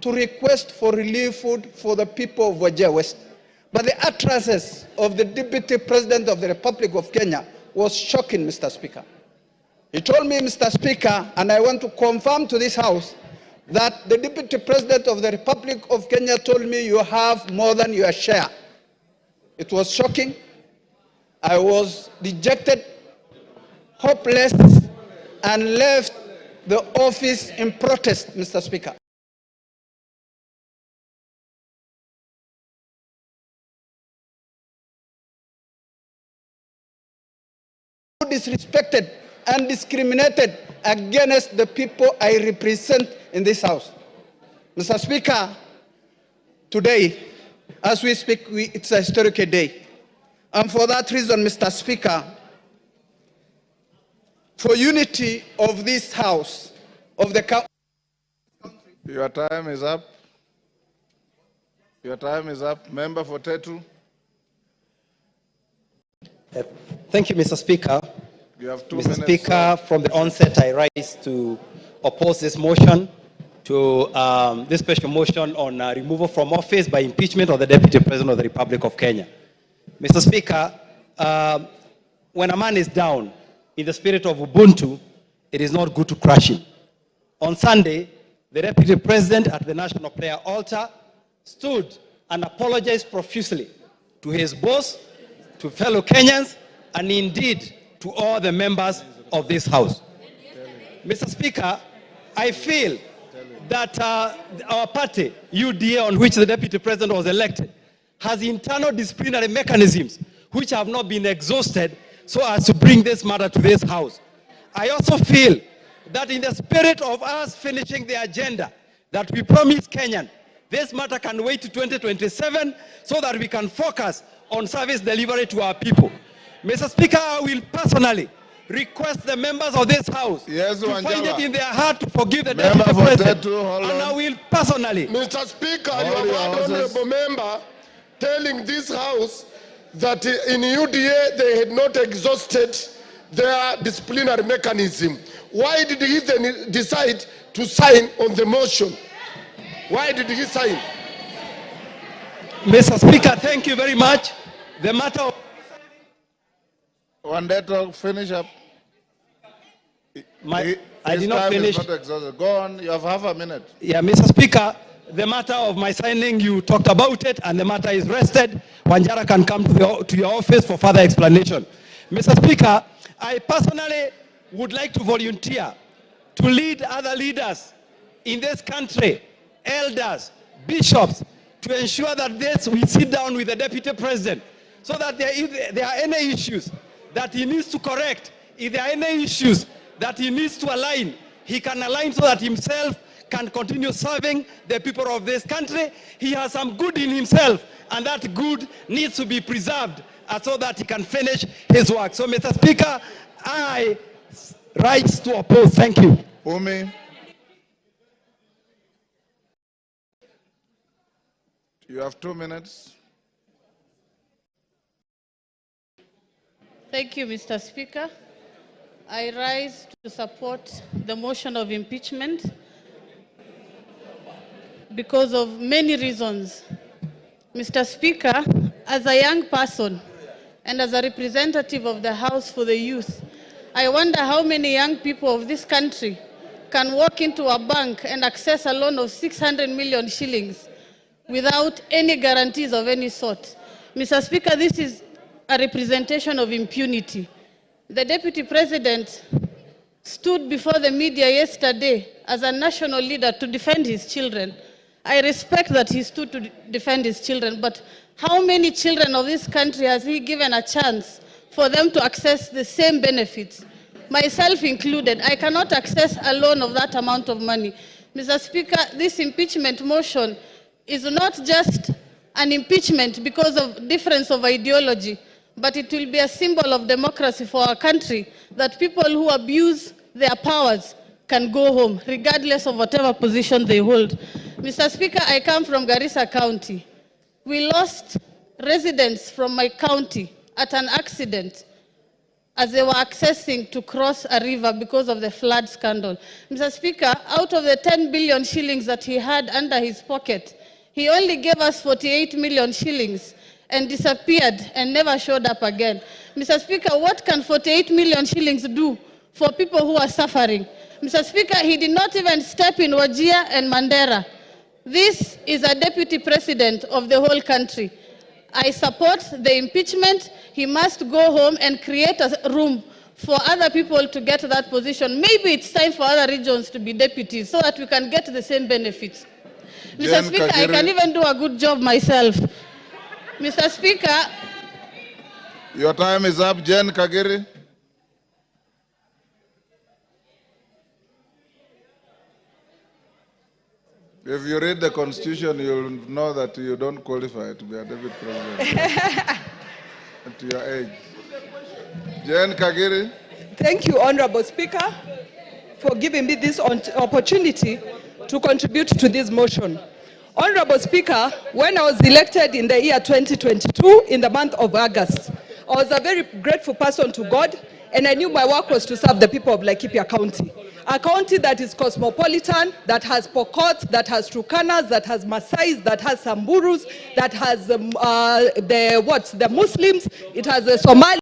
to request for relief food for the people of Wajir West. But the utterances of the Deputy President of the Republic of Kenya was shocking, Mr. Speaker. He told me, Mr. Speaker, and I want to confirm to this House, that the Deputy President of the Republic of Kenya told me you have more than your share. It was shocking. I was dejected, hopeless, and left the office in protest, Mr. Speaker. Disrespected and discriminated against the people I represent in this House. Mr. Speaker, today, as we speak, it's a historic day. And for that reason, Mr. Speaker, for unity of this House, of the country.
Your time is up. Your time is up. Member for Tetu.
Thank you, Mr. Speaker.
You have 2
Mr.
minutes.
Speaker, from the onset, I rise to oppose this motion, this special motion on removal from office by impeachment of the Deputy President of the Republic of Kenya. Mr. Speaker, when a man is down in the spirit of Ubuntu, it is not good to crush him. On Sunday, the Deputy President at the National Prayer Altar stood and apologized profusely to his boss, to fellow Kenyans, and indeed to all the members of this House. Mr. Speaker, I feel that our party, UDA, on which the Deputy President was elected, has internal disciplinary mechanisms which have not been exhausted so as to bring this matter to this House. I also feel that in the spirit of us finishing the agenda that we promised Kenyan this matter can wait to 2027 so that we can focus on service delivery to our people. Mr. Speaker, I will personally request the members of this House to find it in their heart to forgive the Deputy President. And I will personally.
Mr. Speaker, you have had honorable member telling this House that in UDA they had not exhausted their disciplinary mechanism. Why did he then decide to sign on the motion? Why did he sign?
Mr. Speaker, thank you very much. The matter of...
One day to finish up.
I did not finish.
Not exhausted. Go on, you have half a minute.
Yeah, Mr. Speaker, the matter of my signing, you talked about it, and the matter is rested. Wanjara can come to your office for further explanation. Mr. Speaker, I personally would like to volunteer to lead other leaders in this country, elders, bishops, to ensure that we sit down with the Deputy President so that if there are any issues that he needs to correct, if there are any issues that he needs to align, he can align so that himself can continue serving the people of this country. He has some good in himself, and that good needs to be preserved so that he can finish his work. So, Mr. Speaker, I rise to oppose. Thank you.
Umi. You have 2 minutes.
Thank you, Mr. Speaker. I rise to support the motion of impeachment because of many reasons. Mr. Speaker, as a young person and as a representative of the House for the Youth, I wonder how many young people of this country can walk into a bank and access a loan of 600 million shillings without any guarantees of any sort. Mr. Speaker, this is a representation of impunity. The Deputy President stood before the media yesterday as a national leader to defend his children. I respect that he stood to defend his children, but how many children of this country has he given a chance for them to access the same benefits? Myself included, I cannot access a loan of that amount of money. Mr. Speaker, this impeachment motion is not just an impeachment because of difference of ideology, but it will be a symbol of democracy for our country, that people who abuse their powers can go home, regardless of whatever position they hold. Mr. Speaker, I come from Garissa County. We lost residents from my county at an accident as they were accessing to cross a river because of the flood scandal. Mr. Speaker, out of the 10 billion shillings that he had under his pocket, he only gave us 48 million shillings and disappeared and never showed up again. Mr. Speaker, what can 48 million shillings do for people who are suffering? Mr. Speaker, he did not even step in Wajir and Mandera. This is a deputy president of the whole country. I support the impeachment. He must go home and create a room for other people to get that position. Maybe it's time for other regions to be deputies so that we can get the same benefits. Mr. Speaker, I can even do a good job myself. Mr. Speaker.
Your time is up, Jen Kagiri. If you read the Constitution, you'll know that you don't qualify to be a deputy president at your age. Jen Kagiri.
Thank you, Honorable Speaker, for giving me this opportunity to contribute to this motion. Honorable Speaker, when I was elected in the year 2022, in the month of August, I was a very grateful person to God, and I knew my work was to serve the people of Laikipia County. A county that is cosmopolitan, that has Pokot, that has Turkanas, that has Maasais, that has Samburus, that has the Muslims, it has the Somali.